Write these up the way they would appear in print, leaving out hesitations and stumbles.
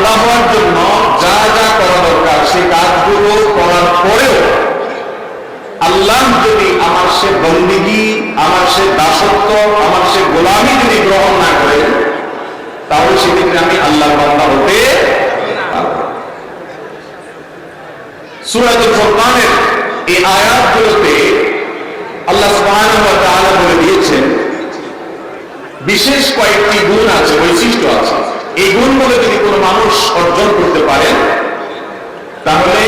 বান্দা হওয়ার জন্য যা যা করা দরকার সেই কাজগুলো করার পরেও আল্লাহ যদি আমার সে বন্দিগি, আমার সে দাসত্ব, আমার সে গোলামি যদি গ্রহণ না করে, তাহলে সেক্ষেত্রে আমি আল্লাহর বান্দা হতে পারবো। সূরাতুল ফুরকানের এই আয়াতগুলোতে আল্লাহ সুবহানাহু ওয়া তাআলা বলে দিয়েছেন বিশেষ কয়েকটি গুণ আছে, বৈশিষ্ট্য আছে। এই গুণগুলো যদি কোনো মানুষ অর্জন করতে পারেন, তাহলে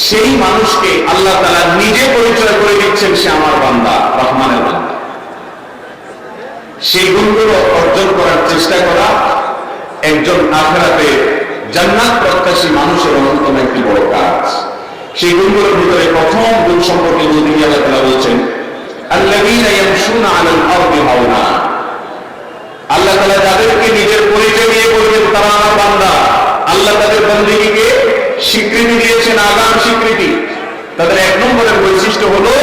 সেই মানুষকে আল্লাহ তাআলা নিজে পরিচয় করে দিচ্ছেন সে আমার বান্দা, রহমানের বান্দা। সেই গুণগুলো অর্জন করার চেষ্টা করা একজন আখিরাতে জান্নাত প্রত্যাশী মানুষের অন্যতম একটি বড় কাজ। সেই গুণগুলোর ভিতরে প্রথম গুণ সম্পর্কে বলতে গিয়ে আল্লাহ তাআলা বলছেন, আল্লাযীনা ইয়ামশুনা আলাল আরদি হাওনা। আল্লাহ তাআলা যাদেরকে নিজের পরিচয় দিয়ে বলবেন তারা আমার বান্দা, আল্লাহ তাদের বন্দেগীকে স্বীকৃতি দিয়েছেন, আগাম স্বীকৃতি। তাদের এক নম্বরের বৈশিষ্ট্য হলো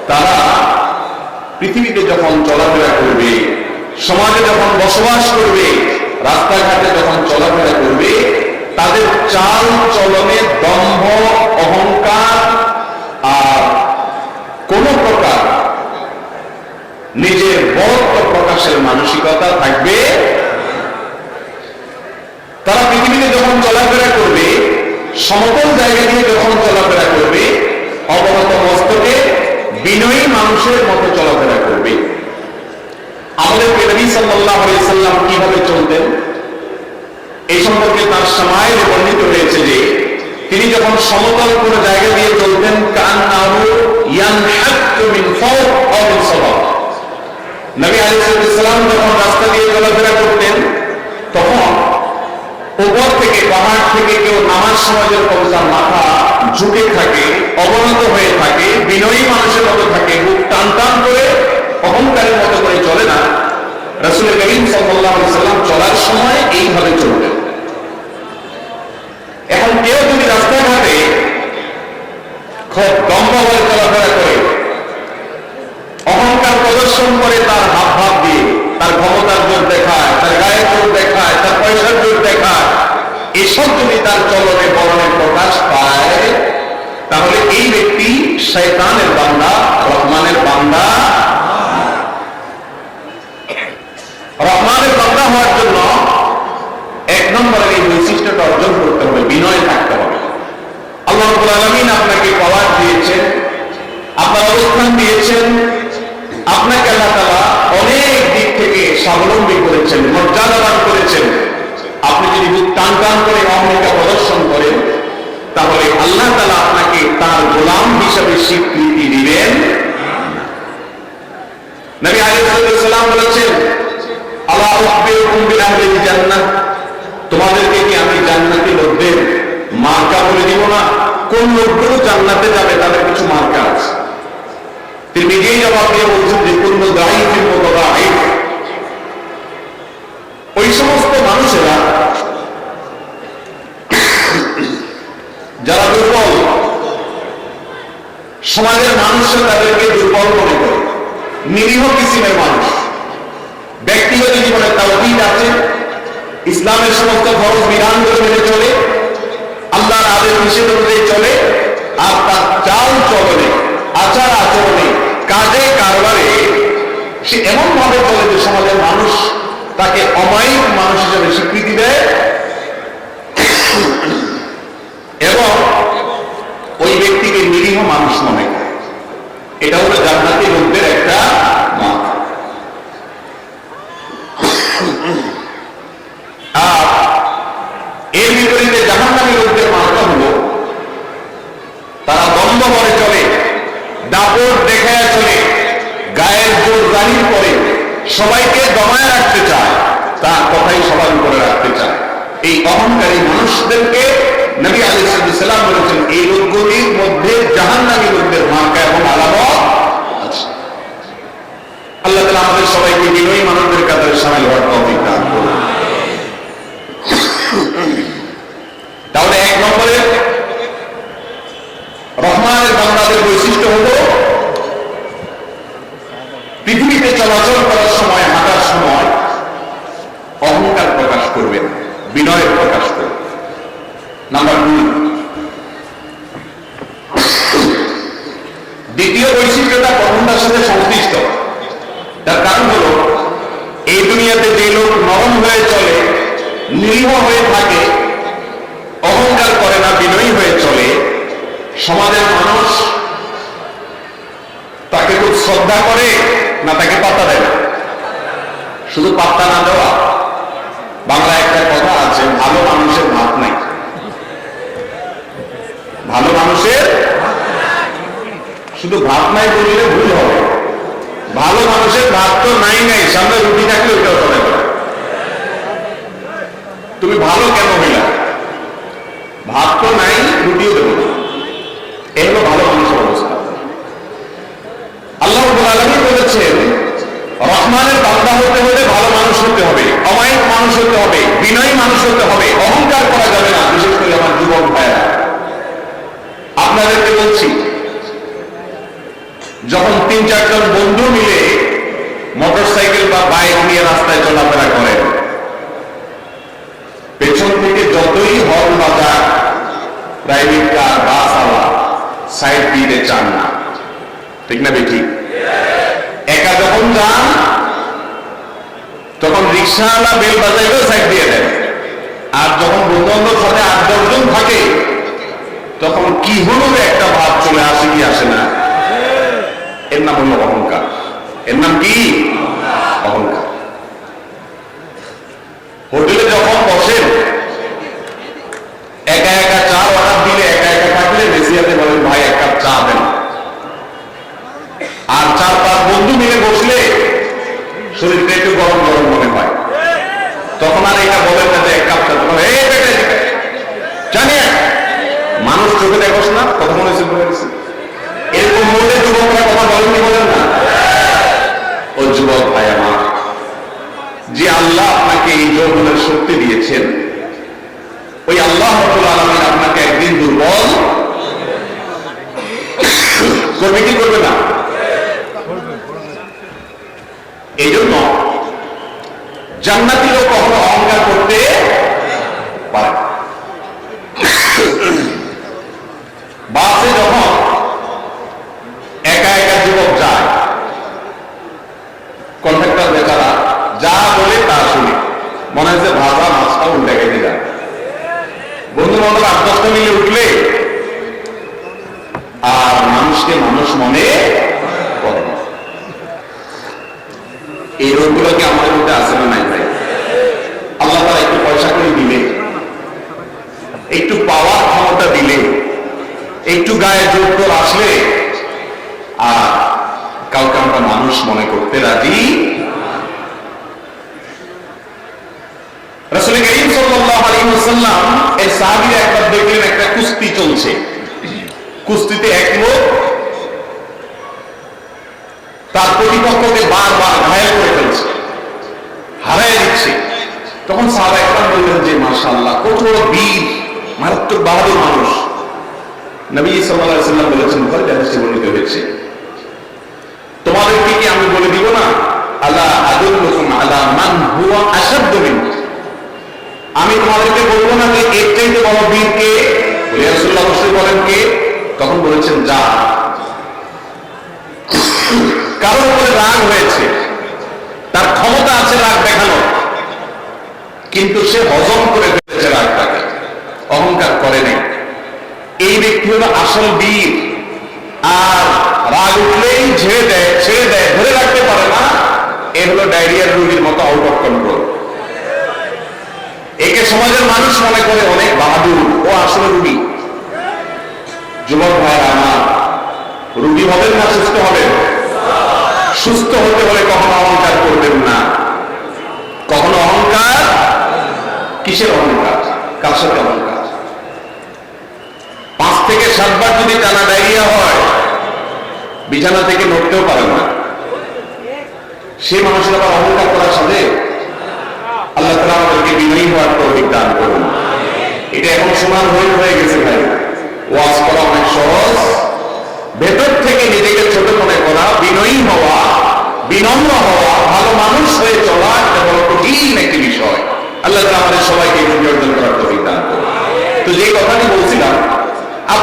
তারা পৃথিবীতে যখন চলাফেরা করবে, সমাজে যখন বসবাস করবে, রাস্তাঘাটে যখন চলাফেরা করবে, তাদের চাল চলনে দম্ভ, অহংকার আর কোন প্রকার নিজের বড়ত্ব প্রকাশের মানসিকতা থাকবে। তারা পৃথিবীতে যখন চলাফেরা করবে, সমতল জায়গা দিয়ে যখন চলাফেরা করবে, অবনত মস্তকে বিনয়ী মানুষের মতো চলাফেরা করবে। আমাদের নবী সাল্লাল্লাহু আলাইহি সাল্লাম কিভাবে চলতেন এই সম্পর্কে তার সমায়ে বর্ণিত হয়েছে যে তিনি যখন সমতল কোন জায়গা দিয়ে চলতেন, কান্নাহু ইয়ানহাতু মিন ফাওক আও মিন সাবাব। নবী আলাইহিস সালাম যখন রাস্তা দিয়ে চলাফেরা করতেন, তখন উপর থেকে, পাহাড় থেকে কেউ নামাজ সময় যেরকম তার মাথা ঝুঁকে থাকে, অবনত হয়ে থাকে, বিনয়ী মানুষের মতো থাকে, বুক টান টান করে অহংকারের মতো করে চলে না। রাসূল করিম সাল্লাল্লাহু আলাইহি সাল্লাম চলার সময় এইভাবে চলতেন। এখন কেউ যদি রাস্তাঘাটে খুব দম্ভ হয়ে চলাফেরা করে, অহংকার প্রদর্শন করে, তার হাব ভাব দিয়ে, তার ক্ষমতার জোর দেখায়, তার গায়ের জোর দেখায়, তার পয়সার জোর দেখায়, এসব যদি তার চলনে বলনে প্রকাশ পায়, তাহলে এই ব্যক্তি শয়তানের বান্দা, রহমানের বান্দা। রহমানের বান্দা হওয়ার জন্য এক নম্বরের এই বৈশিষ্ট্যটা অর্জন করতে হবে, বিনয় থাকতে হবে। আল্লাহ রাব্বুল আলামিন আপনাকে পাওয়ার দিয়েছেন, আপনার অবস্থান দিয়েছেন, আপনাকে আল্লাহ তাআলা অনেক দিক থেকে স্বাবলম্বী করেছেন, মর্যাদাবান করেছেন। আপনি যদি বুক টান টান করে অহংকার প্রদর্শন করেন, তাহলে আল্লাহ তাআলা আপনাকে তার গোলাম হিসেবে স্বীকৃতি দিবেন। নবী আলাইহিস সালাম বলেছেন, আলা উখবিরুকুম বিআহলিল জান্নাহ, তোমাদেরকে কি আমি জান্নাতি লোকদের মার্কা বলে দিব না? কোন লোকগুলো জান্নাতে যাবে তাদের কিছু মার্কা আছে। তিনি নিজেই জবাব দিয়ে বলছেন যে কুল্লু দাঈফিন মুতাদাঈফ, ওই সমস্ত মানুষেরা যারা দুর্বল, সমাজের মানুষরা তাদেরকে দুর্বল মনে করে, নিরীহ কিসিমের মানুষ, ব্যক্তিগত জীবনে তাওহীদ আছে, ইসলামের সমস্ত ফরজ বিধানগুলো মেনে চলে, আল্লাহর আদেশ নিষেধ অনুযায়ী চলে, আর তার চাল চলনে, আচার আচরণে, কাজে কারবারে সে এমন ভাবে চলে যে সমাজের মানুষ তাকে অমায়িক মানুষ হিসেবে স্বীকৃতি দেয় এবং ওই ব্যক্তিকে নিরীহ মানুষ মনে করে। এটা হলো জান্নাতি লোকদের একটা মার্ক। আর এর বিপরীতে জাহান্নামী লোকদের মার্কা হলো তারা দ্বন্দ্ব করে চলে, দাপট দেখায় চলে, গায়ের জোর জাহির করে, সবাইকে দমায় রাখতে চায়, তার কথাই সবার উপরে রাখতে চায়। এই অহংকারী মানুষদেরকে নবী আলাইহিস সালাম বলেছেন, এই লোকগুলির মধ্যে জাহান্নামী লোকদের মার্কা এবং আলামত আছে। আল্লাহ তাআলা আমাদের সবাইকে বিনয়ী মানুষদের কাতারে শামিল হওয়ার তৌফিক দান করুন। তাহলে এক নম্বরে রহমানের বান্দাদের বৈশিষ্ট্য হলো পৃথিবীতে চলাচল করার সময়, হাঁটার সময় অহংকার প্রকাশ করবেন, বিনয়ের প্রকাশ করবে। নাম্বার 2, দ্বিতীয় বৈশিষ্ট্যটা প্রথমটার সাথে সংশ্লিষ্ট। তার কারণ হলো, এই দুনিয়াতে যে লোক নরম হয়ে চলে, নিরীহ হয়ে থাকে, অহংকার করে না, বিনয়ী হয়ে চলে, সমাজের মানুষ তাকে খুব শ্রদ্ধা করে না তাকে পাত্তা দেয় না? শুধু পাত্তা না দেওয়া, বাংলা একটা কথা আছে, ভালো মানুষের ভাত নাই। ভালো মানুষের শুধু ভাত নাই বললে ভুল হবে। ভালো মানুষের ভাত তো নাই, সামনে রুটি থাকলে ওইটাও চলে যাবে। তুমি ভালো কেন হইলা? ভাত তো নাই, রুটিও দেবো না। এই হলো ভালো মানুষের অবস্থা। আল্লাহ রাব্বুল আলামিন বলেছেন, রহমানের বান্দা হতে হলে ভালো মানুষ হতে হবে, অমায়িক মানুষ হতে হবে, বিনয়ী মানুষ হতে হবে, অহংকার করা যাবে না। বিশেষ করে আমার যুবক ভাইরা, আপনাদেরকে বলছি, যখন 3-4 জন বন্ধু মিলে মোটরসাইকেল বা বাইক নিয়ে রাস্তায় চলাফেরা করেন, পেছন থেকে যতই হর্ন বাজাক প্রাইভেট কার, বাস আলা সাইড দিতে চান না, ঠিক না বেঠি? একা যখন যান তখন রিক্সাওয়ালা বেল বাজাইলেও সাইড দিয়ে দেন। আর যখন বন্ধু বান্ধব সাথে 8-10 জন থাকে, তখন কি হলো একটা ভাব চলে আসে কি আসে না? এর নাম হলো অহংকার। এর নাম কি? অহংকার। হোটেলে যখন বসেন, একা একা চা অর্ডার দিলে, একা একা থাকলে রেসিয়াতে বলেন, ভাই 1 কাপ চা দেন। আর 4-5 বন্ধু মিলে বসলে শরীরটা একটু গরম গরম মনে হয়, তখন আর এটা বলেন না যে 1 কাপ চা, তখন এই বেটে জানি মানুষ চোখে দেখোস না, কথা মনে হয়েছে বলে গেছে। এরকম মোটে যুবকরা কথা বলেননি, বলেন না? ও যুবক ভাই আমার, যে আল্লাহ আপনাকে এই যৌবনের শক্তি দিয়েছেন, ওই আল্লাহ রাব্বুল আলামিন আপনাকে একদিন দুর্বল করবে কি করবে না? এই জন্য জান্নাতি লোক কখনো অহংকার করতে পারে না। বাসে যখন একা একা যুবক যায়, কন্ট্রাক্টর বেচারা যা বলে তা শুনে, মনে হচ্ছে ভাজা মাছটা উল্টে গেছে যায়। বন্ধু বান্ধব 8-10টা মিলে উঠলে আর মানুষকে মানুষ মনে করে না। এই রোগগুলো কি আমাদের মধ্যে আছে না নাই ভাই? আল্লাহ তাআলা একটু পয়সা করে দিলে, একটু পাওয়ার ক্ষমতা দিলে, একটু গায়ে জোর আসলে, আর কাউকে আমরা মানুষ মনে করতে রাজি। রাসূল কারীম সাল্লাল্লাহু আলাইহি ওয়াসাল্লাম এর সাহাবীরা একবার দেখলেন একটা কুস্তি চলছে। কুস্তিতে এক লোক তার প্রতিপক্ষকে বারবার ঘায়েল করে ফেলছে, হারায় দিচ্ছে। তখন সাহাবা একরাম বললেন যে, মাশাআল্লাহ, কত বীর, মারাত্মক বাহাদুর মানুষ। নবী সাল্লাল্লাহু আলাইহি ওয়াসাল্লাম বলেছেন, বুখারী হাদিসে বর্ণিত হয়েছে, তোমাদেরকে কি আমি বলে দিব না, আলা আদুল্লুকুম আলা মান হুয়া আশাদ্দু মিনকুম, আমি তোমাদেরকে বলবো না যে এর চাইতে বড় বীর কে? রাসূলুল্লাহ অবশ্যই বলেন কে? তখন বলেছেন, যা। কারোর উপরে রাগ হয়েছে, তার ক্ষমতা আছে রাগ দেখানো, কিন্তু সে হজম করে ফেলেছে রাগটাকে, অহংকার করে নাই। এই ব্যক্তি হলো আসল বীর। আর রাগ উঠলেই ছেড়ে দেয়, ধরে রাখতে পারে না, এ হলো ডায়রিয়ার রোগীর মতো আউট অফ কন্ট্রোল। একে সমাজের মানুষ মনে করে অনেক বাহাদুর, ও আসলে রোগী। যুবক ভাইরা আমার, রোগী হবেন না সুস্থ হবেন? সুস্থ হতে হলে কখনো অহংকার করবেন না। কখনো অহংকার, কিসের অহংকার? কার সাথে অহংকার? 5 থেকে 7 বার যদি টানা ডায়রিয়া হয়, বিছানা থেকে নড়তেও পারে না, সে মানুষের আবার অহংকার করার সাথে? আল্লাহ তাআলা আমাদেরকে বিনয়ী হওয়ার তৌফিক দান করুন। এটা এখন সমান হয়ে গেছে ভাই। ওয়াজ করা অনেক সহজ, ভেতর থেকে নিজেকে ছোট মনে করা, বিনয়ী হওয়া, বিনম্র হওয়া, ভালো মানুষ হয়ে চলা, এটা বড় কঠিন একটি বিষয়। আল্লাহ তাআলা আমাদের সবাইকে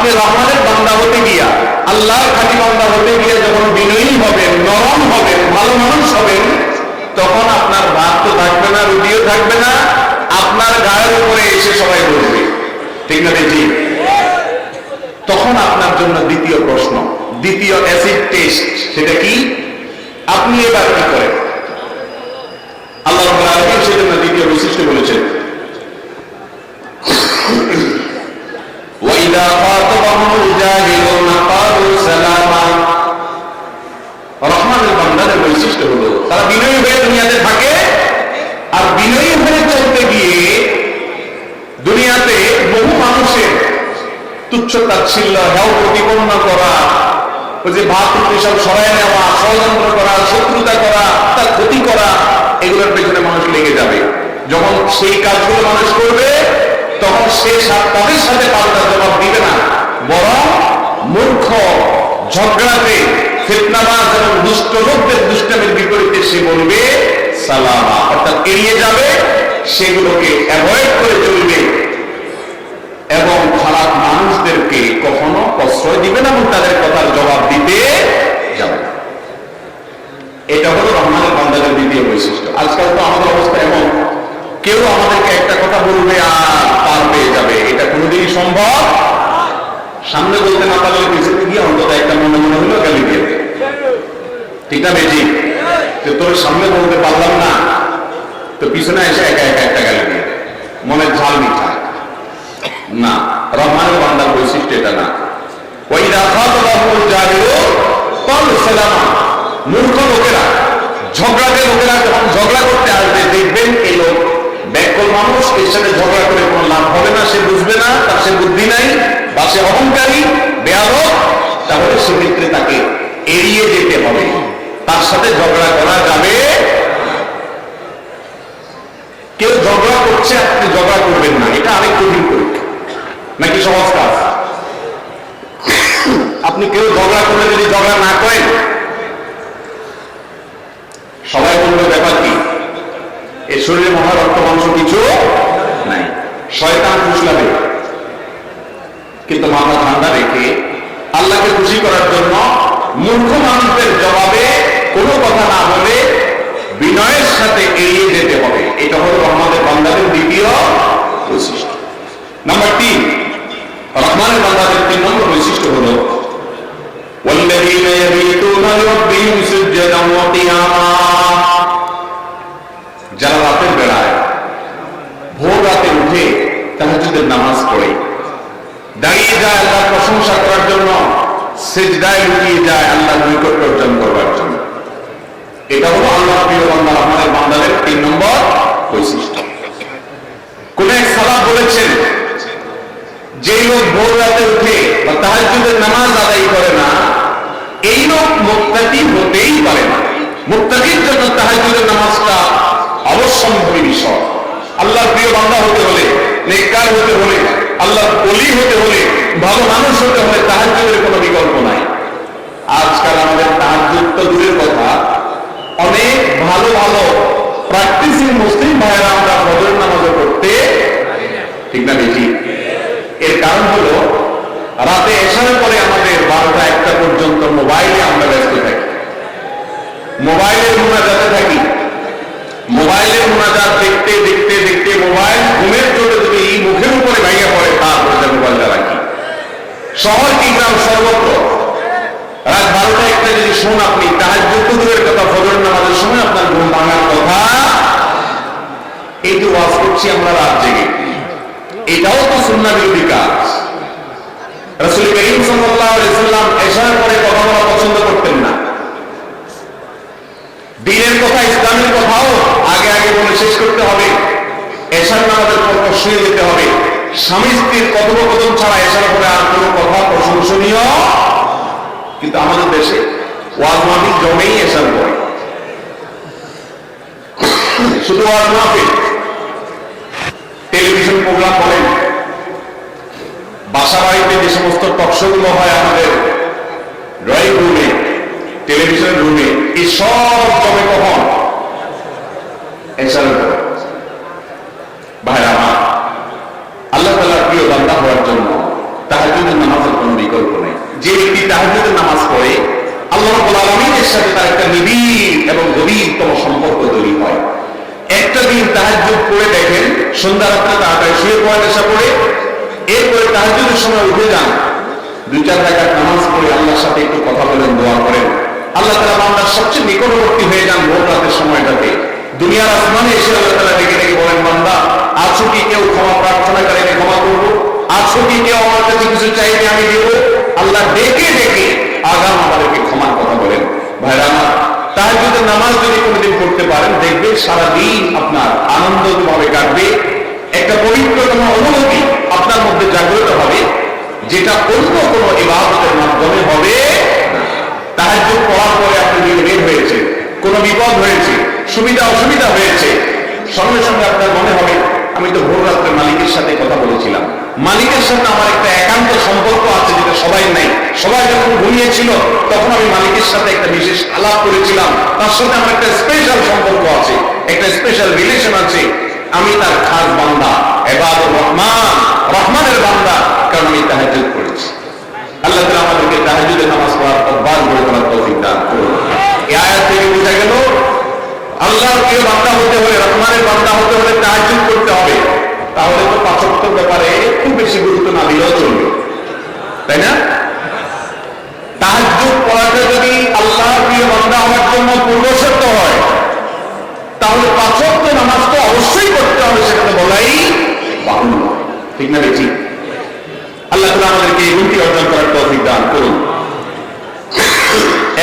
আপনি রহমানের বান্দা হতে গিয়া, আল্লাহর খাঁটি বান্দা হতে গিয়া যখন বিনয়ী হবেন, নরম হবেন, ভালো মানুষ হবেন, তখন আপনার ভাত তো থাকবে না, রুটিও থাকবে না, আপনার গায়ের উপরে এসে সবাই বসবে। ঠিক না দেখি? তখন আপনার জন্য দ্বিতীয় প্রশ্ন, দ্বিতীয় অ্যাসিড টেস্ট, সেটা কি? আপনি এবার কি করেন? আল্লাহ রাব্বুল আলামিন সেজন্য দ্বিতীয় বৈশিষ্ট্য বলেছেন, وَإِذَا خَاطَبَهُمُ الْجَاهِلُونَ قَالُوا سَلَامًا। রহমানের বান্দাদের বৈশিষ্ট্য হলো তারা বিনয়ী হয়ে দুনিয়াতে থাকে, আর বিনয়ী হয়ে চলতে গিয়ে দুনিয়াতে বহু মানুষের তুচ্ছ তাচ্ছিল্য, হেয় প্রতিপন্ন করা, ওই যে ভাত রুটি সব সরাই নেওয়া, ষড়যন্ত্র করা, শত্রুতা করা, তার ক্ষতি করা, এগুলোর পেছনে মানুষ লেগে যাবে। যখন সেই কাজগুলো মানুষ করবে, তখন সে তাদের সাথে পাল্টা জবাব দিবে না, বরং মূর্খ, ঝগড়াতে, ফিতনাবাজ এবং দুষ্ট লোকদের দুষ্টামির বিপরীতে সে বলবে সালামা, অর্থাৎ এড়িয়ে যাবে, সেগুলোকে অ্যাভয়েড করে চলবে এবং খারাপ মানুষদেরকে কখনো প্রশ্রয় দিবে না এবং তাদের কথার জবাব দিতে যাবে না। এটা হলো রহমানের বান্দাদের দ্বিতীয় বৈশিষ্ট্য। আজকাল তো আমাদের অবস্থা এমন, কেউ আমাদেরকে একটা কথা বলবে আর পার পেয়ে যাবে, এটা কোনোদিনই সম্ভব। সামনে বলতে না পারলে পিছনে গিয়ে অন্তত একটা মনে মনে হলো গালি দিয়ে দেয়। ঠিক না বেজি? যে তোর সামনে বলতে পারলাম না, তো পিছনে এসে একা একা একটা গালি দিয়ে দেয়, মনের ঝাল মিঠা না। রহমানের বান্দার বৈশিষ্ট্য এটা না। ওয়াইদা খাতাবাহুল জাহিলুন ক্বালু সালামা। মূর্খ লোকেরা, ঝগড়াটে লোকেরা যখন ঝগড়া করতে আসবে, দেখবেন এই লোক ব্যাকল মানুষ, এর সাথে ঝগড়া করে কোনো লাভ হবে না, সে বুঝবে না, তার সে বুদ্ধি নাই, বা সে অহংকারী, বেয়াদব, তাহলে সেক্ষেত্রে তাকে এড়িয়ে যেতে হবে, তার সাথে ঝগড়া করা যাবে। কেউ ঝগড়া করছে, আপনি ঝগড়া করবেন না, এটা আরেক কঠিন পরীক্ষা নাকি সহজ কাজ? আপনি কেউ ঝগড়া করলে যদি ঝগড়া না করেন, সবাই বলবে ব্যাপার কি, এর শরীরে মহা রক্ত মাংস কিছু নাই, শয়তান ফুসলাবে। কিন্তু মাথা ঠান্ডা রেখে আল্লাহকে খুশি করার জন্য মূর্খ মানুষদের জবাবে কোনো কথা না বলে বিনয়ের সাথে এড়িয়ে যেতে হবে। এটা হলো রহমানের বান্দাদের দ্বিতীয় বৈশিষ্ট্য। নাম্বার 3, রহমানের বান্দাদের 3 নম্বর বৈশিষ্ট্য হলো ওয়াল্লাযীনা ইয়াবীতুনা লিরাব্বিহিম সুজদান ওয়া কিয়ামা। যারা রাতের বেলায় ভোর রাতে উঠে তাহাজ্জুদের নামাজ পড়ে, দাঁড়িয়ে যায় আল্লাহর প্রশংসা করার জন্য, সিজদায় লুটিয়ে যায় আল্লাহর নৈকট্য অর্জন করবার জন্য। এটা হলো আল্লাহর প্রিয় বান্দা, রহমানের বান্দাদের 3 নম্বর বৈশিষ্ট্য। কোন এক সালাফ বলেছেন, যে লোক ভোর রাতে উঠে বা তাহাজ্জুদের নামাজ আদায় করে না, এই লোক মুত্তাকি হতেই পারে না। মুত্তাকির জন্য তাহাজ্জুদের নামাজটা অবশ্যম্ভাবী বিষয়। আল্লাহর প্রিয় বান্দা হতে হলে, নেককার হতে হলে, আল্লাহর ওলি হতে হলে, ভালো মানুষ হতে হলে তাহাজ্জুদের কোনো বিকল্প নাই। আজকাল আমাদের তাহাজ্জুদ তো দূরের কথা, অনেক ভালো ভালো প্র্যাকটিসিং মুসলিম ভাইয়েরা আমরা ফজরের নামাজও পড়তে, ঠিক না বেশি? এর কারণ হলো রাতে এশারের পরে আমাদের 12টা-1টা পর্যন্ত মোবাইলে আমরা ব্যস্ত থাকি, মোবাইলের মুনাজাতে থাকি, মোবাইলের মুনাজাত দেখতে দেখতে দেখতে মোবাইল ঘুমের চোটে যদি এই মুখের উপরে ভাইয়া পড়ে, তারপরে মোবাইলটা রাখি। শহর কি গ্রাম সর্বত্র রাত 12টা-1টা যদি শোন আপনি, তাহাজ্জুদ তো দূরের কথা, ফজরের নামাজের সময় আপনার ঘুম ভাঙার কথা। এই যে ওয়াজ করছি আমরা রাত জেগে, এটাও তো সুন্নাহ বিরোধী কাজ। রাসূল করিম সাল্লাল্লাহু আলাইহি ওয়াসাল্লাম এশার পরে কথা বলা পছন্দ করতেন না। দ্বীনের কথা, ইসলামের কথাও আগে আগে বলে শেষ করতে হবে, এশার নামাজের পর শুয়ে যেতে হবে। স্বামী স্ত্রীর কথোপকথন ছাড়া এশার পরে আর কোনো কথা প্রশংসনীয়। কিন্তু আমাদের দেশে ওয়াজ মাহফিল জমেই এশার পরে, শুধু ওয়াজ মাহফিল, টেলিভিশন প্রোগ্রাম বলেন, বাসা বাড়িতে যে সমস্ত টকশোগুলো হয় আমাদের ড্রয়িং রুমে, টেলিভিশন রুমে, এই সব জমে কখন? এশারের পরে। ভাই আমার, আল্লাহ তাআলার প্রিয় বান্দা হওয়ার জন্য তাহাজ্জুদের নামাজের একটা নিবিড় এবং গভীরতম সম্পর্ক তৈরি হয়। একটা দিন তাহাজ্জুদ পড়ে দেখেন, সন্ধ্যা রাত্রে তাড়াতাড়ি শুয়ে পড়েন এসা পড়ে, এরপরে তাহাজ্জুদের সময় উঠে যান, 2-4 রাকাত নামাজ পড়ে আল্লাহর সাথে একটু কথা বলেন, দোয়া করেন। আল্লাহ তাআলা বান্দার সবচেয়ে নিকটবর্তী হয়ে যান ভোর রাতের সময়টাতে। দুনিয়ার আসমানে এসে আল্লাহ তাআলা ডেকে ডেকে বলেন, বান্দা আছো কি কেউ ক্ষমা প্রার্থনা করে ক্ষমা করবো? আছো কি কেউ আমার কাছে কিছু চাইবে আমি দেব? আল্লাহ ডেকে ডেকে আগাম আমাদেরকে ক্ষমার কথা বলেন। ভাইরা আমার, তাহাজ্জুদের নামাজ যদি কোনোদিন পড়তে পারেন, দেখবেন সারাদিন আপনার আনন্দভাবে কাটবে। একটা পবিত্রতম অনুভূতি আপনার মধ্যে জাগ্রত হবে, যেটা অন্য কোনো ইবাদতের মাধ্যমে হবে। তাহাজ্জুদ পড়ার পরে আপনি যদি বের হয়েছে, কোনো বিপদ হয়েছে, সুবিধা অসুবিধা হয়েছে, সঙ্গে সঙ্গে আপনার মনে হবে আমি তো ভোর রাত্রে মালিকের সাথে কথা বলেছিলাম, মালিকের সাথে আমার একটা একান্ত সম্পর্ক আছে যেটা সবাই নাই। সবাই যখন ঘুমিয়েছিল তখন আমি মালিকের সাথে একটা বিশেষ আলাপ করেছিলাম, তার সাথে আমার একটা স্পেশাল সম্পর্ক আছে, একটা স্পেশাল রিলেশন আছে। আমি তার খাস বান্দা, ইবাদুর রহমান, রহমানের বান্দা, কারণ আমি তাহাজ্জুদ করেছি। আল্লাহ তাআলা আমাদেরকে তাহাজ্জুদের নামাজ পড়ার অভ্যাস গড়ে তোলার তৌফিক দান করুন। এই আয়াত থেকে বোঝা গেল আল্লাহর প্রিয় বান্দা হতে হলে, রহমানের বান্দা হতে হলে তাহাজ্জুদ করতে হবে। তাহলে তো 5 ওয়াক্তের ব্যাপারে খুব বেশি গুরুত্ব না দিলেও চলবে, তাই না? তাহাজ্জুদ পড়াটা যদি আল্লাহর প্রিয় বান্দা হওয়ার জন্য পূর্বশর্ত হয়, তাহলে 5 ওয়াক্ত নামাজ তো অবশ্যই করতে হবে, সেটা বলাই বাহুল্য, ঠিক না বেশি? আল্লাহ তাআলা আমাদেরকে এই গুণটি অর্জন করার তৌফিক দান করুন।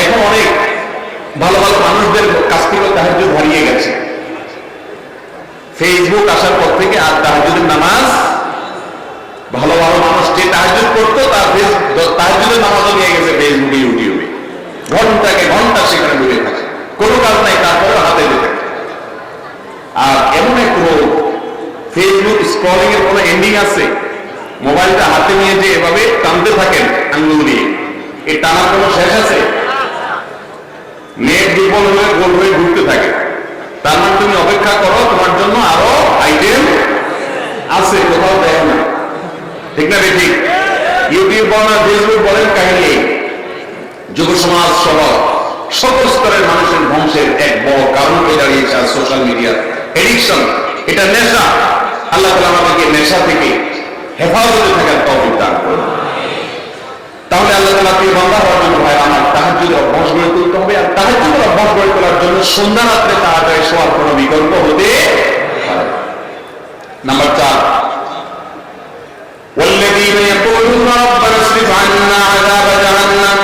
এখন অনেক ভালো ভালো মানুষদের কাছ থেকে তাহাজ্জুদ হারিয়ে গেছে। ফেসবুক আসার পর থেকে আর তাহাজ্জুদের নামাজ, ভালো ভালো মানুষ যে তাহাজ্জুদ করতো তার তাহাজ্জুদের নামাজও নিয়ে গেছে ফেসবুকে, ইউটিউবে, ঘন্টাকে ঘন্টা সেখানে ডুবে থাকে, কোনো কাজ নাই, তারপরেও হাতে যেতে। আর এমন এক ফেসবুক স্ক্রলিং এর কোনো এন্ডিং আছে? মোবাইলটা হাতে নিয়ে যে এভাবে টানতে থাকেন আঙ্গুল দিয়ে, এই টানার কোনো শেষ আছে? নেট দুর্বল হয়ে গোল হয়ে ঘুরতে থাকে। তার মানে তুমি অপেক্ষা করো, তোমার জন্য আরো আইটেম আছে, কোথাও দেয় না, ঠিক না ঠিক? ইউটিউব বলেন, ফেসবুক বলেন, কাহিনী যুব সমাজ সহ সকল স্তরের মানুষের ধ্বংসের এক বড় কারণ হয়ে দাঁড়িয়েছে আর সোশ্যাল মিডিয়া এডিকশন। এটা নেশা। আল্লাহ তাআলা আমাদেরকে নেশা থেকে হেফাজতে থাকার তৌফিক দান করুন। তাহলে আল্লাহ তাআলা প্রিয় বান্দা হওয়ার জন্য ভাই আমার তাহাজ্জুদের অভ্যাস গড়ে তুলতে হবে। আর তাহাজ্জুদের অভ্যাস গড়ে তোলার জন্য সন্ধ্যা রাত্রে তাড়াতাড়ি শোয়ার কোনো বিকল্প হতে পারে। নাম্বার 4, والذين يقولون ربنا اصرف عنا عذاب جهنم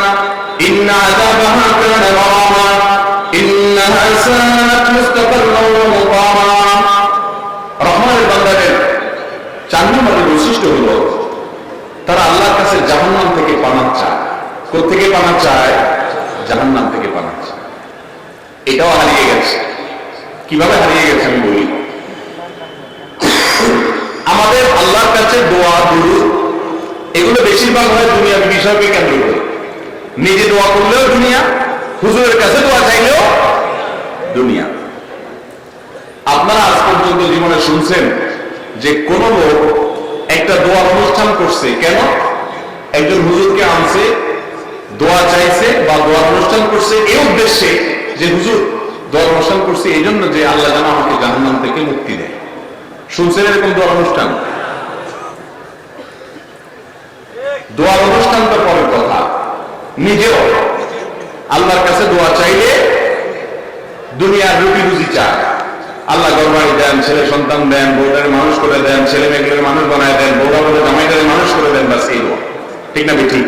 إن عذابها كان غراما إنها ساءت مستقرا ومقاما। রহমানের বান্দাদের 4 নম্বর বৈশিষ্ট্য হলো তারা আল্লাহর কাছে জাহান্নাম থেকে পানাহ চায়। কোথা থেকে পানাহ চায়? জাহান্নাম থেকে পানাহ চায়। এটাও হারিয়ে গেছে। কিভাবে হারিয়ে গেছে আমি বলি। আমাদের আল্লাহর কাছে দোয়া, দুরূদ এগুলো বেশিরভাগ হয় দুনিয়ার বিষয়কে কেন্দ্র করে। নিজে দোয়া করলেও দুনিয়া, হুজুরের কাছে দোয়া চাইলেও দুনিয়া। আপনারা আজ পর্যন্ত জীবনে শুনছেন যে কোন লোক একটা দোয়া অনুষ্ঠান করছে? কেন? একজন হুজুরকে আনছে, দোয়া চাইছে বা দোয়া অনুষ্ঠান করছে এই উদ্দেশ্যে যে হুজুর দোয়া অনুষ্ঠান করছে এই জন্য যে আল্লাহ যেন আমাকে জাহান্নাম থেকে মুক্তি দেয়। শুনছেন এরকম দোয়া অনুষ্ঠান? দোয়ার অনুষ্ঠান তো পরের কথা, নিজেও আল্লাহর কাছে দোয়া চাইলে দুনিয়ার রুটি রুজি চায়। আল্লাহ গরবাড়ি দেন, ছেলে সন্তান দেন, বউটারে মানুষ করে দেন, ছেলে মেয়েগুলোর মানুষ বানায় দেন, বউরা বলে জামাইটারে মানুষ করে দেন, বাস এই দোয়া, ঠিক না ঠিক?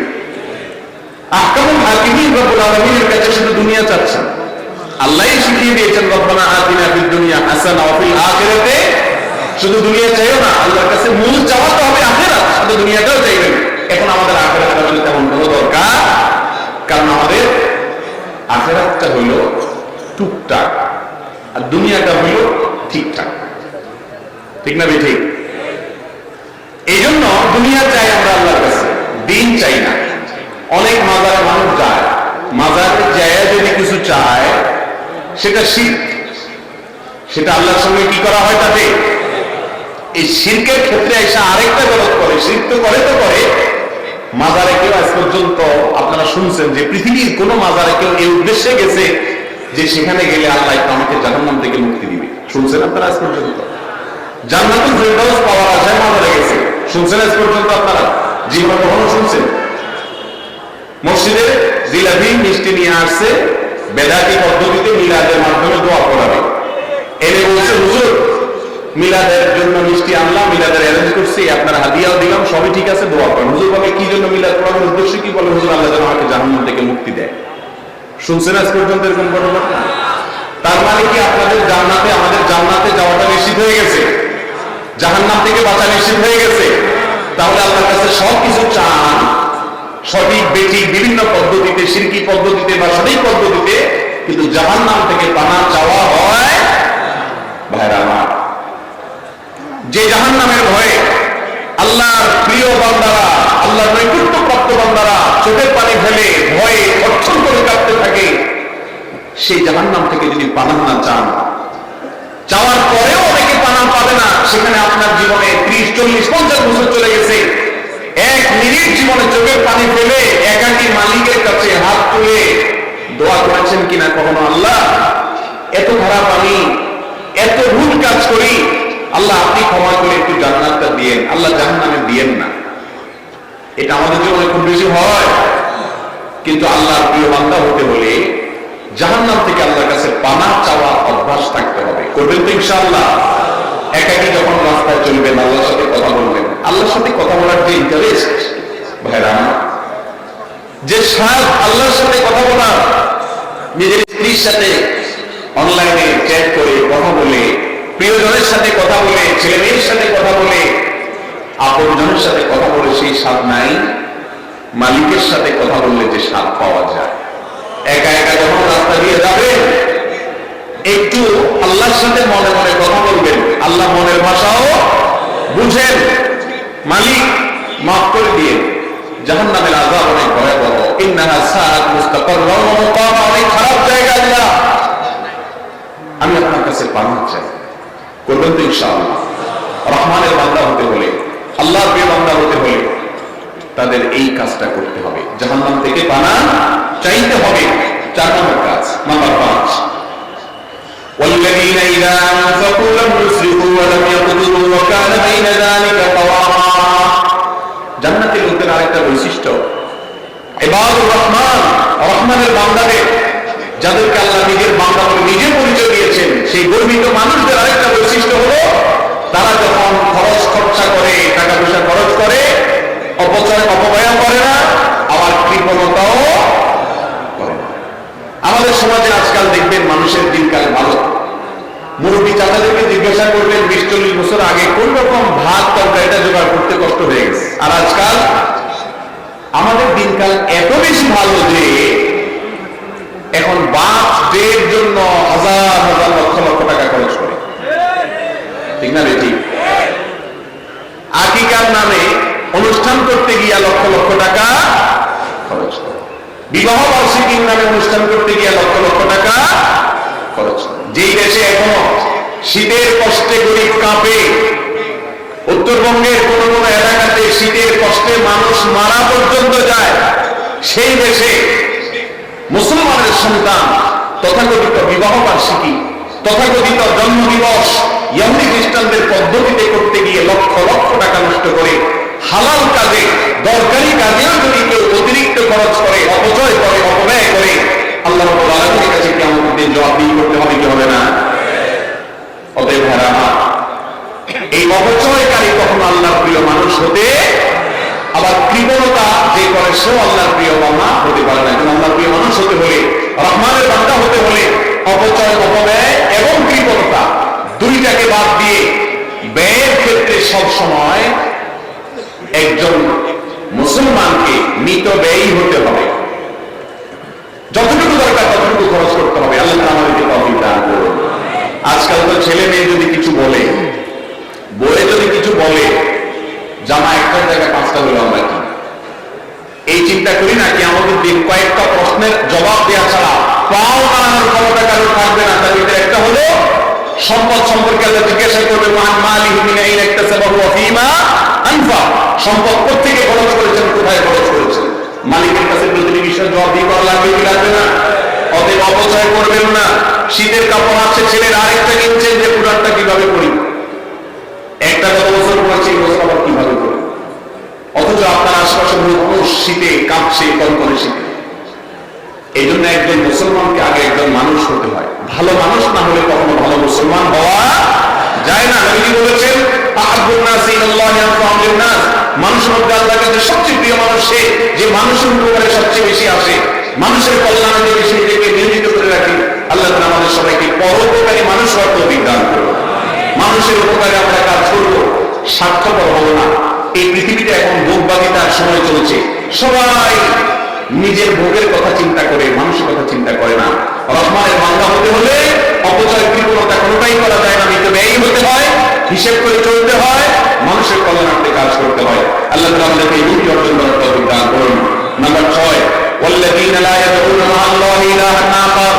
আহকামুল হাকিমিন রব্বুল আলামিনের কাছে শুধু দুনিয়া চাচ্ছেন। আল্লাহই শিখিয়ে দিয়েছেন রব্বানা আতিনা ফিদ দুনিয়া হাসানা ওয়া ফিল আখিরাতি, শুধু দুনিয়া চাইও না, আল্লাহর কাছে মূল চাওয়া তো হবে আখিরাত, শুধু দুনিয়াটাও চাইবেন। এখন আমাদের আখিরাতটা হলো তেমন কোনো দরকার, কারণ আমাদের আখিরাতটা হলো টুকটাক আর দুনিয়াটা হলো ঠিকঠাক, ঠিক না ঠিক? এই জন্য দুনিয়া চাই আমরা আল্লাহর কাছে, দিন চাই না। অনেক মাজারে মানুষ যায়, মাজারে যায় যদি কিছু চায় সেটা শিরক, সেটা আল্লাহর সঙ্গে কি করা হয় তাতে? এই শিরকের ক্ষেত্রে এসে আরেকটা গলত করে, শিরক তো করে মাজারে কেউ আজ পর্যন্ত আপনারা শুনছেন যে পৃথিবীর কোন মাজারে কেউ এই উদ্দেশ্যে গেছে যে সেখানে গেলে আল্লাহ একটু আমাকে জাহান্নাম থেকে মুক্তি দিবে। শুনছেন আপনারা আজ পর্যন্ত? জান্নাতুল ফেরদাউস পাওয়ার আশায় মারা গেছে, শুনছেন আজ পর্যন্ত আপনারা? জীবনে কখনো শুনছেন? মসজিদে জিলাপি মিষ্টি নিয়ে আসছে, বেদাতি পদ্ধতিতে মিলাদের মাধ্যমে দোয়া করাবে। এনে বলছে হুজুর মিলাদের জন্য মিষ্টি আনলাম, মিলাদের অ্যারেঞ্জ করছি, আপনারা হাদিয়াও দিলাম, সবই ঠিক আছে, দোয়া করেন। হুজুর বলে কি জন্য মিলাদ করার উদ্দেশ্য কি? বলে হুজুর আল্লাহ যেন আমাকে জাহান্নাম থেকে মুক্তি দেয়। শুনছেন আজ পর্যন্ত এরকম ঘটনা? তার মানে কি আপনাদের জান্নাতে, আমাদের জান্নাতে যাওয়াটা নিশ্চিত হয়ে গেছে, জাহান্নাম থেকে বাঁচা নিশ্চিত হয়ে গেছে। তাহলে আল্লাহর কাছে সবকিছু চান সঠিক বেঠিক বিভিন্ন পদ্ধতিতে, শিরকি পদ্ধতিতে বা সঠিক পদ্ধতিতে, কিন্তু জাহান্নাম থেকে পানা চাওয়া হয় ভাইরা আমার। যে জাহান্নামের ভয়ে আল্লাহর প্রিয় বান্দারা, আল্লাহর নৈকট্যপ্রাপ্ত বান্দারা চোখের পানি ফেলে ভয়ে অর্থন করে কাঁদতে থাকে, সেই জাহান্নাম থেকে যদি পানা না চান, চাওয়ার পরেও অনেকে পানা পাবে না। সেখানে আপনার জীবনে 30, 40, 50 বছর চলে গেছে, এক মিনিট জীবনে চোখের পানি ফেলে একাকী মালিকের কাছে হাত তুলে দোয়া করেছেন কিনা কখনো? আল্লাহ এত খারাপ আমি, এত ভুল কাজ করি, আল্লাহ আপনি ক্ষমা করে একটু জান্নাতটা দিয়েন, আল্লাহ জাহান্নামে দিয়েন না। এটা আমাদের জীবনে খুব বেশি হয়। কিন্তু আল্লাহর প্রিয় বান্দা হতে হলে জাহান্নাম থেকে আল্লাহর কাছে পানা চাওয়া অভ্যাস থাকতে হবে। করবেন তো ইনশাআল্লাহ? একাকী যখন রাস্তায় চলবেন, আল্লাহর সাথে কথা বলবেন, আল্লাহর সাথে কথা বলার যে ইন্টারেস্ট ভাইরা, যে স্বাদ আল্লাহর সাথে কথা বলা, নিজের স্ত্রীর সাথে অনলাইনে চ্যাট করে কথা বলে, প্রিয়জনের সাথে কথা বলে, ছেলে মেয়ের সাথে কথা বলে, আপনজনের সাথে কথা বলে সেই স্বাদ নাই মালিকের সাথে কথা বললে যে স্বাদ পাওয়া যায়। একা একা যখন রাস্তা দিয়ে যাবেন, একটু আল্লাহর সাথে মনে মনে কথা বলবেন, আল্লাহ মনের ভাষাও বুঝেন, মালিক মাফ করে দিয়ে। জাহান্নামের আযাব অনেক ভয়াবহ, ইন্নাহা সাআত মুস্তাকাররান ওয়া মুকামা, অনেক খারাপ জায়গা। আল্লাহ আমি আপনার কাছে পানা চাই, করবেন তো ইনশাআল্লাহ? রহমানের বান্দা হতে হলে, আল্লাহর প্রিয় বান্দা হতে হলে তাদের এই কাজটা করতে হবে, জাহান্নাম থেকে পানা চাইতে হবে। 4 নম্বর কাজ, নাম্বার 5, والذين إذا أنفقوا لم يسرفوا ولم يقتروا وكان بين ذلك قواما। জান্নাতের লোকদের আরেকটা বৈশিষ্ট্য, ইবাদুর রহমান, রহমানের বান্দাদের, যাদেরকে আল্লাহ নিজের বান্দা বলে নিজে পরিচয় দিয়েছেন, সেই গর্বিত মানুষদের আরেকটা বৈশিষ্ট্য হলো তারা যখন খরচ খরচা করে, টাকা পয়সা খরচ করে, অপব্যয় করে না, আবার কৃপণতাও করে না। আমাদের সমাজে আজকাল দেখবেন মানুষের দিনকাল ভালো, মুরব্বী চাচাদেরকে জিজ্ঞাসা করবেন 20-40 বছর আগে কোন রকম ভাত তরকারিটা জোগাড় করতে কষ্ট হয়ে গেছে, আর আজকাল আমাদের দিনকাল এত বেশি ভালো যে এখন বার্থডের জন্য হাজার হাজার লক্ষ লক্ষ টাকা খরচ করে, ঠিক না বেটি? আকিকার নামে অনুষ্ঠান করতে গিয়া লক্ষ লক্ষ টাকা খরচ করে, বিবাহ বার্ষিকীর নামে অনুষ্ঠান করতে গিয়া লক্ষ লক্ষ টাকা খরচ করে। যেই দেশে এখনো শীতের কষ্টে গরিব কাঁপে, উত্তরবঙ্গের কোন কোন এলাকাতে শীতের কষ্টে মানুষ মারা পর্যন্ত যায়, সেই দেশে মুসলমানের সন্তান তথাকথিত বিবাহ বার্ষিকী, তথাকথিত জন্ম দিবস ইহুদি খ্রিস্টানদের পদ্ধতিতে করতে গিয়ে লক্ষ লক্ষ টাকা নষ্ট করে, হালাল কাজে, দরকারি কাজেও যদি কেউ অতিরিক্ত খরচ করে, অপচয় করে, অপব্যয় করে, আল্লাহ রাব্বুল আলামিনের কাছে কিয়ামতের দিন জবাবদিহি করতে হবে কি হবে না? অতএব ভাইরা, এই অপচয়কারী কখনো আল্লাহর প্রিয় মানুষ হতে, আবার কৃপণতা যে করে সেও আল্লাহর প্রিয় বান্দা হতে পারে না। কিন্তু আল্লাহর প্রিয় মানুষ হতে হলে, রহমানের বান্দা হতে হলে অপচয়, অপব্যয় এবং কৃপণতা দুইটাকে বাদ দিয়ে ব্যয়ের ক্ষেত্রে সব সময় একজন মুসলমানকে মিতব্যয়ী হতে হবে। যতটুকু দরকার ততটুকু খরচ করতে হবে। আল্লাহ আমাদেরকে তৌফিক দান করুন। আজকাল তো ছেলে মেয়ে যদি কিছু বলে, বলে যদি কিছু বলে, জামা একটা জায়গায় 5টা হলো আমরা কি এই চিন্তা করি না কি আমাদের দিন কয়েকটা প্রশ্নের জবাব দেওয়া ছাড়া পাও নাড়ানোর ক্ষমতা কারোর থাকবে না। তার ভিতরে একটা হলো সম্পদ সম্পর্কে আল্লাহ জিজ্ঞাসা করবে, সম্পদ কোথেকে খরচ করেছেন, কোথায় খরচ করেছেন, মালিকের কাছে প্রতিটি বিষয় জবাব দিয়ে করা লাগবে কি লাগবে না? অতএব অপচয় করবেন না, শীতের কাপড় আছে ছেলের, আরেকটা কিনছেন যে পুরানটা কিভাবে পরি, একটা গত বছর পড়েছে এই বছর আবার কিভাবে পরি। অথচ আপনার আশপাশে মানুষ শীতে কাঁপছে, কনকনে শীতে। এই জন্য একজন মুসলমানকে আগে একজন মানুষ হতে হয়। ভালো মানুষ না হলে কখনো ভালো মুসলমান হওয়া যায় না। নবী বলেছেন আহাব্বুন নাসি ইলাল্লাহি আনফাউহুম নাস, মানুষের মধ্যে আল্লাহর কাছে সবচেয়ে প্রিয় মানুষ সে যে মানুষের উপকারে সবচেয়ে বেশি আসে, মানুষের কল্যাণে যে বেশি নিজেকে নিয়োজিত করে রাখে। আল্লাহ তাআলা আমাদের সবাইকে পরোপকারী মানুষ হওয়ার তৌফিক দান করুন। মানুষের উপকারে আমরা কাজ করব, স্বার্থপর হব না। এই পৃথিবীতে এখন ভোগবাদিতার সময় চলছে, সবাই নিজের ভোগের কথা চিন্তা করে, মানুষের কথা চিন্তা করে না। রহমানের বান্দা হতে হলে অপচয় কৃপণতা কোনোটাই করা যায় না, মিতব্যয়ী হতে হয়, হিসেব করে চলতে হয়, মানুষের কল্যাণার্থে কাজ করতে হয়। আল্লাহ তাআলা আমাদেরকে এই দুটি অর্জন করার তৌফিক দান করুন। নাম্বার 6, ওয়াল্লাযীনা লা ইয়াদউনা মা'আল্লাহি ইলাহান আখার,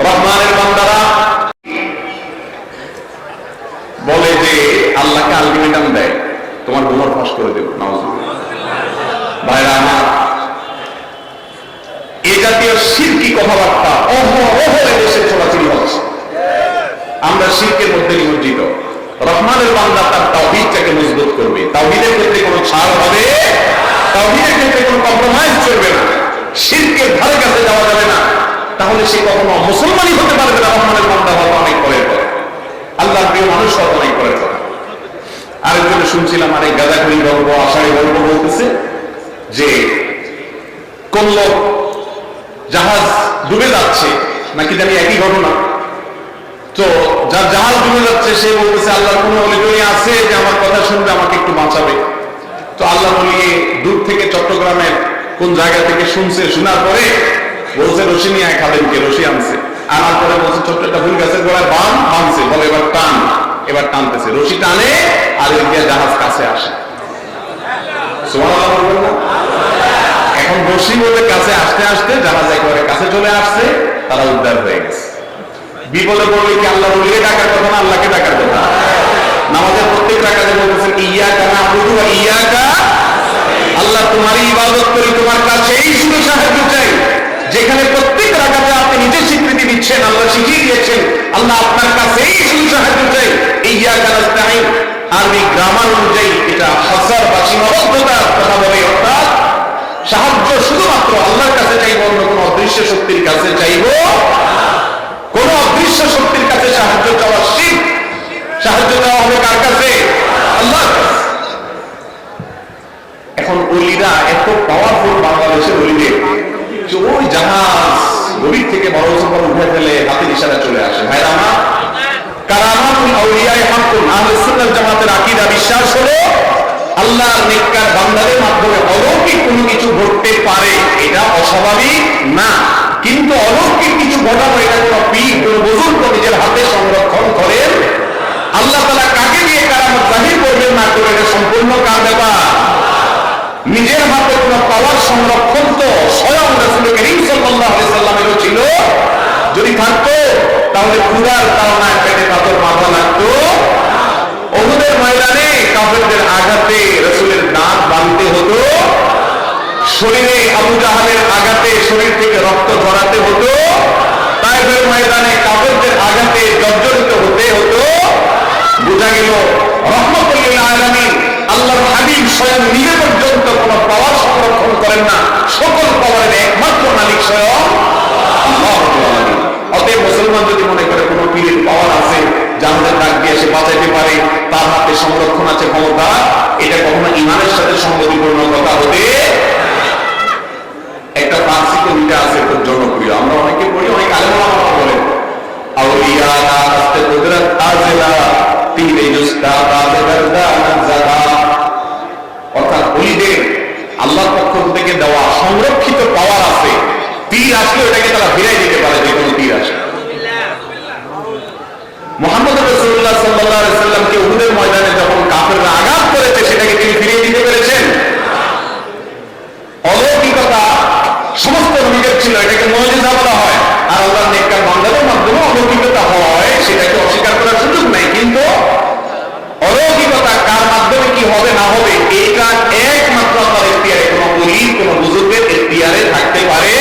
রহমানের বান্দারা বলে যে আল্লাহকে আলটিমেটাম দেয়, তোমার গোমর ফাঁস করে দেব। নাউযুবিল্লাহ। ভাইরা আমার, এই জাতীয় শিরকি কথাবার্তা অহরহ দেশে চলাচল হচ্ছে। আমরা শিরকের মধ্যে নিমজ্জিত। রহমানের বান্দা তার তাওহীদটাকে মজবুত করবে, তাওহীদের ক্ষেত্রে কোনো ছাড় হবে, তাওহীদের ক্ষেত্রে কোনো কম্প্রোমাইজ চলবে না, শিরকের ধারে কাছে যাওয়া যাবে না। তাহলে সে কখনো মুসলমানই হতে পারবে না। রহমানের বান্দা হওয়া অনেক পরের কথা, আল্লাহর প্রিয় মানুষ হওয়া অনেক পরের কথা। আরেকজনে শুনছিলাম, আরেক গাঁজাখুরি গল্প, আষাঢ়ি গল্প বলতেছে যে কোন লোক জাহাজ ডুবে যাচ্ছে, নাকি জানি একই ঘটনা। তো যার জাহাজ ডুবে যাচ্ছে সে বলতেছে আল্লাহর কোন অলিগলি আছে যে আমার কথা শুনবে, আমাকে একটু বাঁচাবে। তো আল্লাহ বলি দূর থেকে চট্টগ্রামের কোন জায়গা থেকে শুনছে, শোনার পরে বলছে রশি নিয়ে এক খালেমকে, রশি আনছে, আনার পরে বলছে ছোট্ট একটা ফুল গাছের গোড়ায় বাঁধছে, বলে এবার টান, এবার টানতেছে, রশি টানে আর এদিকে জাহাজ কাছে আসে। সুবহানাল্লাহ বলবেন না? এখন রশি বলে কাছে আসতে আসতে জাহাজ একেবারে কাছে চলে আসছে, তারা উদ্ধার হয়ে গেছে। বিপদে পড়লে কি আল্লাহ বলিয়ে ডাকার কথা না আল্লাহকে ডাকার কথা? নামাজের প্রত্যেক রাকাতে বলতেছেন ইয়্যাকা না'বুদু ওয়া ইয়্যাকা, আল্লাহ তোমারই ইবাদত করি, তোমার কাছেই শুধু সাহায্য চাই। যেখানে প্রত্যেক রাকাতে আপনি নিজে স্বীকৃতি দিচ্ছেন, আল্লাহ শিখিয়ে দিয়েছেন আল্লাহ আপনার কাছেই শুধু সাহায্য চাই। ইয়্যাকা নাস্তাঈন আরবি গ্রামার অনুযায়ী এটা হাসার বা সীমাবদ্ধতার কথা বলে, অর্থাৎ সাহায্য শুধুমাত্র আল্লাহর কাছে চাইব, অন্য কোন অদৃশ্য শক্তির কাছে চাইব। কোন অদৃশ্য শক্তির কাছে সাহায্য চাওয়া শিরক। সাহায্য চাওয়া হবে কার কাছে? আল্লাহর কাছে। এখন ওলিরা এত পাওয়ারফুল, বাংলাদেশের ওলিদের যে ওই জাহাজ গভীর থেকে বড় সফর উঠে ফেলে হাতের ইশারা চলে আসে। ভাইরা আমার, কারামাতুল আউলিয়ায়ে হাক্কুন, আহলে সুন্নাত জামাতের আকীদা বিশ্বাস হলো আল্লাহর নেককার বান্দাদের মাধ্যমে অলৌকিক কোনো কিছু ঘটতে পারে, এটা অস্বাভাবিক না। কিন্তু অলৌকিক কিছু ঘটানো, এটা কোনো পীর, কোনো বুজুর্গ নিজের হাতে সংরক্ষণ করেন। আল্লাহ তাআলা কাকে দিয়ে কারামত জাহির করবেন না করবেন, এটা সম্পূর্ণ কার ব্যাপার। নিজের হাতে কোনো পাওয়ার সংরক্ষণ তো স্বয়ং রাসূল করিম সাল্লাল্লাহু আলাইহি সাল্লামেরও ছিল। যদি থাকতো তাহলে ক্ষুধার তাড়নায় পেটে পাথর মাথা লাগতো। উহুদের ময়দানে কাফেরদের আঘাতে রাসূলের দাঁত ভাঙতে হতো, শরীরে আবু জাহালের আঘাতে শরীর থেকে রক্ত ঝরাতে হতো, তায়েফের ময়দানে কাফেরদের আঘাতে জর্জরিত হতে হতো। বোঝা গেল রহমতুল লিল আলামিন আল্লাহর হাবিব স্বয়ং নিজে পর্যন্ত কোনো পাওয়ার সংরক্ষণ করেন না, সকল পাওয়ারের একমাত্র মালিক স্বয়ং আল্লাহ রাব্বুল আলামিন। অতএব মুসলমান যদি মনে করে কোনো পীরের পাওয়ার আছে, জাহাজের ডাক দিয়ে সে বাঁচাইতে পারে, তার হাতে সংরক্ষণ আছে, ক্ষমতা, এটা কখনো ঈমানের সাথে সংগতিপূর্ণ কথা হতে। একটা ফার্সি কবিতা আছে খুব জনপ্রিয়, আমরা অনেকে পড়ি, অনেক আলেম ওলামা বলেন, আউলিয়া আস্তে কুদরত তাজলা তীরে জুস্তা তাজে গর্দান জাদা, অর্থাৎ ওলিদের আল্লাহর পক্ষ থেকে দেওয়া সংরক্ষিত পাওয়ার আছে, তীর আসলে ওটাকে তারা ফিরাই দিতে পারে, যে কোনো তীর আসে। মুহাম্মদ রাসূলুল্লাহ সাল্লাল্লাহু আলাইহি সাল্লামকে উহুদের ময়দানে যখন কাফেররা আঘাত করেছে, সেটাকে তিনি ফিরিয়ে দিতে পেরেছেন। অলৌকিকতা সমস্ত নবীদের ছিল, এটাকে মুজিজা বলা হয়। আর আল্লাহর নেককার বান্দাদের মাধ্যমে অলৌকিকতা হয়, সেটাকে অস্বীকার করার সুযোগ নাই। কিন্তু অলৌকিকতা কার মাধ্যমে কি হবে না হবে, এটা একমাত্র আল্লাহর ইখতিয়ারে, কোনো ওলির, কোনো বুজুর্গের ইখতিয়ারে থাকতে পারে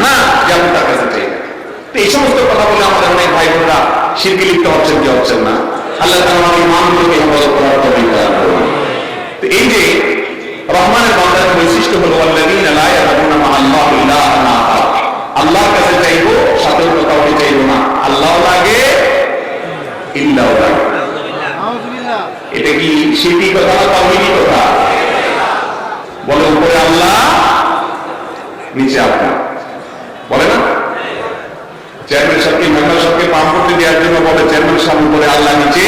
না, যেমন তার কাছে চাই। এই সমস্ত কথা বলে আমাদের ভাই বোনেরা শিরকে লিপ্ত হচ্ছেন কি হচ্ছেন না? আল্লাহ তাআলা আমাদের ইমানগুলোকে হেফাজত করার তৌফিক দান করুন। তো এই যে রহমানের বান্দার বৈশিষ্ট্য হলো আল্লাযীনা লা ইয়াদউনা মা আল্লাহি ইলাহান আখার, আল্লাহর কাছে চাইবো সাথে অন্য কাউকে চাইবো না, আল্লাহ লাগে ইল্লাহ লাগে। এটা কি শিরকি কথা না তাওহীদি কথা? বলে উপরে আল্লাহ নিচে আপনি, বলে না? চেয়ারম্যান সাহেবকে মেম্বার সাহেবকে পাম্প করতে দেওয়ার জন্য বলে চেয়ারম্যান সাহেব উপরে আল্লাহ নিচে,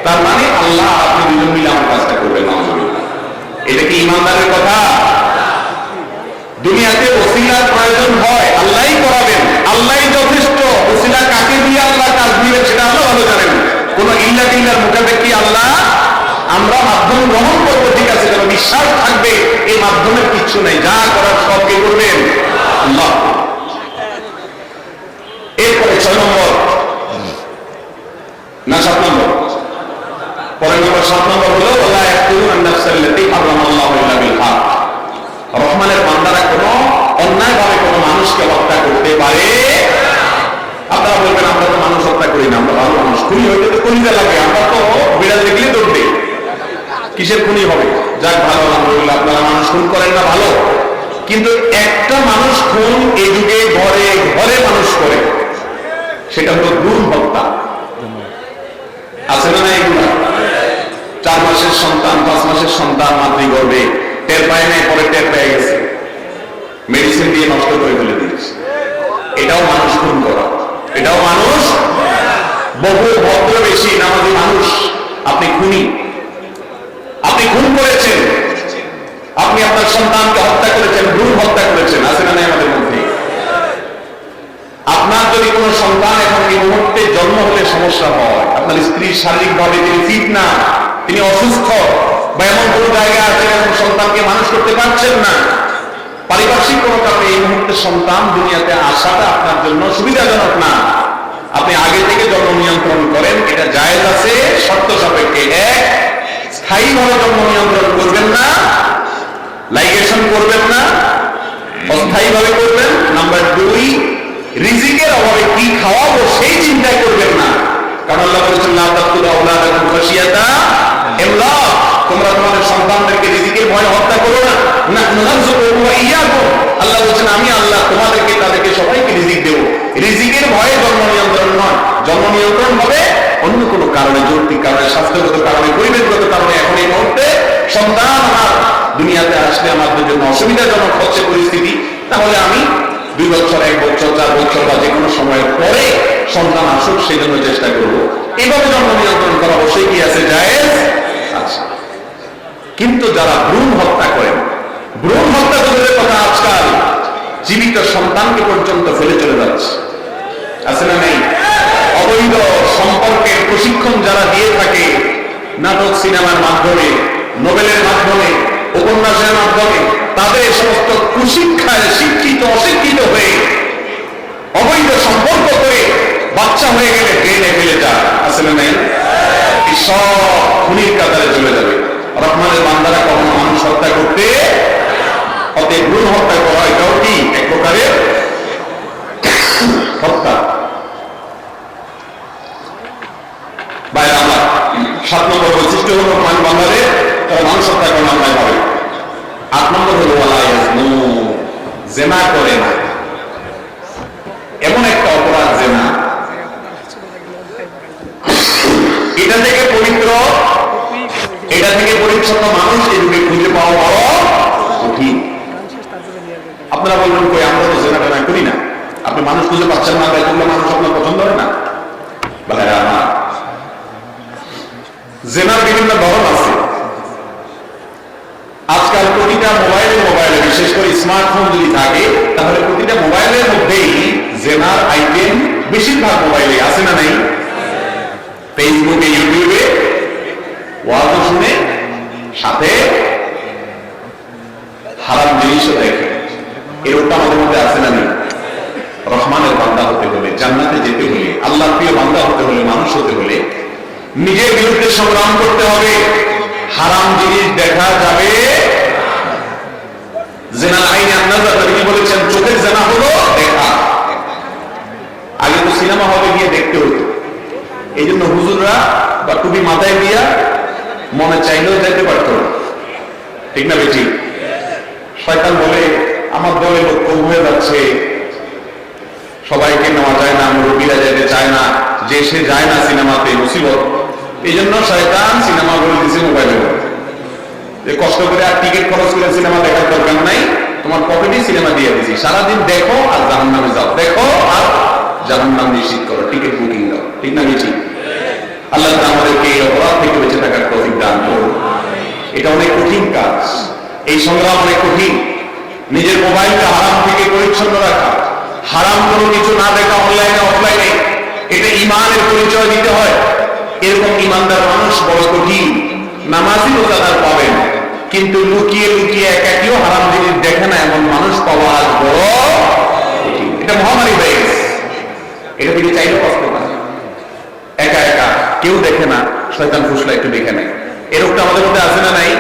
তার মানে আল্লাহ আপনি দুজন মিলে আমার কাজটা করবেন না। এটা কি ইমানদারের কথা? দুনিয়াতে ওসিলার প্রয়োজন হয়, আল্লাহই করাবেন, আল্লাহই যথেষ্ট। ওসিলা কাকে দিয়ে আল্লাহ কাজ দিবেন সেটা আল্লাহ ভালো জানেন। কোন ইল্লা টিল্লার মুখাপেক্ষি আল্লাহ, আমরা মাধ্যম গ্রহণ করবো ঠিক আছে, যেন বিশ্বাস থাকবে এই মাধ্যমের কিচ্ছু নেই, যা করার সব কে করবেন আল্লাহ। এরপরে 6 নম্বর না 7 নম্বর, পরের নম্বর 7 নম্বর হলো ওয়ালা ইয়াকুলুন নাফসাল্লাতী হারামাল্লাহু ইল্লা বিল হক। রহমানের বান্দারা কোনো অন্যায় ভাবে কোনো মানুষকে হত্যা করতে পারে। আপনারা বলবেন আমরা তো মানুষ হত্যা করি না, আমরা ভালো মানুষ। খুনি হইতে তো কলিজা লাগে, আমরা তো বিড়াল দেখলে দৌড়বে, কিসের খুনি হবে? যাক ভালো, আলহামদুলিল্লাহ আপনারা মানুষ খুন করেন না, ভালো। কিন্তু একটা মানুষ খুন এই যুগে ঘরে ঘরে মানুষ করে, সেটা হলো ভ্রূণ হত্যা। আছে না না এগুলা? 4 মাসের সন্তান 5 মাসের সন্তান মাতৃগর্ভে টের পায় নাই, পরে টের পেয়ে গেছে, মেডিসিন দিয়ে নষ্ট করে ফেলে দিয়েছে। এটাও মানুষ খুন করা, এটাও মানুষ। বহু ভদ্র বেশি নামাজি মানুষ আপনি খুনি, আপনি খুন করেছেন, আপনি আপনার সন্তানকে হত্যা করেছেন, ভ্রূণ হত্যা করেছেন। আছে না নাই আমাদের মধ্যে? আপনার যদি কোন সন্তান এখন এই মুহূর্তে জন্ম হলে সমস্যা হয়, আপনার স্ত্রী শারীরিক ভাবে তিনি ফিট না, তিনি অসুস্থ, বা এমন কোন জায়গা আছে এখন সন্তানকে মানুষ করতে পারছেন না, পারিপার্শ্বিক কোন কারণে এই মুহূর্তে সন্তান দুনিয়াতে আসাটা আপনার জন্য সুবিধাজনক না, আপনি আগে থেকে জন্ম নিয়ন্ত্রণ করেন, এটা জায়েজ আছে শর্ত সাপেক্ষে। এক, স্থায়ীভাবে জন্ম নিয়ন্ত্রণ করবেন না, লাইগেশন করবেন না, অস্থায়ীভাবে করবেন। নাম্বার 2, রিজিকের অভাবে কি খাওয়াবো সেই চিন্তা করবেন না, কারণ আল্লাহ বলেছেন লা তাকতুলু আওলাদাকুম খাশিয়াতা ইমলাক, তোমরা তোমাদের সন্তানদেরকে রিজিকের ভয়ে হত্যা করো না। নাহনু নারযুকুহুম ওয়া ইয়্যাকুম, আল্লাহ বলেছেন আমি আল্লাহ তোমাদেরকে তাদেরকে সবাইকে রিজিক দেব। রিজিকের ভয়ে জন্ম নিয়ন্ত্রণ নয়, জন্ম নিয়ন্ত্রণ হবে অন্য কোনো কারণে, যৌক্তিক কারণে, স্বাস্থ্যগত কারণে, পরিবেশগত কারণে। এখন এই মুহূর্তে সন্তান আমার দুনিয়াতে আসলে আমাদের জন্য অসুবিধাজনক হচ্ছে পরিস্থিতি, তাহলে আমি 2 বছর 1 বছর 4 বছর বা যে কোনো সময়ের পরে সন্তান আসুক সেই জন্য চেষ্টা করব। এইভাবে জন্ম নিয়ন্ত্রণ করা অবশ্যই কি আছে, জায়েজ আছে। কিন্তু যারা ভ্রূণ হত্যা করেন, ভ্রূণ হত্যা দূরের কথা, আজকাল জীবিত সন্তানকে পর্যন্ত ফেলে চলে যাচ্ছে, আছে না নেই? অবৈধ সম্পর্কের প্রশিক্ষণ যারা দিয়ে থাকে নাটক সিনেমার মাধ্যমে, নোবেলের মাধ্যমে, উপন্যাসের মাধ্যমে, তাদের সমস্ত কুশিক্ষায় শিক্ষিত অশিক্ষিত হয়ে অবৈধ সম্পর্ক করে বাচ্চা হয়ে গেলে ট্রেনে ফেলে যায়, আছে না নেই? সব খুনির কাতারে চলে যাবে। রহমানের বান্দারা কখনো মানুষ হত্যা করতে, অতএব ভ্রূণ হত্যা করা এটাও কি এক প্রকারের হত্যা। বাইরে আমার 7 নম্বর বৈশিষ্ট্য হল রহমান বান্দাদের তারা মানুষ হত্যা করে অন্যায় ভাবে। 8 নম্বর হলো ওয়ালা ইয়াজনুন, জিনা করে না। এমন একটা অপরাধ জিনা, এটা থেকে পবিত্র, এটা থেকে পরিচ্ছন্ন মানুষ এই যুগে খুঁজে পাওয়া বড় কঠিন। আপনারা বলবেন কই আমরা তো জিনা টেনা করি না, আপনি মানুষ খুঁজে পাচ্ছেন না, তাই তোমরা মানুষ আপনার পছন্দ হয় না? ভাইরা আমার, জিনার বিভিন্ন ধরন আছে। আজকাল প্রতিটা মোবাইলে বিশেষ করে স্মার্টফোন যদি থাকে তাহলে প্রতিটা মোবাইলের মধ্যেই জিনার আইটেম বেশিরভাগ মোবাইলে আছে না নাই? ফেসবুকে, ইউটিউবে ওয়াজ শুনে সাথে হারাম জিনিসও দেখে, এরকম আমাদের মধ্যে আছে না নেই? রহমানের বান্দা হতে হলে, জান্নাতে যেতে হলে, আল্লাহর প্রিয় বান্দা হতে হলে, মানুষ হতে হলে নিজের বিরুদ্ধে সংগ্রাম করতে হবে। হারাম জিনিস দেখা যাবে, জিনা আইন আন্নাজার, নবী বলেছেন চোখের জিনা হলো দেখা। আগে তো সিনেমা হলে গিয়ে দেখতে হতো। এই জন্য হুজুররা বা টুপি মাথায় দিয়া মনে চাইলেও যেতে পারত না, ঠিক না বেশি? শয়তান বলে আমার দলে লোক কম হয়ে যাচ্ছে, সবাইকে নেওয়া যায় না, মুরব্বীরা যেতে চায় না, যে সে যায় না সিনেমাতে, মুসিবত। এই জন্য শয়তান সিনেমা বলে দিচ্ছে মোবাইলে, যে কষ্ট করে আর টিকিট খরচ করে সিনেমা দেখার দরকার নাই, তোমার পকেটেই সিনেমা দিয়ে দিছি, সারাদিন দেখো আর জাহান্নামে যাও, দেখো আর জাহান্নাম নিশ্চিত করো, টিকিট বুকিং দাও, ঠিক না বেশি? আল্লাহ আমাদেরকে এই অপরাধ থেকে বেঁচে থাকার তৌফিক দান করুন। এটা অনেক কঠিন কাজ, এই সংগ্রাম অনেক কঠিন। নিজের মোবাইলকে হারাম থেকে পরিচ্ছন্ন রাখা, হারাম কোনো কিছু না দেখা অনলাইনে অফলাইনে, এটা ঈমানের পরিচয় দিতে হয়। এরকম ঈমানদার মানুষ বড় কঠিন। নামাজি রোজাদার পাবেন, কিন্তু লুকিয়ে লুকিয়ে একাকিও হারাম জিনিস দেখে না এমন মানুষ পাওয়া আজ বড় কঠিন। এটা মহামারী হয়ে গেছে, এটা থেকে চাইলেও কষ্ট পায়। একা একা কেউ দেখে না, শয়তান ফুসলা একটু দেখে নেয়। এরকমটা আমাদের মধ্যে আছে না নাই?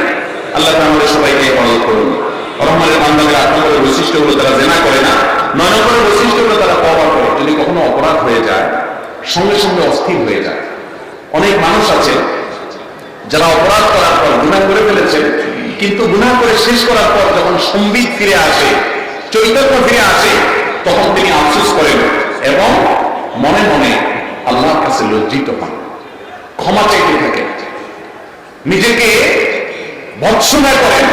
আল্লাহ আমাদের সবাইকে হেফাজত করুন। রহমানের বান্দাদের 8 নম্বরের বৈশিষ্ট্যগুলো তারা জেনা করে না, 9 নম্বরের বৈশিষ্ট্যগুলো তারা তওবা করে। যদি কখনো অপরাধ হয়ে যায় সঙ্গে সঙ্গে অস্থির হয়ে যায়। অনেক মানুষ আছে যারা অপরাধ করার পর গুনাহ করে ফেলেছেন, কিন্তু গুনাহ করে শেষ করার পর যখন সম্বিত ফিরে আসে, চৈতন্য ফিরে আসে, তখন তিনি আফসোস করেন এবং মনে মনে আল্লাহর কাছে লজ্জিত হন, ক্ষমা চাইতে থাকেন, নিজেকে ভৎসনা করেন।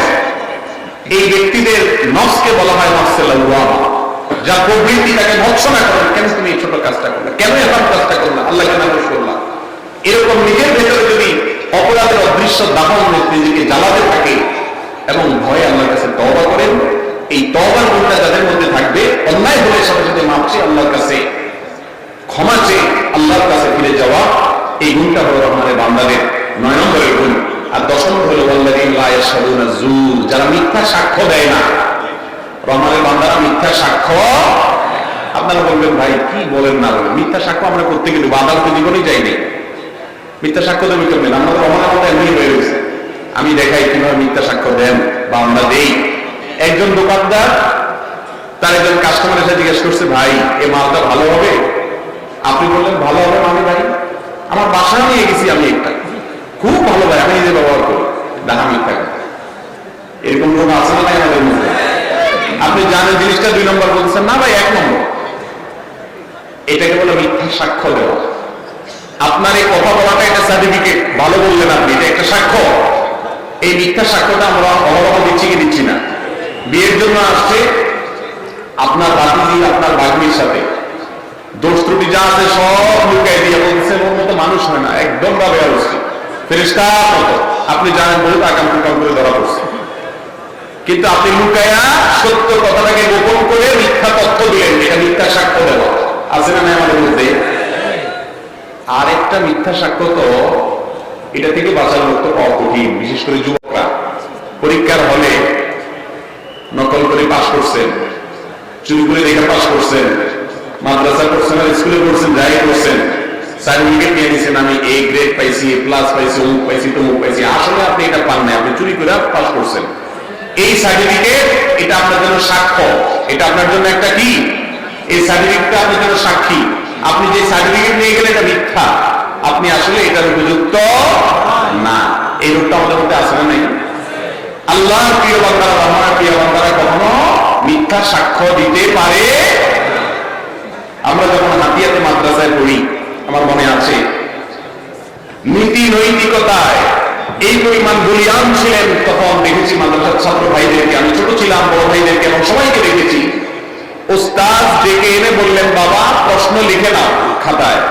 এই ব্যক্তিদের নফসকে বলা হয় নফসে লাওয়ামা, যার প্রবৃত্তি তাকে ভৎসনা করেন। কেন তুমি এই ছোট কাজটা করলে, কেন এমন কাজটা করলে, আল্লাহকে নাকচ করলাম। এরকম নিজের ভেতরে যদি অপরাধের অদৃশ্য দাহন নিজেকে জ্বালাতে থাকে এবং ভয়ে আল্লাহর কাছে তওবা করেন, এই তওবার গুণটা যাদের মধ্যে থাকবে, অন্যায় হলে সাথে সাথে মাপ চেয়ে আল্লাহর কাছে ক্ষমা চেয়ে আল্লাহর কাছে ফিরে যাওয়া, এই গুণটা হলো রহমানের বান্দাদের 9 নম্বরের গুণ। আর 10 নম্বর হলো ওয়াল্লাযীনা লা ইয়াশহাদুনা যুর, যারা মিথ্যা সাক্ষ্য দেয় না। রহমানের বান্দারা মিথ্যা সাক্ষ্য, আপনারা বলবেন ভাই কি বলেন না বলেন, মিথ্যা সাক্ষ্য আমরা করতে গেলে আদালতে জীবনেই যাইনি, মিথ্যা সাক্ষ্য দেবে করবেন। আমরা রহমানের বান্দা এমনি হয়ে গেছে, আমি দেখাই কিভাবে মিথ্যা সাক্ষ্য দেন বা আমরা দেই। একজন দোকানদার তার একজন কাস্টমার এসে জিজ্ঞেস করছে, ভাই এই মালটা ভালো হবে? আপনি বললেন ভালো হবে মানে ভাই আমার বাসায় নিয়ে গেছি আমি, একটা খুব ভালো ভাই, আমি নিজে ব্যবহার করি, দেখা মিথ্যা কথা। এরকম লোক আছে না নাই আমাদের মধ্যে? আপনি জানেন জিনিসটা 2 নম্বর বলছেন, না ভাই 1 নম্বর। এটাকে বলে মিথ্যা সাক্ষ্য দেওয়া। আপনার এই কথা বলাটা একটা সার্টিফিকেট, ভালো বললেন আপনি, এটা একটা সাক্ষ্য। এই মিথ্যা সাক্ষ্যটা আমরা অহরহ দিচ্ছি কি দিচ্ছি না? বিয়ের জন্য আসছে আপনার ভাতিজি আপনার ভাগ্নির সাথে, দোষ ত্রুটি যা আছে সব লুকাই দিয়ে বলছে ওর মতো মানুষ হয় না, একদম ভাবে অবস্থিত ফেরেশতার মতো। আপনি জানেন বলে আকাম কুকাম করে ধরা পড়ছে, কিন্তু আপনি লুকায়া সত্য কথাটাকে গোপন করে মিথ্যা তথ্য দিলেন, এটা মিথ্যা সাক্ষ্য দেওয়া। আছে না আমাদের মধ্যে? আর একটা মিথ্যা সাক্ষ্য, তো এটা থেকে বাঁচার লোক তো পাওয়া কঠিন, বিশেষ করে যুবকরা। পরীক্ষার হলে নকল করে পাস করছেন, চুরি করে দেখে পাস করছেন, মাদ্রাসা করছেন আর স্কুলে পড়ছেন, যাই করছেন, সার্টিফিকেট নিয়ে নিয়েছেন, আমি এ গ্রেড পাইছি, এ প্লাস পাইছি, অমুক পাইছি, তমুক পাইছি। আসলে আপনি এটা পান নাই, আপনি চুরি করে পাস করছেন। এই সার্টিফিকেট এটা আপনার জন্য সাক্ষ্য, এটা আপনার জন্য একটা কি, এই সার্টিফিকেটটা আপনার জন্য সাক্ষী। আপনি যে সার্টিফিকেট নিয়ে গেলে এটা মিথ্যা, আপনি আসলে এটার উপযুক্ত না। এই রূপটা আমাদের মধ্যে আসে না নাই? আল্লাহর প্রিয় বান্দারা, রহমানের প্রিয় বান্দারা কখনো মিথ্যা সাক্ষ্য দিতে পারে। আমরা যখন হাতিয়াতে মাদ্রাসায় পড়ি, আমার মনে আছে নীতি নৈতিকতায় এই পরিমাণ বলিয়ান ছিলেন, তখন দেখেছি মাদ্রাসার ছাত্র ভাইদেরকে, আমি ছোট ছিলাম, বড় ভাইদেরকে এবং সবাইকে দেখেছি, ওস্তাদ ডেকে এনে বললেন, বাবা প্রশ্ন লিখে নাও খাতায়।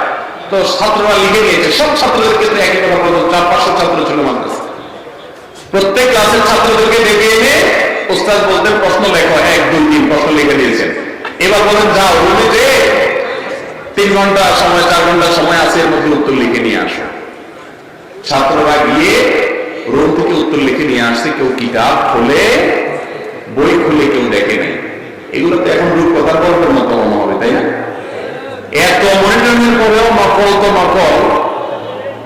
তো ছাত্ররা লিখে নিয়েছে, সব ছাত্রদের ক্ষেত্রে একই কথা বলতো, 400-500 ছাত্র ছিল মাদ্রাসা। প্রত্যেক ক্লাসের ছাত্রদেরকে ডেকে এনে ওস্তাদ বলতেন প্রশ্ন লেখো, 1, 2, 3 প্রশ্ন লিখে দিয়েছেন। এবার বলেন যাও রুমে যে 3 ঘন্টা সময়, 4 ঘন্টা সময় আছে, এর মধ্যে উত্তর লিখে নিয়ে আসো। ছাত্ররা গিয়ে রুম থেকে উত্তর লিখে নিয়ে আসছে, কেউ কিতাব খুলে বই খুলে কেউ দেখে নেই। এগুলো তো এখন রূপকথার গল্পের মতো মনে হবে, তাই না? এত মনিটরিং করেও নকল তো নকল,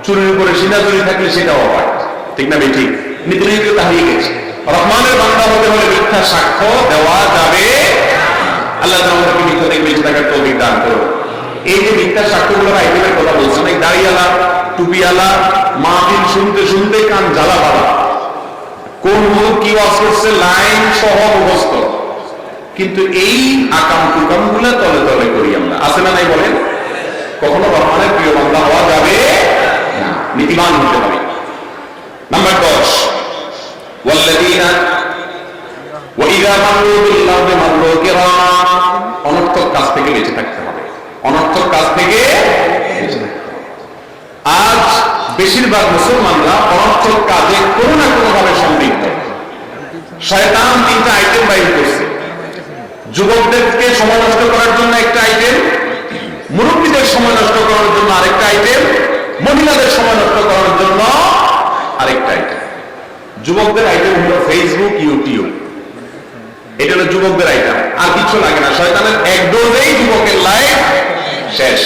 চুরির উপরে সিনা চুরি থাকলে সেটাও অবাক, ঠিক না ভাই? ঠিক নীতি নৈতিকতা হারিয়ে গেছে। রহমানের বান্দা হতে হলে মিথ্যা সাক্ষ্য দেওয়া যাবে। আল্লাহ আমাদেরকে মিথ্যা থেকে বেঁচে থাকার তৌফিক দান করুন। এই যে মিথ্যা সাক্ষ্যগুলোর আইটেমের কথা বলছেন, এই দাড়িওয়ালা টুপিওয়ালা মাহফিল শুনতে শুনতে কান জ্বালা বাড়া, কোন মুখ কি ওয়াজ করছে লাইন সহ মুখস্থ, কিন্তু এই আকাম কুকাম গুলা তলে তলে করি আমরা, আছে না নাই বলেন? কখনো রহমানের প্রিয় বান্দা হওয়া যাবে না, নীতিমান হতে হবে। নাম্বার 10, ওয়াল্লাযীনা ওয়া ইযা মাররু বিল আরদি মাররু কিরামা, অনর্থক কাজ থেকে বেঁচে থাকতে হবে, অনর্থক কাজ থেকে বেঁচে থাকতে হবে। আজ বেশিরভাগ মুসলমানরা অনর্থক কাজে কোনো না কোনো ভাবে সম্পৃক্ত। শয়তান 3টা আইটেম বাইর করছে, যুবকদেরকে সময় নষ্ট করার জন্য একটা আইটেম, মুরব্বীদের সময় নষ্ট করার জন্য আরেকটা আইটেম, মহিলাদের সময় নষ্ট করার জন্য আরেকটা আইটেম। যুবকদের আইটেম হলো ফেসবুক, ইউটিউব, এটা হলো যুবকদের আইটেম, আর কিছু লাগে না। শয়তানের এক ডোজেই যুবকের লাইফ শেষ,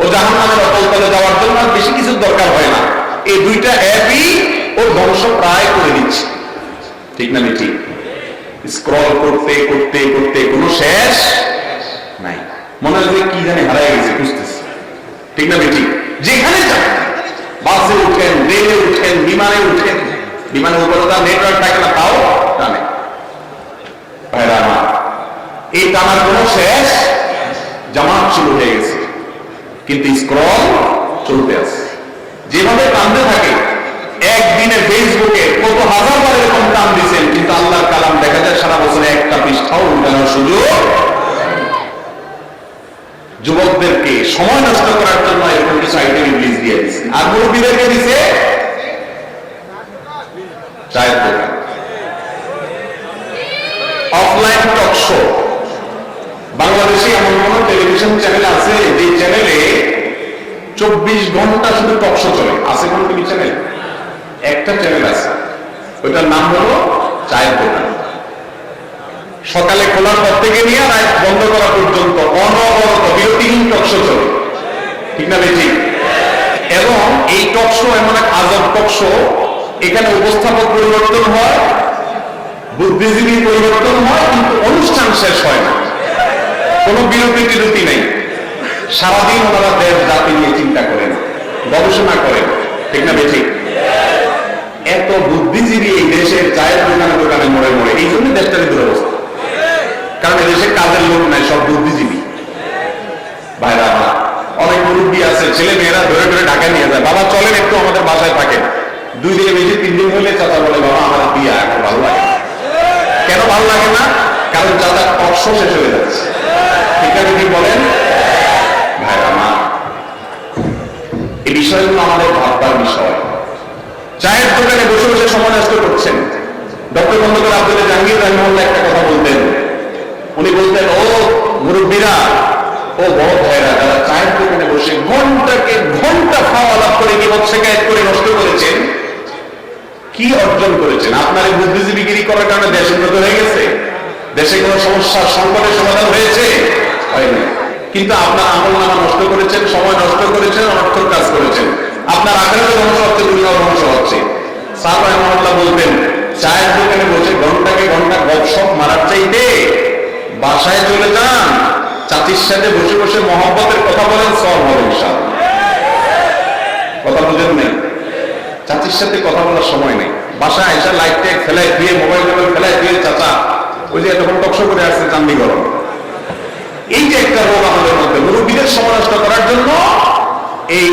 ও জাহান্নামের অতলতলে যাওয়ার জন্য আর বেশি কিছু দরকার হয় না। এই 2টা অ্যাপই ওর ধ্বংস প্রায় করে দিচ্ছে, ঠিক না ঠিক? স্ক্রল করতে করতে করতে কোনো শেষ নাই, মনে হয় কি জানি হারাই গেছে খুঁজতেছে, ঠিক না ঠিক? যেখানে যান, বাসে উঠেন, রেলে উঠেন, বিমানে উঠেন, বিমানের উপরে তার নেটওয়ার্ক থাকে না, তাও টানে। ভাইরা আমার, এই টানার কোনো শেষ, জামাত শুরু হয়ে গেছে, কিন্তু স্ক্রল চলতে আছে, যেভাবে টানতে থাকে। একদিনে ফেসবুকে কত হাজার বার এরকম টান দিচ্ছেন, কিন্তু আল্লাহর কালাম দেখা যায় সারা বছরে একটা পৃষ্ঠাও উল্টানোর সুযোগ। যুবকদেরকে সময় নষ্ট করার জন্য এরকম কিছু আইটেম ইবলিস দিয়ে দিচ্ছে, আর মুরব্বীদেরকে দিচ্ছে চায়ের দোকান, অফলাইন টক শো। বাংলাদেশে এমন কোন টেলিভিশন চ্যানেল আছে যে চ্যানেলে 24 ঘন্টা শুধু টক শো চলে? আছে কোন টিভি চ্যানেল? একটা চ্যানেল আছে, ওইটার নাম হলো চায়ের দোকান। সকালে খোলার পর থেকে নিয়ে রাত বন্ধ করা পর্যন্ত অনবরত বিরতিহীন টক শো চলে, ঠিক না বেশি? এবং এই টক শো এমন এক আজব টক শো, এখানে উপস্থাপক পরিবর্তন হয়, বুদ্ধিজীবী পরিবর্তন হয়, কিন্তু অনুষ্ঠান শেষ হয় না, কোনো বিরতি টিরতি নেই। সারাদিন ওনারা দেশ জাতি নিয়ে চিন্তা করেন, গবেষণা করেন, ঠিক না বেশি? এত বুদ্ধিজীবী এই দেশের চায়ের দোকানে দোকানে মরে মরে, এই জন্য দেশটার দুরবস্থা, কারণ এদেশে কাজের লোক নাই, সব বুদ্ধিজীবী। ভাইরা আমার, অনেক মুরব্বী আছে, ছেলে মেয়েরা ধরে ধরে ঢাকায় নিয়ে যায়, বাবা চলেন একটু আমাদের বাসায় থাকেন। 2 দিনে বেশি 3 দিন হইলে চাচা বলে, বাবা আমার বিয়া এখন ভালো লাগে না। কেন ভালো লাগে না? কারণ চাচার টক শো শেষ হয়ে যাচ্ছে, ঠিক আছে কি বলেন? ভাইরা আমার, এই বিষয়গুলো আমাদের ভাববার বিষয়। চায়ের দোকানে বসে বসে সময় নষ্ট করছেন। ডক্টর খন্দকার আব্দুল জাহাঙ্গীর রাহিমাহুল্লাহ একটা কথা বলতেন, উনি বলতেন, ও মুরব্বীরা, ও বড় ভাইরা, যারা চায়ের দোকানে বসে ঘন্টাকে ঘন্টা খাওয়া লাভ করে বিপদ শেখায়ত করে নষ্ট করেছেন, কি অর্জন করেছেন? আপনার এই বুদ্ধিজীবীগিরি করার কারণে দেশ উন্নত হয়ে গেছে? দেশে কোনো সমস্যার সংকটের সমাধান হয়েছে? হয়নি। কিন্তু আপনার আমলনামা নষ্ট করেছেন, সময় নষ্ট করেছেন, অনর্থক কাজ করেছেন। আপনার আখেরাতে ধ্বংস হচ্ছে, দুনিয়াও ধ্বংস হচ্ছে। স্যার রাহিমাহুল্লাহ বলতেন, চায়ের দোকানে বসে ঘন্টাকে ঘন্টা গপসপ মারার চাইতে বাসায় চলে যান, চাচির সাথে বসে বসে মহব্বতের কথা বলেন, সব হবে ইনশাআল্লাহ। কথা বুঝেন নাই? চাচির সাথে কথা বলার সময় নেই, বাসায় আইসা লাইট ফেলাই দিয়ে, মোবাইল টোবাইল ফেলাই দিয়ে, চাচা ওই যে এতক্ষণ টকশো করে আসছে চান্দি গরম। এই যে একটা রোগ আমাদের মধ্যে, মুরব্বীদের সময় নষ্ট করার জন্য এই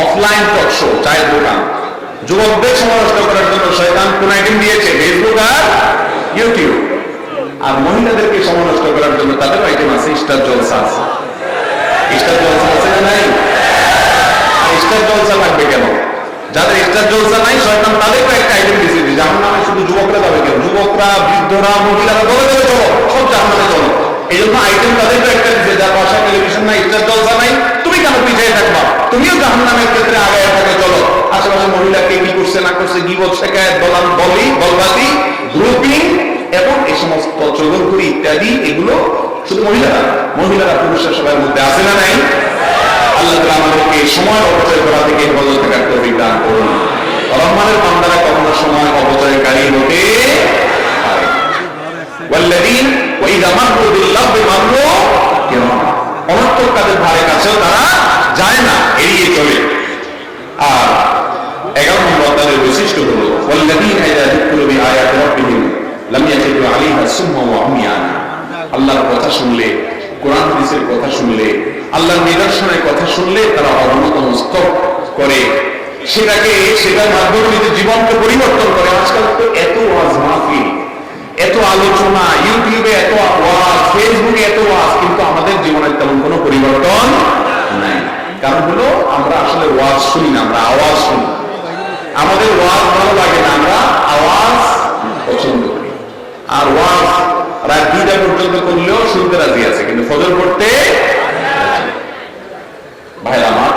অফলাইন টক শো, চায়ের দোকান। যুবকদের সময় নষ্ট করার জন্য শয়তান কোন আইটেম দিয়েছে? ফেসবুক আর ইউটিউব। আর মহিলাদেরকে সময় নষ্ট করার জন্য তাদের আইটেম আছে, স্টার জলসা আছে। স্টার জলসা আছে না নাই? স্টার জলসা লাগবে কেন? যাদের স্টার জলসা নাই, শয়তান তাদেরকে একটা আইটেম দিয়েছে, জাহান্নামে শুধু যুবকরা যাবে কেন? যুবকরা, বৃদ্ধরা, মহিলারা বলে চলো, সব জাহান্নামে চলো। এই জন্য আইটেম তাদেরকে একটা দিয়েছে, যার বাসায় টেলিভিশন নাই, স্টার জলসা নাই, তুমি কেন পিছিয়ে থাকবা? তুমিও জাহান্নামের ক্ষেত্রে আগে থাকে, চলো। আশেপাশে মহিলাকে কি করছে না করছে, গীবত শেখায়ত, বলবাজি, গ্রুপিং এবং এই সমস্ত চগলখড়ি ইত্যাদি, এগুলো শুধু মহিলারা পুরুষের সবার মধ্যে আছে না নাই? আল্লাহ তাআলা আমাদেরকে সময় অপচয় করা থেকে হেফাজত থাকার তৌফিক দান করুন। রহমানের বান্দারা কখনো সময় অপচয়কারী হতে পারে। ওয়াল্লাযীনা ওয়া ইযা মাররু বিল-লাগwi মাররু কিরামা। কাজের ধারে কাছেও তারা যায় না, এড়িয়ে চলে। আর 11 নম্বর তাদের বৈশিষ্ট্য হলো ওয়াল্লাযীনা ইযা যুকিরু বিআয়াতি রাব্বিহিম লাম ইয়াখিরু আলাইহা সুম্মা ওয়া উমিয়ানা। আল্লাহর কথা শুনলে, কোরআন হাদিসের কথা শুনলে, আল্লাহর নিদর্শনের কথা শুনলে তারা অবনতমস্তক করে, সেটার মাধ্যমে নিজের জীবনকে পরিবর্তন করে। আজকাল তো এত ওয়াজ মাহফিল, এত আলোচনা, ইউটিউবে এত ওয়াজ, ফেসবুকে এত ওয়াজ, কিন্তু আমাদের জীবনের তেমন কোনো পরিবর্তন নাই। কারণ হলো আমরা আসলে ওয়াজ শুনি না, আমরা আওয়াজ শুনি। আমাদের ওয়াজ ভালো লাগে না, আমরা আওয়াজ পছন্দ করি। আর ওয়াজ রাত 2টা পর্যন্ত করলেও শুনতে রাজি আছে, কিন্তু ফজর পড়তে ভাইরা আমার,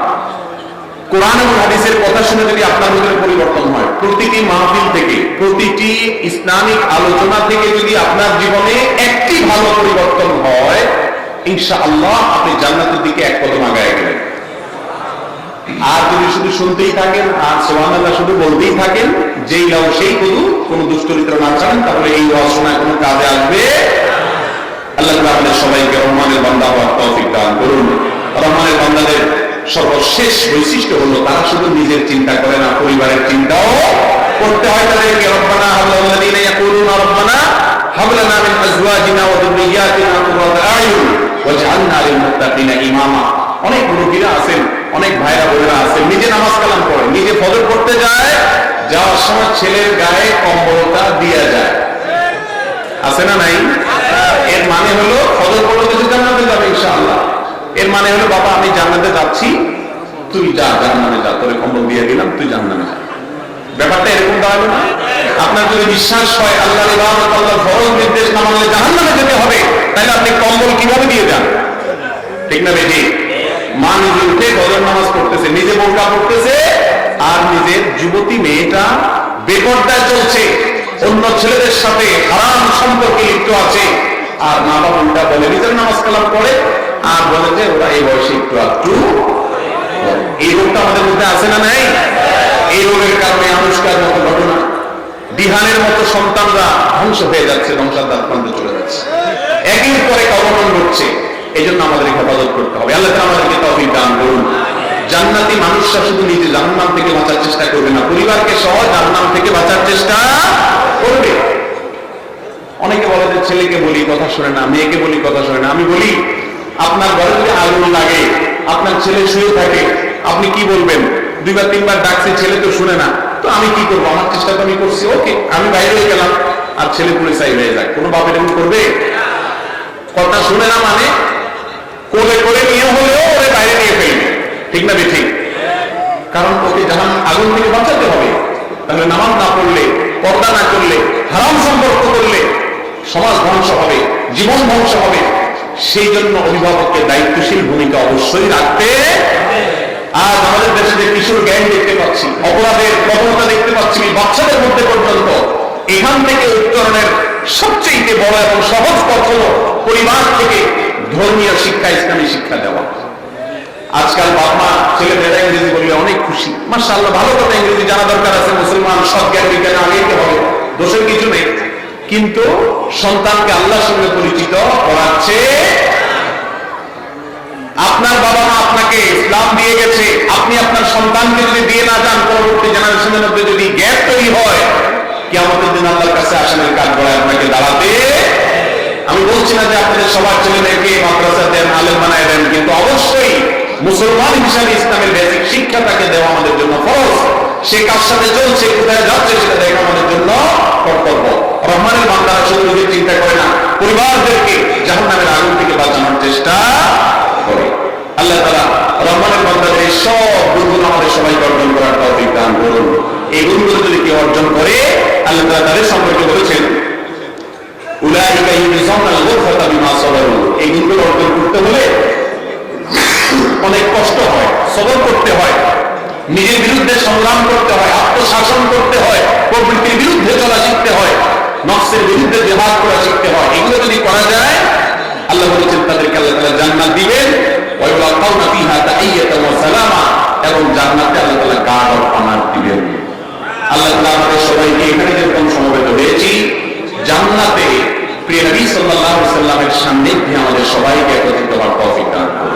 কোরআন এবং হাদিসের কথা শুনে যদি আপনার ভিতরে পরিবর্তন হয়, প্রতিটি মাহফিল থেকে, প্রতিটি ইসলামিক আলোচনা থেকে যদি আপনার জীবনে একটি ভালো পরিবর্তন হয়, ইনশাআল্লাহ আপনি জান্নাতের দিকে এক কদম আগায় গেলেন। আর যদি শুধু শুনতেই থাকেন আর সুবহানাল্লাহ শুধু বলতেই থাকেন, যেই লাও সেই কুদু, কোন দুষ্টরিত্র না চান, তাহলে এই ওয়াজ শোনা কোনো কাজে আসবে। আল্লাহ আমাদের সবাইকে রহমানের বান্দা হওয়ার তৌফিক দান করুন। রহমানের বান্দাদের সর্বশেষ বৈশিষ্ট্য হলো তারা শুধু নিজের চিন্তা করে না, পরিবারের চিন্তাও করতে হয় তাদেরকে। রব্বানা হাবলাল্লাযীনা ইয়াকুলুনা রব্বানা হাবলানা মিন আজওয়াজিনা ওয়া যুররিয়্যাতিনা কুররাতা আ'য়ুন ওয়াজআলনা লিল মুত্তাকিনা ইমামা। অনেক মুরব্বিরা আছেন, অনেক ভাইরা বোনেরা আছেন, নিজে নামাজ কালাম পড়ে, নিজে ফজর পড়তে যায়, যাওয়ার সময় ছেলের গায়ে কম্বলটা দিয়ে যায়, আছে না নাই? এর মানে হলো ফজর পড়লে তো জান্নাতে যাবে ইনশাআল্লাহ। এর মানে হলো বাবা আমি জান্নাতে যাচ্ছি, তুই যা জান্নাতে যা, তোরে কম্বল দিয়ে দিলাম, তুই জান্নাতে যা। ব্যাপারটা এরকম দাঁড়াবে না? আপনার যদি বিশ্বাস হয় আল্লাহর ইবাদত, আল্লাহর ফরজ নির্দেশ না মানলে জাহান্নামে যেতে হবে, তাহলে আপনি কম্বল কিভাবে দিয়ে যান? ঠিক না বেটি? মা নিজে উঠে ফজর নামাজ পড়তেছে, নিজে বোরকা পড়তেছে, আর নিজের যুবতী মেয়েটা বেপরদায় চলছে, অন্য ছেলেদের সাথে হারাম সম্পর্কে লিপ্ত আছে। আর মা বাবা উল্টা বলে, নিজের নামাজ কালাম পড়ে আর বলে যে ওরা এই বয়সে একটু একটু। এই রোগটা আমাদের মধ্যে আছে না নাই? এই রোগের কারণে আনুষ্কার মতো ঘটনা, বিহানের মতো সন্তানরা ধ্বংস হয়ে যাচ্ছে, ধ্বংসার প্রান্তে চলে যাচ্ছে, একের পরে অবনমন ঘটছে। এই জন্য আমাদের হেফাজত করতে হবে। আল্লাহ তাআলা আমাদেরকে তৌফিক দান করুন। জান্নাতি মানুষরা শুধু নিজে জাহান্নাম থেকে বাঁচার চেষ্টা করবে না, পরিবারকে সহ জাহান্নাম থেকে বাঁচার চেষ্টা করবে। অনেকে বলে যে ছেলেকে বলি কথা শুনে না, মেয়েকে বলি কথা শুনে না। আমি বলি আপনার ঘরে যদি আগুন লাগে, আপনার ছেলে শুয়ে থাকে, আপনি কি বলবেন? 2 বা 3 বার ডাকছি, ছেলে তো শুনে না, তো আমি কি করবো? আমার চেষ্টা তো আমি করছি, ওকে আমি বাইরে হয়ে গেলাম, আর ছেলে পুলিশাই হয়ে যায়। কোনো বাপ এরকম করবে? কথা শুনে না মানে কোলে করে নিয়ে হলেও ওরে বাইরে নিয়ে ফেলবে, ঠিক না ঠিক? কারণ ওকে জাহান আগুন থেকে বাঁচাতে হবে। তাহলে নামাজ না পড়লে, পর্দা না করলে, হারাম সম্পর্ক করলে সমাজ ধ্বংস হবে, জীবন ধ্বংস হবে। সেই জন্য অভিভাবকের দায়িত্বশীল ভূমিকা অবশ্যই রাখতে। আজ আমাদের দেশে যে কিশোর গ্যাং দেখতে পাচ্ছি, অপরাধের প্রবণতা দেখতে পাচ্ছি বাচ্চাদের মধ্যে পর্যন্ত, এখান থেকে উত্তরণের সবচেয়ে বড় এবং সহজ পথ হলো পরিবার থেকে ধর্মীয় শিক্ষা, ইসলামী শিক্ষা দেওয়া। আজকাল বাবা মা ছেলেমেয়েরা ইংরেজি বললে অনেক খুশি, মাশাআল্লাহ ভালো কথা, ইংরেজি জানা দরকার আছে, মুসলমান সৎ জ্ঞান বিজ্ঞানে আগেইতে হবে, দোষের কিছু নেই। কিন্তু সন্তানকে আল্লাহর সঙ্গে পরিচিত করাচ্ছে। আপনার বাবা মা আপনাকে ইসলাম দিয়ে গেছে, আপনি আপনার সন্তানকে যদি দিয়ে না যান, পরবর্তী জেনারেশনের মধ্যে যদি গ্যাপ তৈরি হয়, কিয়ামতের দিন আল্লাহর কাছে আসামের কাঠ গড়ায় আপনাকে দাঁড়াতে। আমি বলছি না যে আপনাদের সবার ছেলে মেয়েকে মাদ্রাসা দেন, আলেম বানায় দেন, কিন্তু অবশ্যই মুসলমান হিসাবে ইসলামের বেসিক শিক্ষা তাকে দেওয়া আমাদের জন্য ফরজ। সে কার সাথে চলছে, কোথায় যাচ্ছে, সেটা দেখা আমাদের জন্য কর্তব্য। রহমানের বান্দারা শুধু নিজের চিন্তা করে না, পরিবারদেরকে জাহান্নামের আগুন থেকে বাঁচানোর চেষ্টা করে। আল্লাহ তাআলা রহমানের বান্দাদের এই সব গুণগুলো আমাদের সবাইকে অর্জন করার তৌফিক দান করুন। এই গুণগুলো যদি কেউ অর্জন করে, আল্লাহ তাআলা তাদের সম্পর্কে বলেছেন উলাইকা ইউজাউনাল গুরফাতা বিমা সাবারু। এই গুণগুলো অর্জন করতে হলে অনেক কষ্ট হয়, সবর করতে হয়, নিজের বিরুদ্ধে সংগ্রাম করতে হয়, আত্মশাসন করতে হয়, প্রবৃত্তির বিরুদ্ধে চলা শিখতে হয়, নফসের বিরুদ্ধে জিহাদ করা শিখতে হয়। এগুলো যদি করা যায়, আল্লাহ বলেছেন তাদেরকে আল্লাহ তাআলা জান্নাত দিবেন, ওয়া ইউলাকাউনা ফিহা তাহিয়াতান ওয়া সালামা, এবং জান্নাতে আল্লাহ তাআলা গাঢ় অনার দিবেন। আল্লাহ তাআলা আমাদের সবাইকে এখানে যেরকম সমবেত হয়েছি, জান্নাতে প্রিয় নবী সাল্লাল্লাহু আলাইহি ওয়াসাল্লামের সান্নিধ্যে আমাদের সবাইকে একত্রিত হওয়ার তৌফিক দান করুন।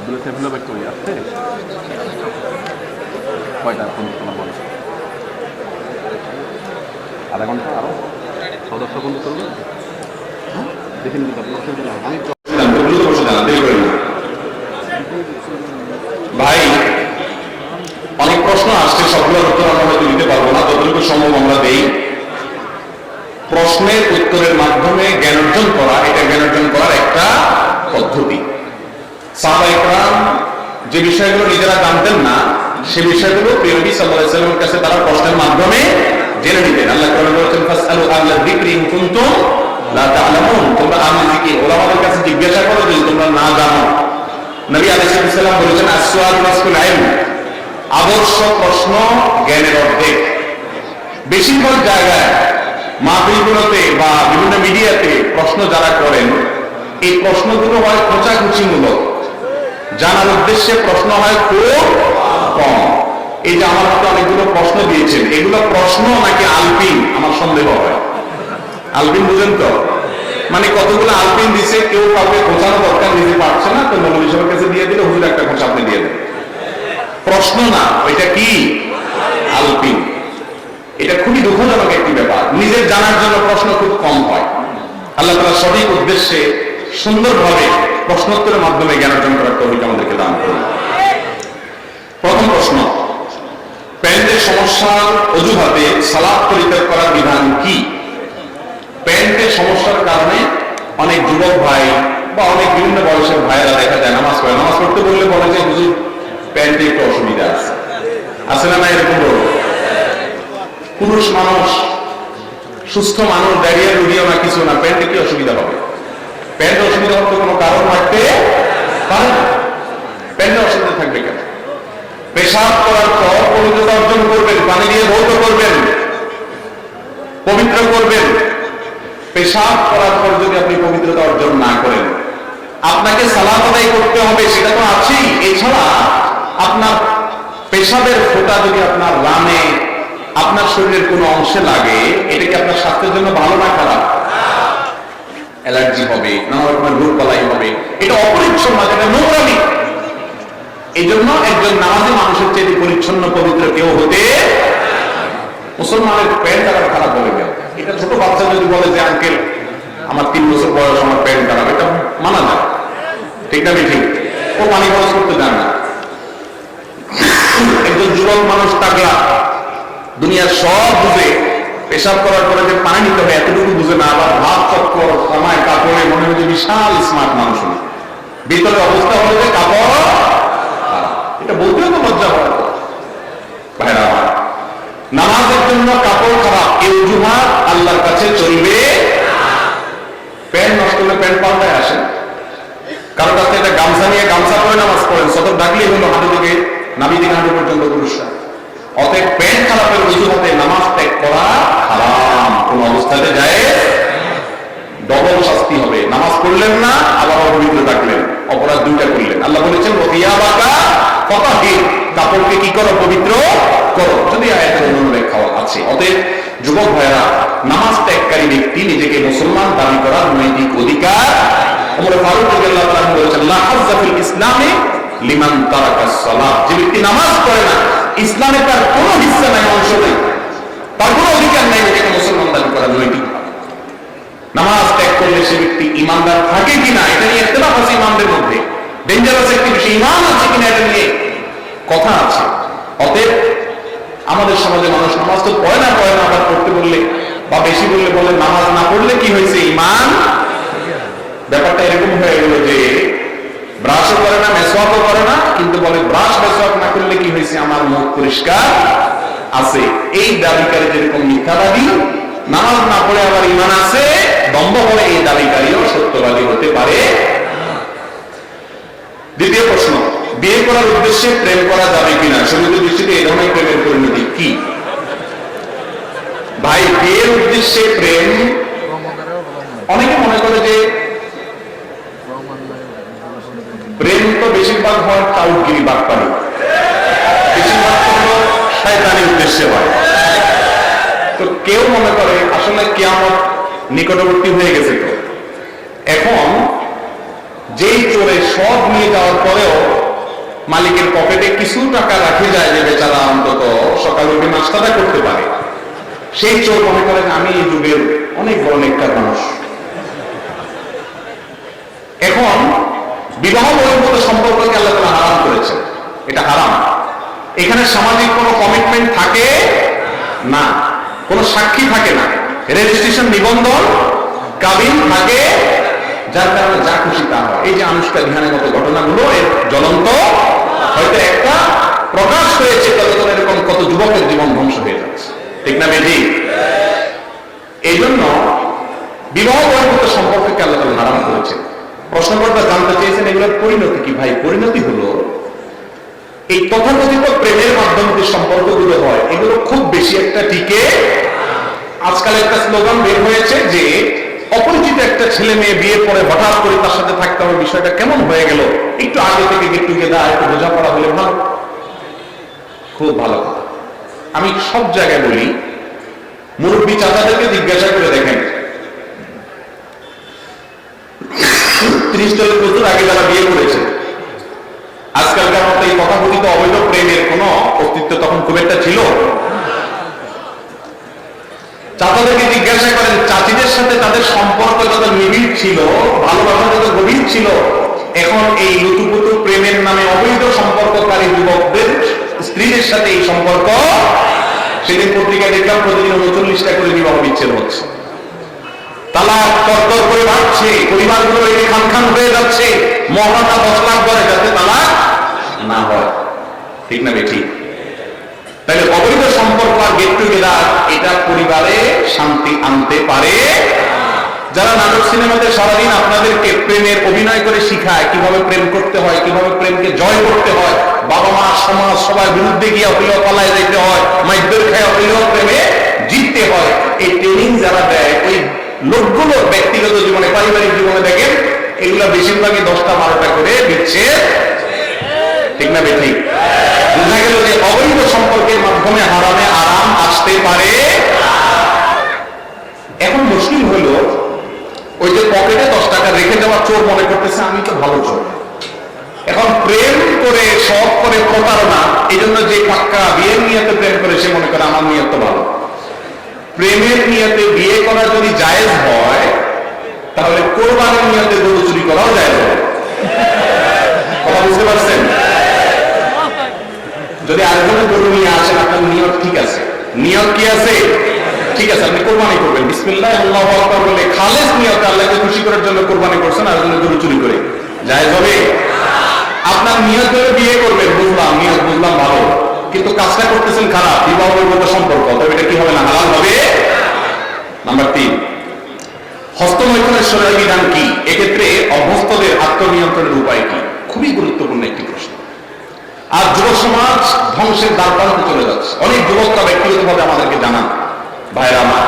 আব্দুল সাইফুল্লাহ ভাই কই আসছে? কয়টা ফোন বলে আধা ঘন্টা আরো সদস্য বন্ধু করবে দেখে নিতে আমি ভাই অনেক প্রশ্ন আসছে, সবগুলোর উত্তর আমরা হয়তো দিতে পারবো না, যতটুকু সম্ভব আমরা দেই। প্রশ্নের উত্তরের মাধ্যমে জ্ঞান অর্জন করা, এটা জ্ঞান অর্জন করার একটা পদ্ধতি। সাহাবায়ে কেরাম যে বিষয়গুলো নিজেরা জানতেন না, সে বিষয়গুলো প্রিয় নবী সাল্লাল্লাহু আলাইহি ওয়াসাল্লামের কাছে তারা প্রশ্নের মাধ্যমে জেনে নিতেন। আল্লাহ কোরআনে বলেছেন, ফাসআলু আহলা যিকরি ইন কুনতুম লা তা'লামুন, তোমরা আহলে যিকির ওলামাদের কাছে জিজ্ঞাসা করো যদি তোমরা না জানো। নবী আলাইহিস সালাম বলেছেন, আস-সুআলু নাসফুল ইলম, আদর্শ প্রশ্ন জ্ঞানের অর্ধেক। বেশিরভাগ জায়গায় মাহফিলগুলোতে বা বিভিন্ন মিডিয়াতে প্রশ্ন যারা করেন, এই প্রশ্নগুলো হয় খোঁচাখুচিমূলক, জানার উদ্দেশ্যে প্রশ্ন হয় খুব কম। এই যে আমার হাতে অনেকগুলো প্রশ্ন দিয়েছেন, এগুলো প্রশ্ন নাকি আলপিন আমার সন্দেহ হয়। আলপিন বুঝেন তো, মানে কতগুলো আলপিন দিছে, কেউ কাউকে খোঁচানো দরকার দিতে পারছে না, তো মৌলভী সাহেবের কাছে দিয়ে দিলে হুজুর একটা খোঁচা আপনি দিয়ে দেন। প্রশ্ন না, ওইটা কি আলপিন। এটা খুবই দুঃখজনক একটি ব্যাপার। নিজের জানার জন্য প্রশ্ন খুব কম হয়। আল্লাহ তাআলা সঠিক উদ্দেশ্যে সুন্দরভাবে প্রশ্নোত্তরের মাধ্যমে জ্ঞান অর্জন করার তৌফিক আমাদেরকে দান করুন। প্রথম প্রশ্ন, প্যান্টের সমস্যার অজুহাতে সালাত পরিত্যাগ করার বিধান কি? প্যান্টের সমস্যার কারণে অনেক যুবক ভাই বা অনেক বিভিন্ন বয়সের ভাইয়েরা দেখা যায় নামাজ পড়ে, নামাজ পড়তে বললে বলে যে হুজুর প্যান্টে একটু অসুবিধা আছে। আছে না এরকম বলো? পুরুষ মানুষ, সুস্থ মানুষ, দাঁড়িয়ে রুগিও না, কিছু না, প্যান্টে কি অসুবিধা হবে? প্যান্টে অসুবিধা হতে কোনো কারণ থাকতে পারে না। প্যান্টে অসুবিধা থাকবে কেন? পেশাব করার পর পবিত্রতা অর্জন করবেন, পানি দিয়ে ধৌত করবেন, পবিত্র করবেন। পেশাব করার পর যদি আপনি পবিত্রতা অর্জন না করেন, আপনাকে সালাত আদায় করতে হবে, সেটা তো আছেই। এছাড়া আপনার পেশাবের ফোঁটা যদি আপনার রানে, আপনার শরীরের কোনো অংশে লাগে, এটা কি আপনার স্বাস্থ্যের জন্য ভালো না খারাপ? অ্যালার্জি হবে, নানা রকমের রোগ বালাই হবে, এটা অপরিচ্ছন্ন, এটা নোংরামি। এই জন্য একজন নামাজি মানুষের চেয়ে পরিচ্ছন্ন পবিত্র কেউ হতে, মুসলমানের প্যান্ট আবার খারাপ বলে গেল, এটা ছোট বাচ্চা যদি বলে যে আঙ্কেল আমার 3 বছর বয়স, আমার প্যান্ট খারাপ, এটা মানা যায়, ঠিক না? ঠিক, ও পানি খরচ করতে দেন না। একজন যুবক মানুষ তাগলা, দুনিয়ার সব বুঝে, পেশাব করার পরে যে পানি নিতে হবে এতটুকু বুঝে না, আবার ভাত চক্কর সময় কাপড়ে মনে হয় যে বিশাল স্মার্ট মানুষ, ভিতরে অবস্থা হলো যে কাপড়, এটা বলতেও তো লজ্জা হয়। ভাইরা আমার, নামাজের জন্য কাপড় খারাপ, এই অজুহাত আল্লাহর কাছে চলবে। প্যান্ট নষ্ট হলে প্যান্ট পাল্টায় আসেন, কারো কাছে একটা গামছা নিয়ে গামছা পরে নামাজ পড়েন, সতর্ক ডাকলেই হলো হাঁটু থেকে নাভি থেকে হাঁটু পর্যন্ত পুরুষরা। অতএব প্যান্ট খারাপের অজুহাতে নামাজ ত্যাগ করা হারাম, কোন অবস্থাতে যায়, ডবল শাস্তি হবে। নামাজ পড়লেন না, আবার অপবিত্র থাকলেন, অপরাধ দুইটা করলেন। আল্লাহ বলেছেন ওয়াকিয়াবাকা ফাতাহির, কাপড়কে কি করো? পবিত্র করো, যদি আয়াতের অন্য ব্যাখ্যাও আছে। অতএব যুবক ভাইরা, নামাজ ত্যাগকারী ব্যক্তি নিজেকে মুসলমান দাবি করার নৈতিক অধিকার। ওমর ফারুক রাদিয়াল্লাহু তাআলা বলেছেন, লা হাজ্জা ফিল ইসলামে লিমান তারাকাস সালাত, যে ব্যক্তি নামাজ পড়ে না, ইসলামে তার কোনো হিস্সা নাই, অংশ নেই, তার কোনো অধিকার নাই নিজেকে মুসলমান দাবি করার নৈতিক। নামাজ ত্যাগ করলে সে ব্যক্তি ইমানদার থাকে কিনা, এটা নিয়ে ইখতিলাফ আছে ইমামদের মধ্যে। ডেঞ্জারাস একটি বিষয়, ইমান আছে কিনা এটা নিয়ে কথা আছে। অতএব আমাদের সমাজে মানুষ নামাজ তো পড়ে না, আবার পড়তে বললে বা বেশি বললে বলে নামাজ না পড়লে কি হয়েছে, ইমান। ব্যাপারটা এরকম হয়ে গেল যে ব্রাশও করে না, মেসওয়াকও করে না, কিন্তু বলে ব্রাশ মেসওয়াক না করলে কি হয়েছে, আমার মুখ পরিষ্কার আছে। এই দাবিকারী যেরকম মিথ্যাবাদী, নামাজ না পড়ে আবার ইমান আছে, দ্বন্দ্ব হলে এই দাবিকারীও সত্যবাদী হতে পারে। দ্বিতীয় প্রশ্ন, বিয়ে করার উদ্দেশ্যে প্রেম করা যাবে কিনা? শরীয়তের দৃষ্টিতে এই ধরনের প্রেমের পরিণতি কি? ভাই, বিয়ের উদ্দেশ্যে প্রেম, অনেকে মনে করে যে প্রেম তো বেশিরভাগ হয় কাউগিরি বাটপারি, বেশিরভাগ শয়তানি উদ্দেশ্যে হয়। তো কেউ মনে করে আসলে কিয়ামত নিকটবর্তী হয়ে গেছে, তো এখন যেই চোরে সব নিয়ে যাওয়ার পরেও মালিকের পকেটে কিছু টাকা রাখে যায় যে বেচারা অন্তত সকালে উঠে নাস্তাটা করতে পারে, সেই চোর মনে করেন আমি এই যুগের অনেক বড় নেককার মানুষ। এখন বিবাহ বহির্ভূত সম্পর্ককে আল্লাহ তাআলা হারাম করেছেন, এটা হারাম। এখানে সামাজিক কোনো কমিটমেন্ট থাকে না, কোনো সাক্ষী থাকে না, রেজিস্ট্রেশন নিবন্ধন কাবিন থাকে, যার কারণে যা খুশি তা হয়। এই যে আনুষ্কা ধ্যানের মতো ঘটনাগুলো এর জ্বলন্ত, হয়তো একটা প্রকাশ হয়েছে, ততক্ষণ এরকম কত যুবকের জীবন ধ্বংস হয়ে যাচ্ছে, ঠিক না বেঠিক? এই জন্য বিবাহ বহির্ভূত সম্পর্ককে আল্লাহ তাআলা হারাম করেছেন। প্রশ্নকর্তা জানতে চেয়েছেন এগুলোর পরিণতি কি? ভাই, পরিণতি হলো এই তথাকথিত প্রেমের মাধ্যমে যে সম্পর্কগুলো হয় এগুলো খুব বেশি একটা টিকে। আজকাল একটা স্লোগান বের হয়েছে যে অপরিচিত একটা ছেলে মেয়ে বিয়ে পরে হঠাৎ করে তার সাথে থাকতে হবে, বিষয়টা কেমন হয়ে গেল, একটু আগে থেকে গেট টুগেদার, একটু বোঝাপড়া হলে ভালো। খুব ভালো কথা। আমি সব জায়গায় বলি, মুরব্বী চাচাদেরকে জিজ্ঞাসা করে দেখেন 30-40 বছর আগে যারা বিয়ে করেছে, আজকালকার মতো এই তথাকথিত অবৈধ প্রেমের কোন অস্তিত্ব তখন খুব একটা ছিল। চাচাদেরকে জিজ্ঞাসা করেন চাচিদের সাথে তাদের সম্পর্ক যত নিবিড় ছিল, ভালোবাসা যত গভীর ছিল, এখন এই লুতুপুতু প্রেমের নামে অবৈধ সম্পর্ককারী যুবকদের স্ত্রীদের সাথে এই সম্পর্ক, সেদিন পত্রিকায় দেখলাম প্রতিদিন 39টা করে বিবাহ বিচ্ছেদ হচ্ছে। তালাক তরতর করে বাড়ছে, পরিবারগুলো এই খান খান হয়ে যাচ্ছে, মহানা 10 লাখ করে যাতে তালাক না হয়, ঠিক না বেঠিক? তাহলে অবৈধ সম্পর্ক আর গেট টুগেদার এটা পরিবারে শান্তি আনতে পারে। যারা নাটক সিনেমাতে সারাদিন আপনাদেরকে প্রেমের অভিনয় করে শিখায় কিভাবে প্রেম করতে হয়, কিভাবে প্রেমকে জয় করতে হয়, বাবা মা সমাজ সবার বিরুদ্ধে গিয়ে অপিলেও পালায় যেতে হয়, মাইদ্যর খায় অপিলেও প্রেমে জিততে হয়, এই ট্রেনিং যারা দেয় ওই লোকগুলোর ব্যক্তিগত জীবনে, পারিবারিক জীবনে দেখেন এগুলা বেশিরভাগই 10টা-12টা করে দিচ্ছে, ঠিক না বেঠিক? বোঝা গেল যে অবৈধ সম্পর্কের মাধ্যমে হারামে আরাম আসতে পারে। এখন মুশকিল হলো ওই যে পকেটে 10 টাকা রেখে যাওয়া চোর মনে করতেছে আমি তো ভালো চোর। এখন প্রেম করে সব করে প্রতারণা, এই জন্য যে পাক্কা বিয়ের নিয়তে প্রেম করে সে মনে করে আমার নিয়ত তো ভালো। প্রেমের নিয়তে বিয়ে করা যদি জায়েজ হয় তাহলে কোরবানির নিয়তে গরু চুরি করাও জায়েজ হবে। কথা বুঝতে পারছেন? যদি আরেকজনের গরু নিয়ে আসেন, আপনার নিয়ত ঠিক আছে, নিয়ত কি আছে? ঠিক আছে, আপনি কোরবানি করবেন, বিসমিল্লাহ আল্লাহু আকবার বলে খালেস নিয়তে আল্লাহকে খুশি করার জন্য কোরবানি করছেন, আরেকজনের গরু চুরি করে, জায়েজ হবে? আপনার নিয়ত হলে বিয়ে করবেন, বুঝলাম, নিয়ত বুঝলাম ভালো, কিন্তু কাজটা করতেছেন খারাপ, বিবাহ বহির্ভূত সম্পর্ক, তবে এটা কি হবে না? হালাল হবে। নাম্বার 3, হস্তমৈথুনের শরীয়ী বিধান কি? এক্ষেত্রে অভ্যস্তদের আত্মনিয়ন্ত্রণের উপায় কি? খুবই গুরুত্বপূর্ণ একটি প্রশ্ন। আর যুব সমাজ ধ্বংসের দ্বার প্রান্তে চলে যাচ্ছে। অনেক যুবকরা ব্যক্তিগতভাবে আমাদেরকে জানান, ভাইরা আমার,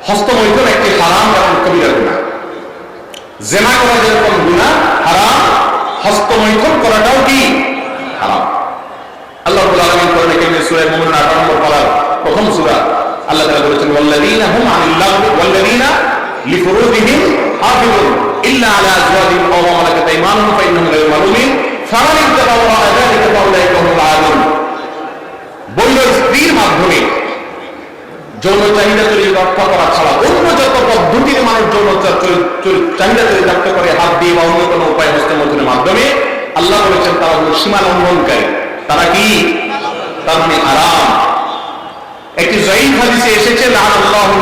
হস্তমৈথুন একটি হারাম এবং কবিরা গুনাহ। জেনা করা যেরকম গুনাহ হারাম, হস্তমৈথুন করাটাও কি হারাম। আল্লাহ রাব্বুল আলামিন কোরআনে কারীমে সূরা মুমিনুন 18 নম্বর পারার প্রথম সূরা, আল্লাহ তাআলা বলেছেন ওয়াল্লাযীনা হুম আনিল লাগwi ওয়াল্লাযীনা লিফুরুজিহিম হাফিজুন ইল্লা আলা আজওয়াজিহিম আও মা মালাকাত আইমানুহুম ফাইন্নাহুম গায়রু মালুমিন ফামান ইত্তাবা ওয়ারা'a যালিকা ফাউলাইকা হুমুল আদুন। বৈধ স্ত্রীর মাধ্যমে যৌন চাহিদা রক্ষা করা ছাড়া অন্য যত পদ্ধতিতে মানুষ যৌন চাহিদা চরিতার্থ করে, হাত দিয়ে বা অন্য কোনো উপায় হস্তমৈথুনের মাধ্যমে, আল্লাহ বলেছেন তারা হল সীমা লঙ্ঘনকারী। তারা কি? তার মানে হারাম। একটি যায়ীফ হাদিসে এসেছে লাআনাল্লাহু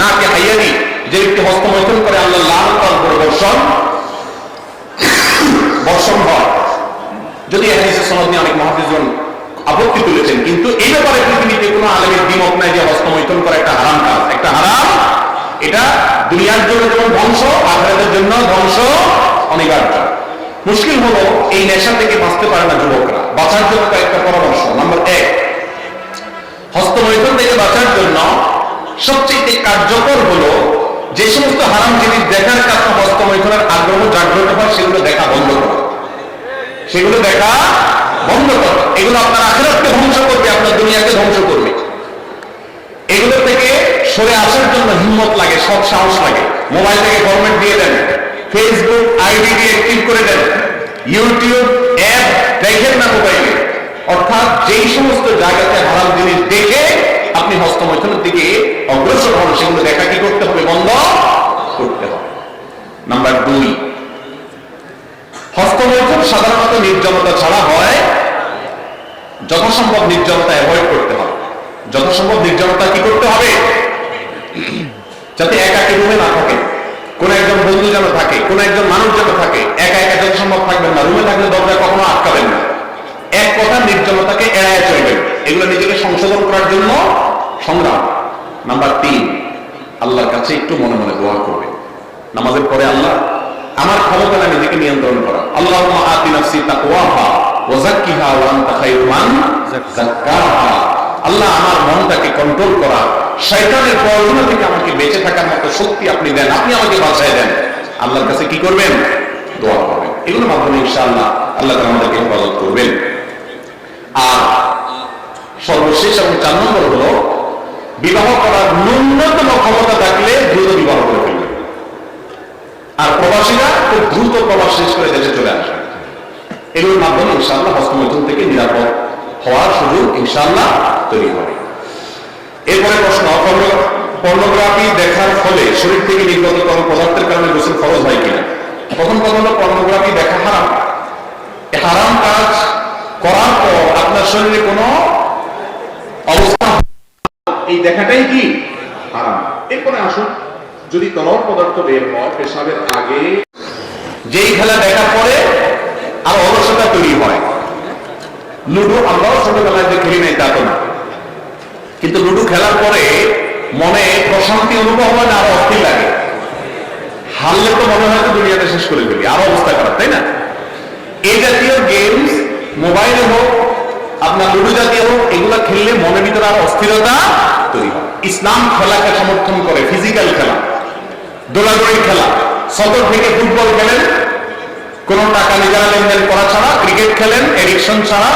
নাকি হাইয়ানি, যে ব্যক্তি হস্তমৈথুন করে আল্লাহ লানত তার উপর বর্ষণ হয়। যদি এই হাদিসের সনদ নিয়ে অনেক মুহাদ্দিসগণ আপত্তি তুলেছেন, কিন্তু এই ব্যাপারে পৃথিবীতে কোনো আলেমের দ্বিমত নাই যে হস্তমৈথুন করা একটা হারাম কাজ, একটা হারাম। এটা দুনিয়ার জন্য যেমন ধ্বংস, আখিরাতের জন্য ধ্বংস অনিবার্য। মুশকিল হলো এই নেশা থেকে বাঁচতে পারে না যুবকরা। বাঁচার জন্য কয়েকটা পরামর্শ। নাম্বার 1, হস্তমৈথুন থেকে বাঁচার জন্য সবচেয়ে কার্যকর হলো যে সমস্ত হারাম জিনিস দেখার কারণে হস্তমৈথুনের আগ্রহ জাগ্রত হয় সেগুলো দেখা বন্ধ করা। সেগুলো দেখা বন্ধ করা। এগুলো আপনার আখিরাতকে ধ্বংস করবে, আপনার দুনিয়াকে ধ্বংস করবে। এগুলো থেকে সরে আসার জন্য হিম্মত লাগে, সব সাহস লাগে। মোবাইল থেকে ফরম্যাট দিয়ে দেন, ফেসবুক আইডি দিয়ে অ্যাক্টিভ করে দেন, ইউটিউব অ্যাপ দেখেন না মোবাইলে, অর্থাৎ যেই সমস্ত জায়গাতে হারাম জিনিস দেখে আপনি হস্তমৈথুনের দিকে অগ্রসর হন, সেগুলো দেখা কি করতে হবে? বন্ধ করতে হবে। নাম্বার 2, হস্তমৈথুন সাধারণত নির্জনতা ছাড়া হয়, যথাসম্ভব নির্জনতা অ্যাভয়েড করতে হবে। যথাসম্ভব নির্জনতা কি করতে হবে? যাতে একাকী রুমে না থাকে, কোন একজন বন্ধু যেন থাকে, কোন একজন মানুষ যেন থাকে। একা একা যথাসম্ভব থাকবেন না, রুমে থাকলে দরজা কখনো আটকাবেন না। এক কথা, নির্জনতাকে এড়ায় চলবেন। এগুলো নিজেকে সংশোধন করার জন্য সংগ্রাম। নাম্বার 3, আল্লাহর কাছে একটু মনে মনে দোয়া করবে নামাজের পরে, আল্লাহ আমার ক্ষমতা না নিজেকে নিয়ন্ত্রণ করা। আল্লাহুম্মা আতি নাফসি তাকওয়াহা ওয়া যাক্কিহা ওয়া আনতা খায়রু মান যাক্কাহা। আল্লাহ আমার মনটাকে কন্ট্রোল করা, শয়তানের প্রলোভন থেকে আমাকে বেঁচে থাকার মতো শক্তি আপনি দেন, আপনি আমাকে বাঁচায় দেন। আল্লাহর কাছে কি করবেন? দোয়া করবেন। এগুলোর মাধ্যমে ইনশাআল্লাহ আল্লাহ তাআলা আমাদেরকে হেফাজত করবেন। আর সর্বশেষ এবং 4 নম্বর হলো, বিবাহ করার ন্যূনতম ক্ষমতা থাকলে দ্রুত বিবাহ করে ফেলবেন। আর প্রবাসীরা খুব দ্রুত প্রবাস শেষ করে দেশে চলে আসেন। এগুলোর মাধ্যমে ইনশাআল্লাহ হস্তমৈথুন থেকে নিরাপদ হওয়ার সুযোগ ইনশাআল্লাহ তৈরি হবে। এরপরে প্রশ্ন, পর্নোগ্রাফি দেখার ফলে শরীর থেকে নির্গত তরল পদার্থের কারণে গোসল ফরজ হয় কিনা? প্রথম কথা হলো, পর্নোগ্রাফি দেখা হারাম। হারাম কাজ করার পর আপনার শরীরে কোনো অবস্থা, এই দেখাটাই কি হারাম। এরপরে আসুন, যদি তরল পদার্থ বের হয় পেশাবের আগে, যেই খেলা দেখার পরে আর অলসতা তৈরি হয়। লুডো আমরাও ছোটবেলায় যে খেলি নাই তা তো না, কিন্তু লুডো খেলার পরে মনে প্রশান্তি অনুভব হয় না, আরো অস্থির লাগে। হারলে তো মনে হয় তো দুনিয়াতে শেষ করে ফেলি, আরো অবস্থা খারাপ, তাই না? এই জাতীয় গেমস, মোবাইলে হোক আপনার লুডো জাতীয় হোক, এগুলা খেললে মনের ভিতরে আরো অস্থিরতা তৈরি হয়। ইসলাম খেলাকে সমর্থন করে, ফিজিক্যাল খেলা, দৌড়াদৌড়ির খেলা, সদর থেকে ফুটবল খেলেন কোনো টাকা নিজেরা লেনদেন করা ছাড়া, ক্রিকেট খেলেন এডিকশন ছাড়া,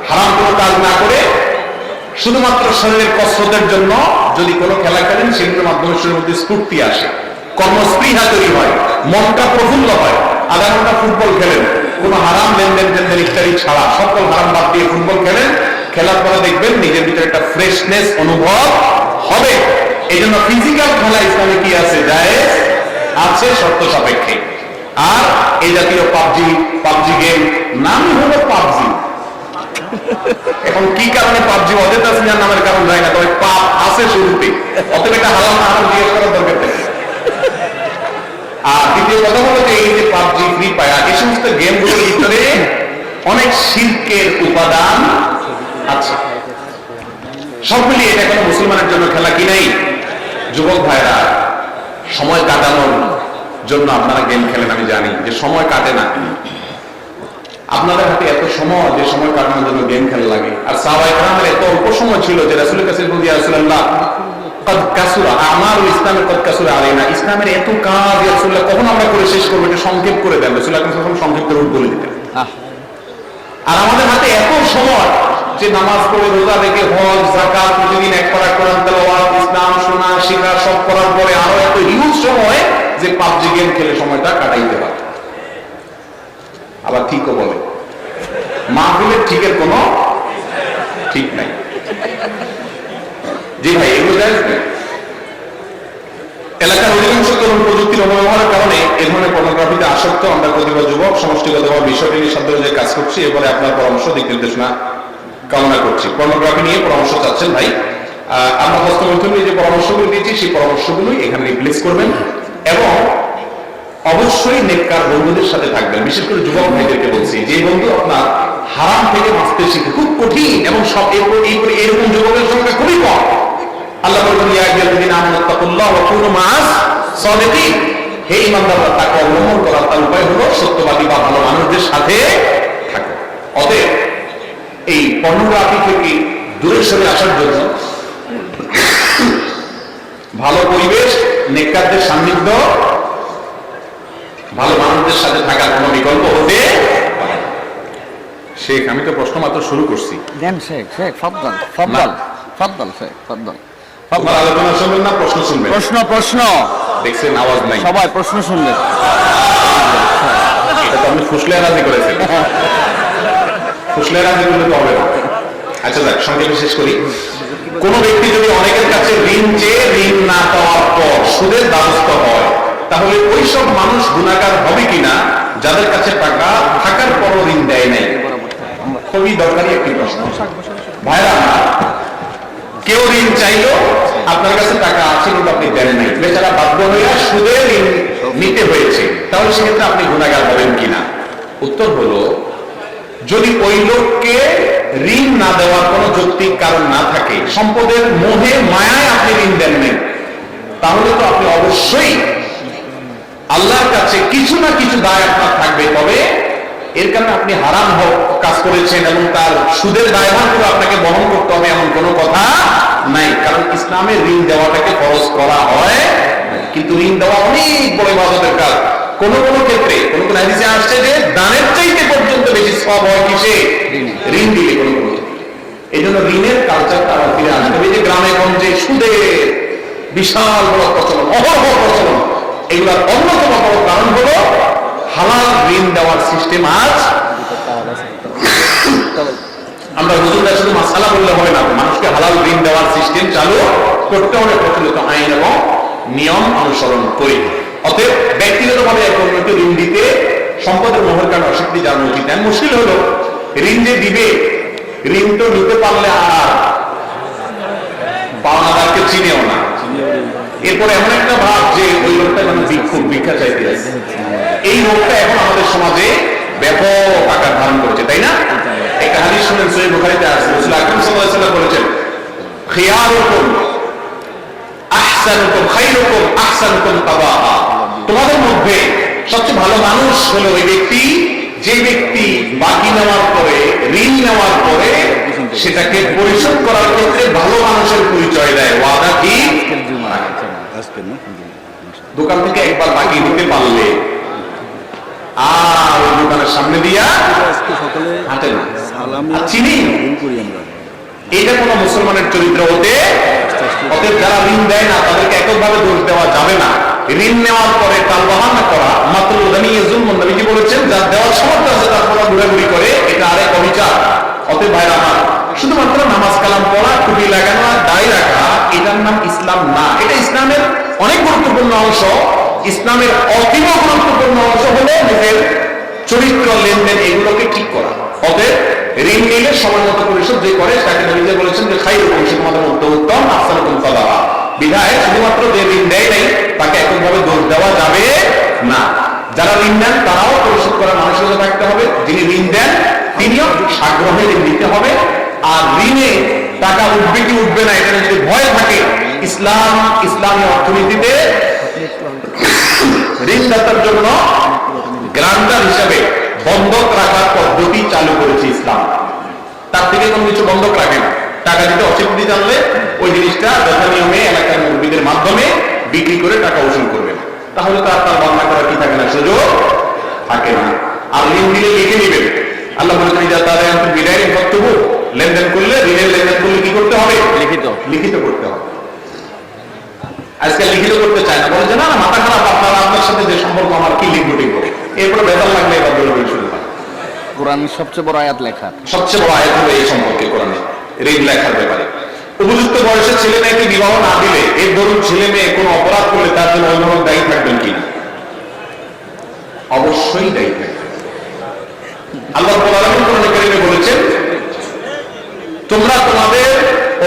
হারাম কোনো কাজ না করে, শুধুমাত্র শরীরের কসরতের জন্য যদি কোনো খেলা খেলেন, সেগুলোর মাধ্যমে শরীরের মধ্যে স্ফূর্তি আসে, কর্মস্পৃহা তৈরি হয়, মনটা প্রফুল্ল হয়। আধা ঘন্টা ফুটবল খেলেন কোনো হারাম লেনদেন ইত্যাদি ছাড়া, সকল হারাম বাদ দিয়ে ফুটবল খেলেন, খেলার পরে দেখবেন নিজের ভিতরে একটা ফ্রেশনেস অনুভব হবে। এই জন্য ফিজিক্যাল খেলা ইসলামে কি আছে? জায়েজ আছে, শর্ত সাপেক্ষে। আর এই জাতীয় পাবজি গেম, নামই হলো পাবজি। এখন কি কারণে পাবজি অজেত আসিয়ার নামের কারণ যায় না, তবে পাপ আছে শুরুতে, অতএব এটা হারাম না হারাম জিজ্ঞেস করার দরকার নেই। আর দ্বিতীয় কথা হলো যে এই যে পাবজি, ফ্রি ফায়ার, এই সমস্ত গেমগুলোর ভিতরে অনেক শিরকের উপাদান আছে। সব মিলিয়ে এটা কোনো মুসলমানের জন্য খেলা কি নাই? যুবক ভাইরা, সময় কাটানোর জন্য আপনারা গেম খেলেন, আমি জানি যে সময় কাটে না। আপনাদের হাতে এত সময়, যে সময় কাটানোর জন্য গেম খেলা লাগে। আর সাহাবায়ে কেরামের এত অল্প সময় ছিল যে রাসূলের কাছে বলতে, ইয়া রাসূলুল্লাহ কদ কাসুরা আমারু ইসলামে, কদ কাসুরা আলাইনা, ইসলামের এত কাজ ইয়া রাসূলুল্লাহ কখন আমরা করে শেষ করব, এটা সংক্ষেপ করে দেন। রাসূল আকরাম সাল্লাল্লাহু আলাইহি ওয়াসাল্লাম সংক্ষেপ করে বলে দিতেন। আর আমাদের হাতে এত সময় যে নামাজ পড়ে, রোজা রেখে, হজ যাকাত, প্রতিদিন এক পারা কোরআন তেলাওয়াত, ইসলাম শোনা শেখা সব করার পরে আরো এত হিউজ সময় যে পাবজি গেম খেলে সময়টা কাটাইতে পারে। আবার ঠিকও বলে, মাহফিলের ঠিকের কোনো ঠিক নাই। জি ভাই, এগুলো জানেন, এলাকার অধিকাংশ তরুণ প্রযুক্তির অপব্যবহারের কারণে এ ধরনের পর্নোগ্রাফিতে আসক্ত। আমরা প্রতিভা যুবক সমষ্টিগতভাবে বিষয়টি নিয়ে সাধ্য অনুযায়ী কাজ করছি। এবারে আপনার পরামর্শ, দিক নির্দেশনা কামনা করছি। পর্নোগ্রাফি নিয়ে পরামর্শ চাচ্ছেন ভাই, আমরা হস্তমৈথুন নিয়ে যে পরামর্শগুলো দিয়েছি সেই পরামর্শগুলোই এখানে রিপ্লেস করবেন, এবং অবশ্যই নেককার বন্ধুদের সাথে থাকবেন। বিশেষ করে যুবক ভাইদেরকে বলছি, যে বন্ধু আপনার হারাম থেকে বাঁচতে শিখে, খুব কঠিন, এবং সব এরকম যুবকের সংখ্যা খুবই কম। আল্লাহ বলেন, ইয়া আইয়ুহাল্লাযীনা আমানুত্তাকুল্লাহ ওয়া কুনু মাআস সাদিকিন, হে ঈমানদাররা তাকওয়া অবলম্বন করার তার উপায় হলো সত্যবাদী বা ভালো মানুষদের সাথে থাকা। অতএব এই পর্নোগ্রাফি থেকে দূরে সরে আসার জন্য ভালো পরিবেশ, নেককারদের সান্নিধ্য, ভালো মানুষদের সাথে থাকার কোনো বিকল্প হতে পারে। শেখ, আমি তো প্রশ্ন মাত্র শুরু করছি। দেন শেখ, ফাদ্দাল ফাদ্দাল ফাদ্দাল শেখ, ফাদ্দাল। আপনার আলোচনা শুনবেন না প্রশ্ন শুনবেন? প্রশ্ন দেখছেন আওয়াজ নাই, সবাই প্রশ্ন শুনবেন। এটা তো আপনি ফুসলে রাজি করেছেন। বসলে রাজি করলে তো হবে না। আচ্ছা যাক, সংক্ষেপে শেষ করি। কোন ব্যক্তি যদি অনেকের কাছে ঋণ চেয়ে ঋণ না পাওয়ার পর সুদের দ্বারস্থ হয়, তাহলে ওই সব মানুষ গুনাহগার হবে কিনা যাদের কাছে টাকা থাকার পরও ঋণ দেয় নাই? খুবই দরকারি একটি প্রশ্ন। ভাইরা, কেউ ঋণ চাইলো, আপনার কাছে টাকা আছে কিন্তু আপনি দেন নাই, বেচারা বাধ্য হইয়া সুদে ঋণ নিতে হয়েছে, তাহলে সেক্ষেত্রে আপনি গুনাহগার হবেন কিনা? উত্তর হলো, যদি ওই লোককে ঋণ না দেওয়ার কোন যৌক্তিক কারণ না থাকে, সম্পদের মোহে মায়ায় আপনি ঋণ দেন নাই, তাহলে তো আপনি অবশ্যই আল্লাহর কাছে কিছু না কিছু দায় আপনার থাকবে। তবে এর কারণে আপনি হারাম কাজ করেছেন এবং তার সুদের দায়ভারগুলো আপনাকে বহন করতে হবে এমন কোনো কথা নাই। কারণ ইসলামে ঋণ দেওয়াটাকে ফরজ করা হয়, কিন্তু ঋণ দেওয়া অনেক বড় ইবাদতের কাজ। কোন কোন ক্ষেত্রে কোন কোন হাদিসে আসছে যে দানের চাইতে পর্যন্ত বেশি সওয়াব হয় কিসে? ঋণ দিলে। কোন কোন এই জন্য ঋণের কালচারটা আবার ফিরে আসতে হবে। যে গ্রামে গঞ্জে সুদের বিশাল বড় প্রচলন, অহরহ প্রচলন, এগুলোর অন্যতম বড় কারণ হলো হালাল ঋণ দেওয়ার সিস্টেম আজ আমরা হুজুররা শুধু মাসালা বললে হবে না, মানুষকে হালাল ঋণ দেওয়ার সিস্টেম চালু করতে হবে প্রচলিত আইন এবং নিয়ম অনুসরণ করি। অতএব ব্যক্তিগতভাবে এক অন্যকে ঋণ দিতে সম্পদের মোহের কারণে অস্বীকৃতি জানানো উচিত। মুশকিল হলো ঋণ যে দিবে, ঋণ তো নিতে পারলে আর পাওনাদারকে চিনেও না, এরপরে এমন একটা ভাব যে ওই লোকটা যেন ভিক্ষা চাইতে আছে। এই লোকটা এখন আমাদের সমাজে ব্যাপক আকার ধারণ করেছে, তাই না? একটা হাদিস শুনেন, সহিহ বুখারীতে আছে, রাসূল আকরাম সাল্লাল্লাহু আলাইহি ওয়াসাল্লাম বলেছেন, খিয়ারুকুম আহসানুকুম খায়রুকুম আহসানুকুম তাবাআ। তোমাদের মধ্যে সবচেয়ে ভালো মানুষ হলো ওই ব্যক্তি যে ব্যক্তি বাকি নেওয়ার পরে, ঋণ নেওয়ার পরে সেটাকে পরিশোধ করার ক্ষেত্রে ভালো মানুষের পরিচয় দেয়। ওয়াদা কি? দোকান থেকে একবার বাকি দিতে পারলে আর ওই দোকানের সামনে দিয়া হাঁটে না, চিনি। এটা কোন মুসলমানের চরিত্র হতে। অতএব যারা ঋণ দেয় না তাদেরকে এককভাবে দোষ দেওয়া যাবে না। ঋণ নেওয়ার পরে তার বাহানা করা মাত্র নবীজি বলেছেন, যার দেওয়ার সামর্থ্য আছে তারপর ঘুরাঘুরি করে, এটা আরেক অবিচার। অতএব ভাইরা আমার, শুধুমাত্র নামাজ কালাম পড়া, টুপি লাগানো আর দাড়ি রাখা, এটার নাম ইসলাম না। এটা ইসলামের অনেক গুরুত্বপূর্ণ অংশ। ইসলামের অতীব গুরুত্বপূর্ণ অংশ হলো নিজের চরিত্র, লেনদেন, এগুলোকে ঠিক করা। অতএব ঋণ নিলে সময় মতো পরিশোধ যে করে তাকে নবীজি বলেছেন যে খায়রুকুম, সে তোমাদের মধ্যে উত্তম, আহসানুকুম তাবাআ। বিধায় শুধুমাত্র যে ঋণ দেয় নাই তাকে এককভাবে দোষ দেওয়া যাবে না। যারা ঋণ দেন তারাও পরিশোধ করার মানসিকতা থাকতে হবে। যিনি ঋণ দেন তিনিও আগ্রহে ঋণ দিতে হবে। আর ঋণে টাকা উঠবে কি উঠবে না এটা যদি ভয় থাকে, ইসলামী অর্থনীতিতে ঋণদাতার জন্য গ্রান্টার হিসাবে বন্ধক রাখার পদ্ধতি চালু করেছে ইসলাম। তার থেকে কোনো কিছু বন্ধক রাখে না। টাকা দিতে অস্বীকৃতি জানলে ওই জিনিসটা যথানিয়মে এলাকার মুরব্বীদের মাধ্যমে বিক্রি করে টাকা উসুল করবে, তাহলে তো আর তার বন্ধ করার কি থাকে না, সুযোগ থাকে না। আর ঋণ দিলে লিখে নিবেন। আল্লাহ বলেছেন, তাদের বিদায় বক্তব্য লেনদেন করলে, ঋণের লেনদেন করলে কি করতে হবে? লিখিত করতে হবে। আজকে লিখিত করতে চায় না, বলে যে না মাথা খারাপ, আপনার সাথে যে সম্পর্ক আমার কি লিখবো লিখবো, এরপরে বেজাল লাগলে এবার বলবেন শুরু হয়। কোরআনের সবচেয়ে বড় আয়াত লেখা, সবচেয়ে বড় আয়াত হলো এই সম্পর্কে কোরআনে ঋণ লেখার ব্যাপারে। উপযুক্ত বয়সে ছেলে মেয়েকে বিবাহ না দিলে, এর ধরুন ছেলে মেয়ে কোনো অপরাধ করলে তার জন্য অভিভাবক দায়ী থাকবেন কিনা? অবশ্যই দায়ী থাকবেন। আল্লাহ রাব্বুল আলামিন কোরআনে কারীমে বলেছেন, তোমরা তোমাদের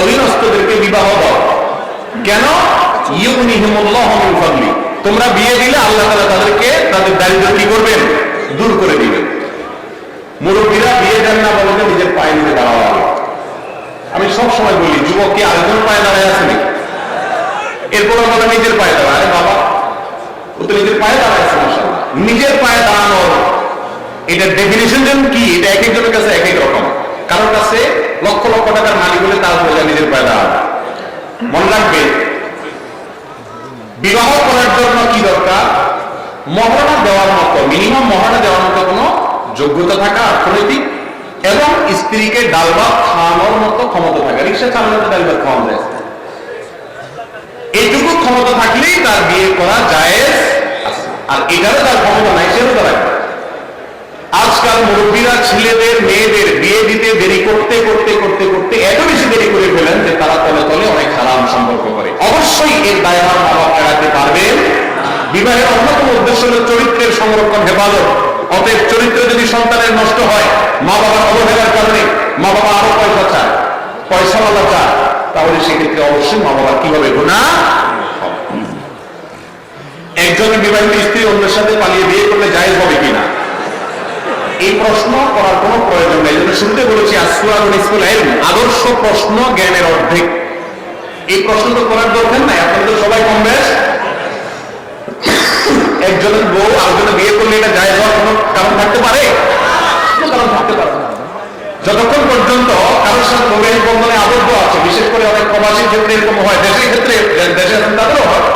অধীনস্থদেরকে বিবাহ দাও। কেন? ইউগনিহিমুল্লাহু মিন ফাদলি, তোমরা বিয়ে দিলে আল্লাহ তাআলা তাদেরকে তাদের দারিদ্র কি করবেন? দূর করে দিবেন। মুরব্বীরা বিয়ে দেন না, বলে যে নিজের পায়ে নিজে দাঁড়াও। আমি সব সময় বলি, যুবক কি আরেকজন পায়ে দাঁড়ায় আছে নাকি? এরপর আমরা নিজের পায়ে দাঁড়ায়। আরে বাবা, ও তো নিজের পায়ে দাঁড়ায় আছে, মাশাআল্লাহ। নিজের পায়ে দাঁড়ানোর এটার ডেফিনিশন কি? এটা এক একজনের কাছে এক এক রকম। কারোর কাছে লক্ষ লক্ষ টাকার মালিক হলে তার বোঝা নিজের পায়ে দাঁড়াবে। মনে রাখবে, বিবাহ করার জন্য কি দরকার? মহারণা দেওয়ার মতো, মিনিমাম মহারণা দেওয়ার মতো কোনো যোগ্যতা থাকা, অর্থনৈতিক, এবং স্ত্রীকে ডাল ভাত খাওয়ানোর মতো ক্ষমতা থাকা। রিক্সা চালানোতে ডাল ভাত খাওয়ানো যায়, এইটুকু ক্ষমতা থাকলেই তার বিয়ে করা জায়েজ। আর এটারও তার ক্ষমতা নাই, সেও তার আজকাল মুরব্বীরা ছেলেদের মেয়েদের বিয়ে দিতে দেরি করতে করতে করতে করতে এত বেশি দেরি করে ফেলেন যে তারা তলে তলে অনেক হারাম সম্পর্ক করে। অবশ্যই এর দায়ভার মা বাবা এড়াতে পারবেন। বিবাহের অন্যতম উদ্দেশ্য হল চরিত্রের সংরক্ষণ, হেফাজত। অতএব চরিত্র যদি সন্তানের নষ্ট হয় মা বাবার অবহেলার কারণে, মা বাবা আরো পয়সা চায়, পয়সাওয়ালা চায়, তাহলে সেক্ষেত্রে অবশ্যই মা বাবা কি হবে? গুনাহ হবে। একজনের বিবাহিত স্ত্রী অন্যের সাথে পালিয়ে বিয়ে করলে জায়েজ হবে কিনা, এই প্রশ্ন করার কোনো প্রয়োজন নেই। জন্য শুরুতে বলেছি আসওয়ালু নিসফুল ইলম, আদর্শ প্রশ্ন জ্ঞানের অর্ধেক। এই প্রশ্ন তো করার দরকার নাই, আপনারা তো সবাই কম বেশ। একজনের বউ আরেকজনের বিয়ে করলে এটা জায়েজ হওয়ার কোনো কারণ থাকতে পারে? কোনো কারণ থাকতে পারে না। যতক্ষণ পর্যন্ত কারোর সাথে বৈবাহিক বন্ধনে আবদ্ধ আছে, বিশেষ করে অনেক প্রবাসীর ক্ষেত্রে এরকম হয়, দেশের ক্ষেত্রে দেশে আছেন তাদেরও হয়,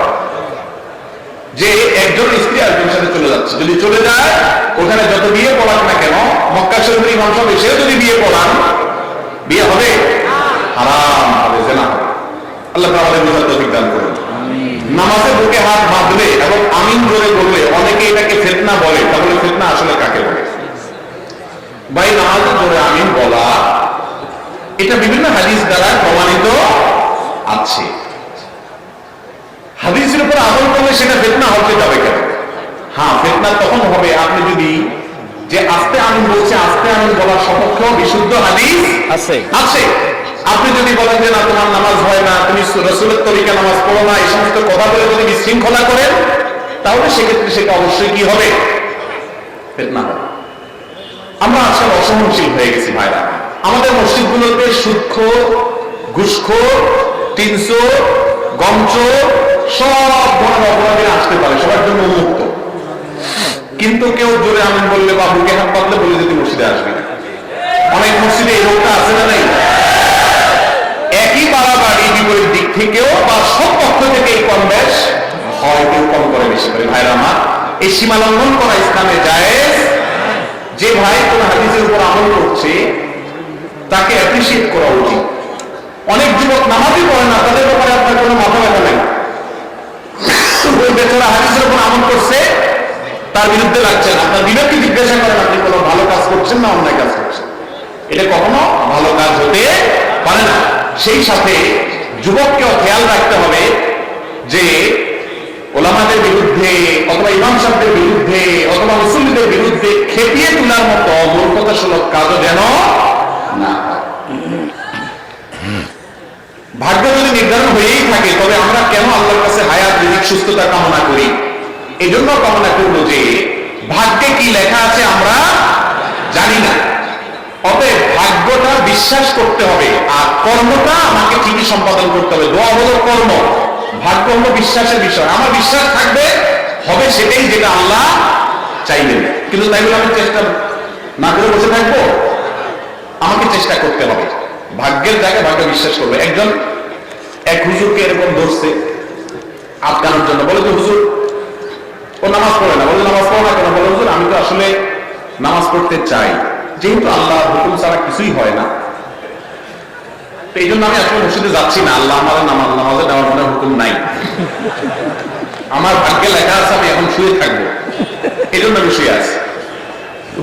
যে একজন স্ত্রী আরেকজনের সাথে চলে যাচ্ছে। যদি চলে যায়, ওখানে যত বিয়ে পড়াক না কেন, মক্কা শরীফের ইমাম সাহেব এসেও যদি বিয়ে পড়ান, বিয়ে হবে? হারাম হবে, জিনা হবে। আল্লাহ তাআলা আমাদের বুঝার তৌফিক দান করুন। নামাজে বুকে হাত বাঁধলে এবং আমিন জোরে বললে অনেকে এটাকে ফিতনা বলে, তাহলে ফিতনা আসলে কাকে বলে? ভাই, নামাজে জোরে আমিন বলা এটা বিভিন্ন হাদিস দ্বারা প্রমাণিত আছে। হাদিসের উপর আমল করলে সেটা ফিতনা হতে যাবে কেন? হ্যাঁ, ফিতনা তখন হবে আপনি যদি যে আস্তে আমিন বলছে, আস্তে আমিন বলার সপক্ষেও বিশুদ্ধ হাদিস আছে। আপনি যদি বলেন যে না তোমার নামাজ হয় না, তুমি রাসূলের তরিকা নামাজ পড়ো না, এই সমস্ত কথা বলে যদি বিশৃঙ্খলা করেন, তাহলে সেক্ষেত্রে সেটা অবশ্যই কি হবে? ফিতনা হবে। আমরা আজকাল অসহনশীল হয়ে গেছি ভাইরা। আমাদের মসজিদগুলোতে সুদখোর, ঘুষখোর, তিনচোর, গমচোর সব ধরনের অপরাধীরা আসতে পারে, সবার জন্য উন্মুক্ত। কিন্তু কেউ জোরে আমিন বললে বা বুকে হাত বাঁধলে বলে যদি মসজিদে আসবে না। অনেক মসজিদে এই রোগটা আছে না নাই? একই বাড়াবাড়ি বিপরীত দিক থেকেও বা সব পক্ষ থেকে এই কম বেশ হয়, কেউ কম করে বেশি করে। ভাইরা আমার, এই সীমা লঙ্ঘন করা ইসলামে জায়েজ। যে ভাই কোন হাদিসের উপর আমল করছে তাকে অ্যাপ্রিসিয়েট করা উচিত। অনেক যুবক নামাজই পড়ে না, তাদের ব্যাপারে আপনার কোনো মাথা ব্যথা নেই। ওই বেচারা হাদিসের উপর আমল করছে, তার বিরুদ্ধে লাগছেন, আপনার বিবেককে জিজ্ঞাসা করেন আপনি কোনো ভালো কাজ করছেন না অন্যায় কাজ করছেন। এটা কখনো ভালো কাজ হতে পারে না। সেই সাথে যুবককেও খেয়াল রাখতে হবে যে ওলামাদের বিরুদ্ধে অথবা ইমাম সাহেবদের বিরুদ্ধে অথবা মুসল্লিদের বিরুদ্ধে খেপিয়ে তোলার মতো মূর্খতাসূলক কাজও যেন না হয়। ভাগ্য যদি নির্ধারণ হয়েই থাকে, তবে আমরা কেন আল্লাহর কাছে হায়াত, রিজিক, সুস্থতা কামনা করি? এই জন্য কামনা করবো যে ভাগ্যে কি লেখা আছে আমরা জানি না। অতএব ভাগ্যটা বিশ্বাস করতে হবে, আর কর্মটা আমাকে ঠিকই সম্পাদন করতে হবে। দোয়া হলো কর্ম, ভাগ্য হলো বিশ্বাসের বিষয়। আমার বিশ্বাস থাকবে, হবে সেটাই যেটা আল্লাহ চাইবেন। কিন্তু তাই বলে আমি চেষ্টা না করে বসে থাকবো? আমাকে চেষ্টা করতে হবে। ভাগ্যের জায়গায় ভাগ্য বিশ্বাস করবে। একজন এক হুজুরকে এরকম ধরছে আটকানোর জন্য, বলে যে হুজুর ও নামাজ পড়ে না। বলে নামাজ পড়ো না কেন? বলে হুজুর আমি তো আসলে নামাজ পড়তে চাই, যেহেতু আল্লাহ হুকুম ছাড়া কিছুই হয় না, তো এই জন্য আমি আসলে মসজিদে যাচ্ছি না। আল্লাহ আমাদের নামাজে নেওয়ার মনে হুকুম নাই, আমার ভাগ্যে লেখা আছে আমি এখন শুয়ে থাকবো, এই জন্য আমি শুয়ে আছি।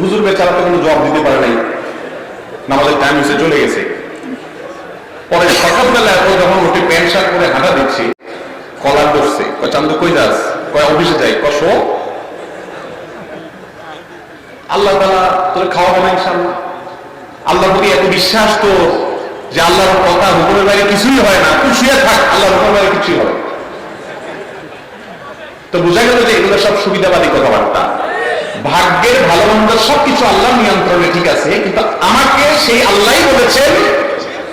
হুজুর বেচারা তো কোনো জবাব দিতে পারে নাই, নামাজের টাইম এসে চলে গেছে। পরে সকালবেলায় ও যখন উঠে প্যান্ট শার্ট করে হাঁটা দিচ্ছি, কলার ধরছে, কয় চান্দু কই যাস? কয় অফিসে যাই। কয় শো, আল্লাহ তাআলা তোর খাওয়াবে না ইনশাআল্লাহ। আল্লাহর প্রতি এত বিশ্বাস তো যে আল্লাহর কথা হুকুমের বাইরে কিছুই হয় না, তুই শুয়ে থাক, আল্লাহর হুকুমের বাইরে কিছুই হবে। তো বোঝা গেল যে এগুলো সব সুবিধাবাদী কথাবার্তা। ভাগ্যের ভালো মন্দ সবকিছু আল্লাহ নিয়ন্ত্রণে, ঠিক আছে, কিন্তু আমাকে সেই আল্লাহই বলেছেন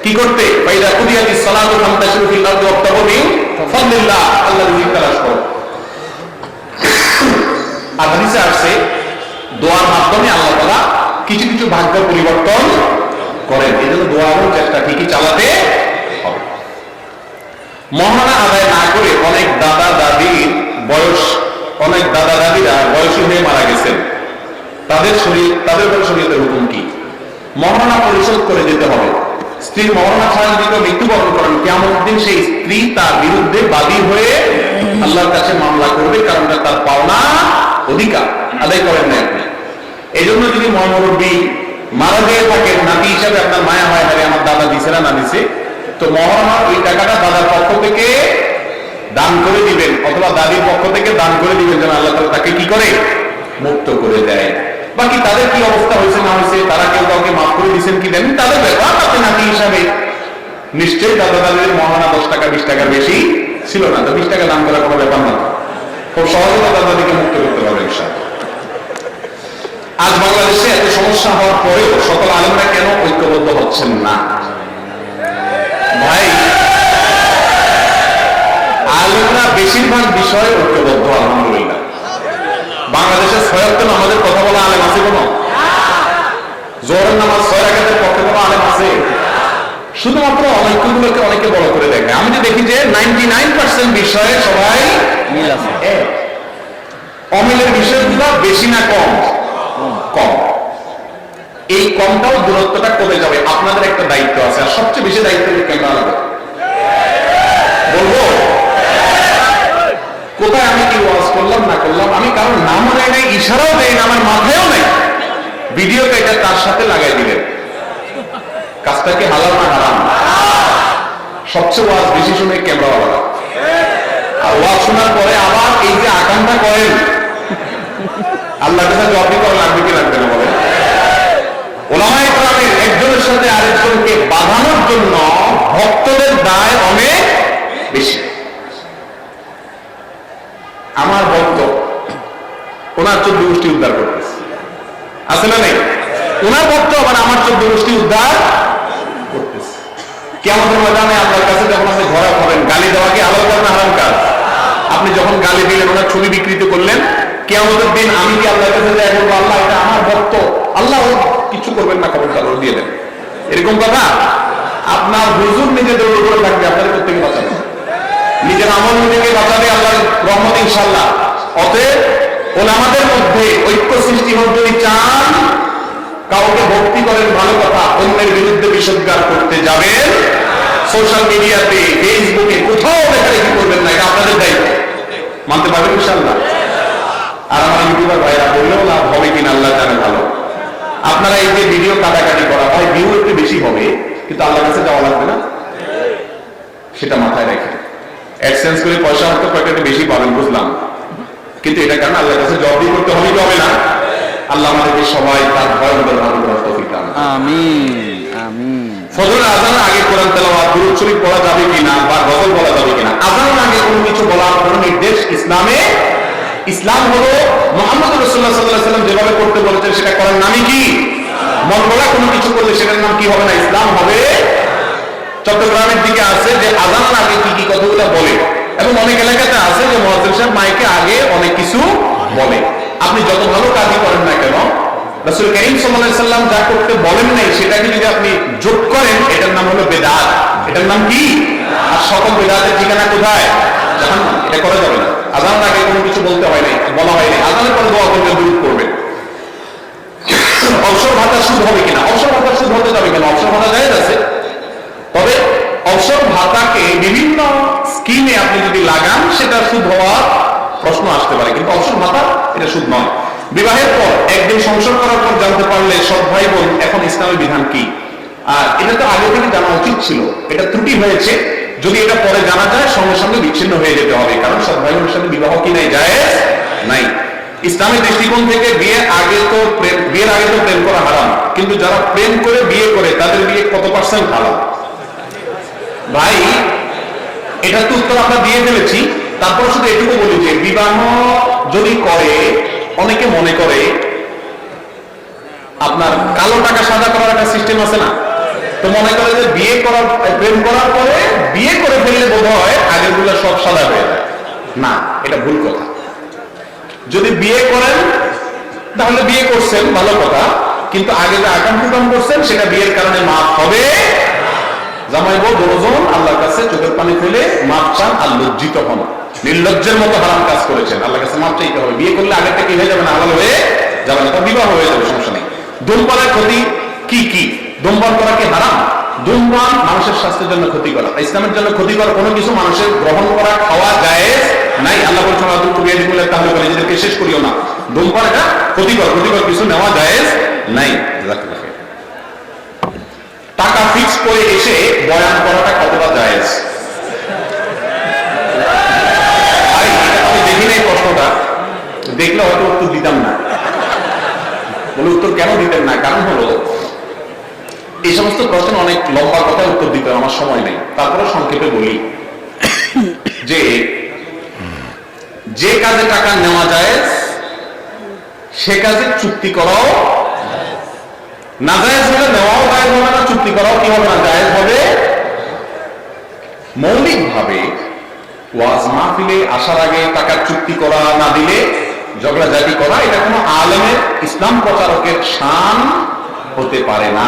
কি করতে? ফাইদা কুদিয়াতিস সালাতু ফান্তাশিরু ফিল আরদি ওয়াবতাগু মিন ফাদলিল্লাহ, আল্লাহর রিজিক তালাশ করো। আর হাদিসে আসছে দোয়ার মাধ্যমে আল্লাহ তাআলা কিছু কিছু ভাগ্য পরিবর্তন করেন। এই জন্য দোয়ারও চেষ্টা ঠিকই চালাতে হবে। মহানা আদায় না করে অনেক দাদা দাদির বয়স, অনেক দাদা দাদিরা বয়সী হয়ে মারা গেছেন, তাদের শরীয়তের হুকুম কি? মহানা পরিশোধ করে যেতে হবে। স্ত্রীর মহানা ছাড়া যদি কেউ মৃত্যুবরণ করেন, কিয়ামতের দিন সেই স্ত্রী তার বিরুদ্ধে বাদী হয়ে আল্লাহর কাছে মামলা করবে, কারণ তার পাওনা অধিকার আদায় করেন না আপনি। এই জন্য যদি মহামুরব্বী মারা যেয়ে থাকেন, নাতি হিসাবে আপনার মায়া হয়, আরে আমার দাদা দিছে না দিছে, তো মহারণা ওই টাকাটা দাদার পক্ষ থেকে দান করে দিবেন, অথবা দাদির পক্ষ থেকে দান করে দিবেন, যেন আল্লাহ তাআলা তাকে কি করে, মুক্ত করে দেয়। বাকি তাদের কি অবস্থা হয়েছে না হয়েছে, তারা কেউ কাউকে মাফ করে দিচ্ছেন কি দেন, তাদের ব্যাপার। আপনি নাতি হিসাবে নিশ্চয়ই দাদা দাদির মহারণা 10 টাকা 20 টাকার বেশি ছিল না, তো 20 টাকা দান করার কোনো ব্যাপার না, খুব সহজে দাদা দাদিকে মুক্ত করতে পারবে ইনশাআল্লাহ। আজ বাংলাদেশে এত সমস্যা হওয়ার পরেও সকল আলেমরা কেন ঐক্যবদ্ধ হচ্ছেন না? ভাই, আলেমরা বেশিরভাগ বিষয়ে ঐক্যবদ্ধ আলহামদুলিল্লাহ। বাংলাদেশের 6 ওয়াক্ত নামাজের কথা বলা আলেম আছে কোনো? জোহরের নামাজ 6 রাকাতের পক্ষে কোনো আলেম আছে? শুধুমাত্র অনৈক্যগুলোকে অনেকে বড় করে দেখে। আমি যে দেখি যে 99% বিষয়ে সবাই মিল আছে। অমিলের বিষয়গুলো বেশি না কম? কম। এই কমটাও দূরত্বটা কমে যাবে। আপনাদের একটা দায়িত্ব আছে, আর সবচেয়ে বেশি দায়িত্ব কেন লাগবে বলবো? কোথায় আমি কি ওয়াজ করলাম না করলাম, আমি কারণ নামও নেই নাই, ইশারাও দেয় না, আমার মাথায়ও নেই, ভিডিওটা এটা তার সাথে লাগাই দিলেন। কাজটা কি হালাল না হারাম? সবচেয়ে ওয়াজ বেশি শুনে ক্যামেরাওয়ালা, আর ওয়াজ শোনার পরে আবার এই যে আকাঙ্ক্ষা করেন আল্লাহর কাছে জবাব দিতে লাগবে কি লাগবে না বলেন? ওলামায়ে কেরামের একজনের সাথে আরেকজনকে বাঁধানোর জন্য ভক্তদের দায় অনেক বেশি। আমার ভক্ত, ওনার 14 গোষ্ঠী উদ্ধার করতেছে, আছে না নেই? ওনার ভক্ত আবার আমার 14 গোষ্ঠী উদ্ধার করতেছে। কিয়ামতের ময়দানে আল্লাহর কাছে যখন আপনি ধরা পড়েন, গালি দেওয়া কি হালাল কাজ না হারাম কাজ? আপনি যখন গালি দিলেন, ওনার ছবি বিকৃত করলেন, কিয়ামতের দিন আমি কি আল্লাহর কাছে যাই বলবো, আল্লাহ এটা আমার ভক্ত, আল্লাহ ও কিছু করবেন না, খবরদার ওর দিয়ে দেন, এরকম কথা? আপনার হুজুর নিজেদের উপরে থাকবে, আপনাদের প্রত্যেকে বাঁচাবে, নিজের আমল নিজেকে বাঁচাবে, আল্লাহর রহমত ইনশাআল্লাহ। অতএব ওলামাদের মধ্যে ঐক্য সৃষ্টি হোক যদি চান, কাউকে ভক্তি করেন ভালো কথা, অন্যের বিরুদ্ধে বিষোদ্গার করতে যাবেন সোশ্যাল মিডিয়াতে, ফেসবুকে, কোথাও লেখালেখি করবেন না, এটা আপনাদের দায়িত্ব। মানতে পারবেন ইনশাআল্লাহ? আর আমার ইউটিউবার ভাইরা বললেও লাভ হবে কিনা আল্লাহ জানে ভালো। আপনারা এই যে ভিডিও কাটাকাটি করা, ভাই ভিউ একটু বেশি হবে, কিন্তু আল্লাহর কাছে যাওয়া লাগবে না, সেটা মাথায় রেখে। অ্যাডসেন্স করে পয়সা হয়তো কয়েকটা বেশি পাবেন, বুঝলাম, কিন্তু এটা কারণে আল্লাহর কাছে জবাব দিয়ে করতে হবে কি হবে না? আল্লাহ আমাদেরকে সবাই তার ভয় ভালো করার তৌফিক দান করুন। আমিন আমিন। ফজরের আজানের আগে কোরআন তেলাওয়াত, দুরূদ শরীফ পড়া যাবে কিনা, বা গজল বলা যাবে কিনা, আজানের আগে কোনো কিছু বলার কোনো নির্দেশ ইসলামে? ইসলাম হলো মুহাম্মদ রাসূলুল্লাহ সাল্লাল্লাহু আলাইহি ওয়াসাল্লাম যেভাবে করতে বলেছেন সেটা করার নামই কি? মন গড়া কোনো কিছু করলে সেটার নাম কি হবে না? ইসলাম হবে। চট্টগ্রামের দিকে আছে যে আজানের আগে কি কি কথাগুলো বলে, এবং অনেক এলাকাতে আছে যে মুয়াজ্জিন সাহেব মাইকে আগে অনেক কিছু বলে। আপনি যত ভালো কাজই করেন না কেন, রাসূল কারীম সাল্লাল্লাহু আলাইহি ওয়াসাল্লাম যা করতে বলেন নাই সেটাকে যদি আপনি যোগ করেন, এটার নাম হলো বিদআত। এটার নাম কি? আর সকল বিদআতের ঠিকানা কোথায়? জাহান্নাম। এটা করা যাবে না। আজানের আগে কোনো কিছু বলতে হয় নাই, বলা হয় নাই, আজানের পরে দোয়া করবেন, দুরূদ করবেন। অবসর ভাতা সুদ হবে কিনা? অবসর ভাতা সুদ হতে যাবে কেন? অবসর ভাতা জায়েজ আছে, তবে অবসর ভাতাকে বিভিন্ন স্কিমে আপনি যদি লাগান সেটা সুদ হওয়ার প্রশ্ন আসতে পারে, কিন্তু অবসর ভাতা এটা সুদ নয়। বিবাহের পর একদিন সংসার করার পর জানতে পারলে সৎ ভাই বোন এখন ইসলামের বিধান কি, আর এটা তো আগে থেকে জানা উচিত ছিল, এটা ত্রুটি হয়েছে। যদি এটা পরে জানা যায়, সঙ্গে সঙ্গে বিচ্ছিন্ন হয়ে যেতে হবে, কারণ সৎ ভাই বোনের সাথে বিবাহ কি নাই? জায়েজ নাই। ইসলামের দৃষ্টিকোণ থেকে বিয়ের আগে তো প্রেম করা হারাম, কিন্তু যারা প্রেম করে বিয়ে করে তাদের বিয়ে কত পার্সেন্ট হারাম? ভাই, এটা তো উত্তর আমরা দিয়ে ফেলেছি। তারপর শুধু এটুকু বলি যে বিবাহ যদি করে, অনেকে মনে করে আপনার কালো টাকা সাদা করার একটা সিস্টেম আছে না, তো মনে করে যে বিয়ে করার, প্রেম করার পরে বিয়ে করে ফেললে বোধ হয় আগের গুলো সব সাদা হয়ে যায়। না, এটা ভুল কথা। যদি বিয়ে করেন তাহলে বিয়ে করছেন ভালো কথা, কিন্তু আগে যে আকাম কুকাম করছেন সেটা বিয়ের কারণে মাফ হবে। জামাই বউ দুজন আল্লাহর কাছে চোখের পানি ফেলে মাপ চান আর লজ্জিত হন, নির্লজ্জের মতো হারাম কাজ করেছেন, আল্লাহর কাছে মাপ চাইতে হবে। বিয়ে করলে আগেরটা কি হয়ে যাবে না? হালাল হয়ে যাবে না, তা বিবাহ হয়ে যাবে, সমস্যা নেই। ধূমপানের ক্ষতি কি কি? ধূমপান করা কি হারাম? ধূমপান মানুষের স্বাস্থ্যের জন্য ক্ষতি করা, ইসলামের জন্য ক্ষতি করা কোনো কিছু মানুষের গ্রহণ করা, খাওয়া জায়েজ নাই। আল্লাহ বলছেন তাহলে নিজেদেরকে শেষ করিও না। ধূমপান এটা ক্ষতিকর কিছু নেওয়া জায়েজ নাই। জাযাকাল্লাহ খাইর। টাকা ফিক্স করে এসে বয়ান করাটা কতটা জায়েজ? আমি দেখি নাই প্রশ্নটা, দেখলে হয়তো উত্তর দিতাম না। বলে উত্তর কেন দিতেন না? কারণ হলো এই সমস্ত প্রশ্ন অনেক লম্বা কথা উত্তর দিতে আমার সময় নেই, তারপরে সংক্ষেপে বলি যে যে কাজে টাকা নেওয়া যায় সে কাজে চুক্তি করাও নাজায়েজ হলে নেওয়াও জায়েজ হবে না, চুক্তি করাও কি হবে না? জায়েজ হবে। মৌলিকভাবে ওয়াজ মাহফিলে আসার আগে টাকার চুক্তি করা, না দিলে ঝগড়াঝাটি করা, এটা কোনো আলেমের, ইসলাম প্রচারকের শান হতে পারে না।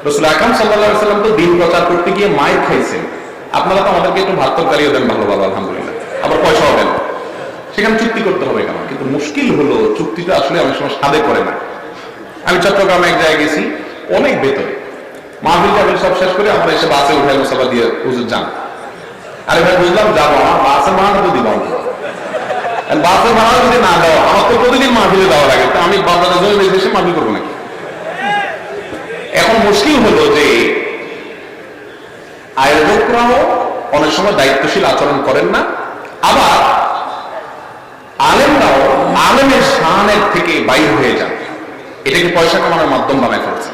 রাসূল আকরাম সাল্লাল্লাহু আলাইহি ওয়াসাল্লাম তো দ্বীন প্রচার করতে গিয়ে মাইর খাইছেন। আপনারা তো আমাদেরকে একটু ভাত তরকারিও দেন, ভালো ভালো আলহামদুলিল্লাহ, আবার পয়সাও দেন, সেখানে চুক্তি করতে হবে কেন? কিন্তু মুশকিল হলো চুক্তিটা আসলে অনেক সময় সাদে করে না। আমি চট্টগ্রামে এক জায়গায় গেছি, অনেক ভেতরে, মাহফিল টাহফিল সব শেষ করে আমরা এসে বাসে উঠাই মুসাফা দিয়ে হুজুর যান। আরে ভাই বুঝলাম যাবো, আমার বাসের ভাড়া তো দিব, বাসের ভাড়া যদি না দেওয়া, আমার তো প্রতিদিন মাহফিলে দেওয়া লাগে, তো আমি বাজারে জমি এসে মাহফিল করবো নাকি? এখন মুশকিল হলো যে আয়োজকরাও অনেক সময় দায়িত্বশীল আচরণ করেন না, আবার আলেমরাও আলেমের শানের থেকে বাইর হয়ে যান, এটাকে পয়সা কামানোর মাধ্যম বানায় ফেলছে।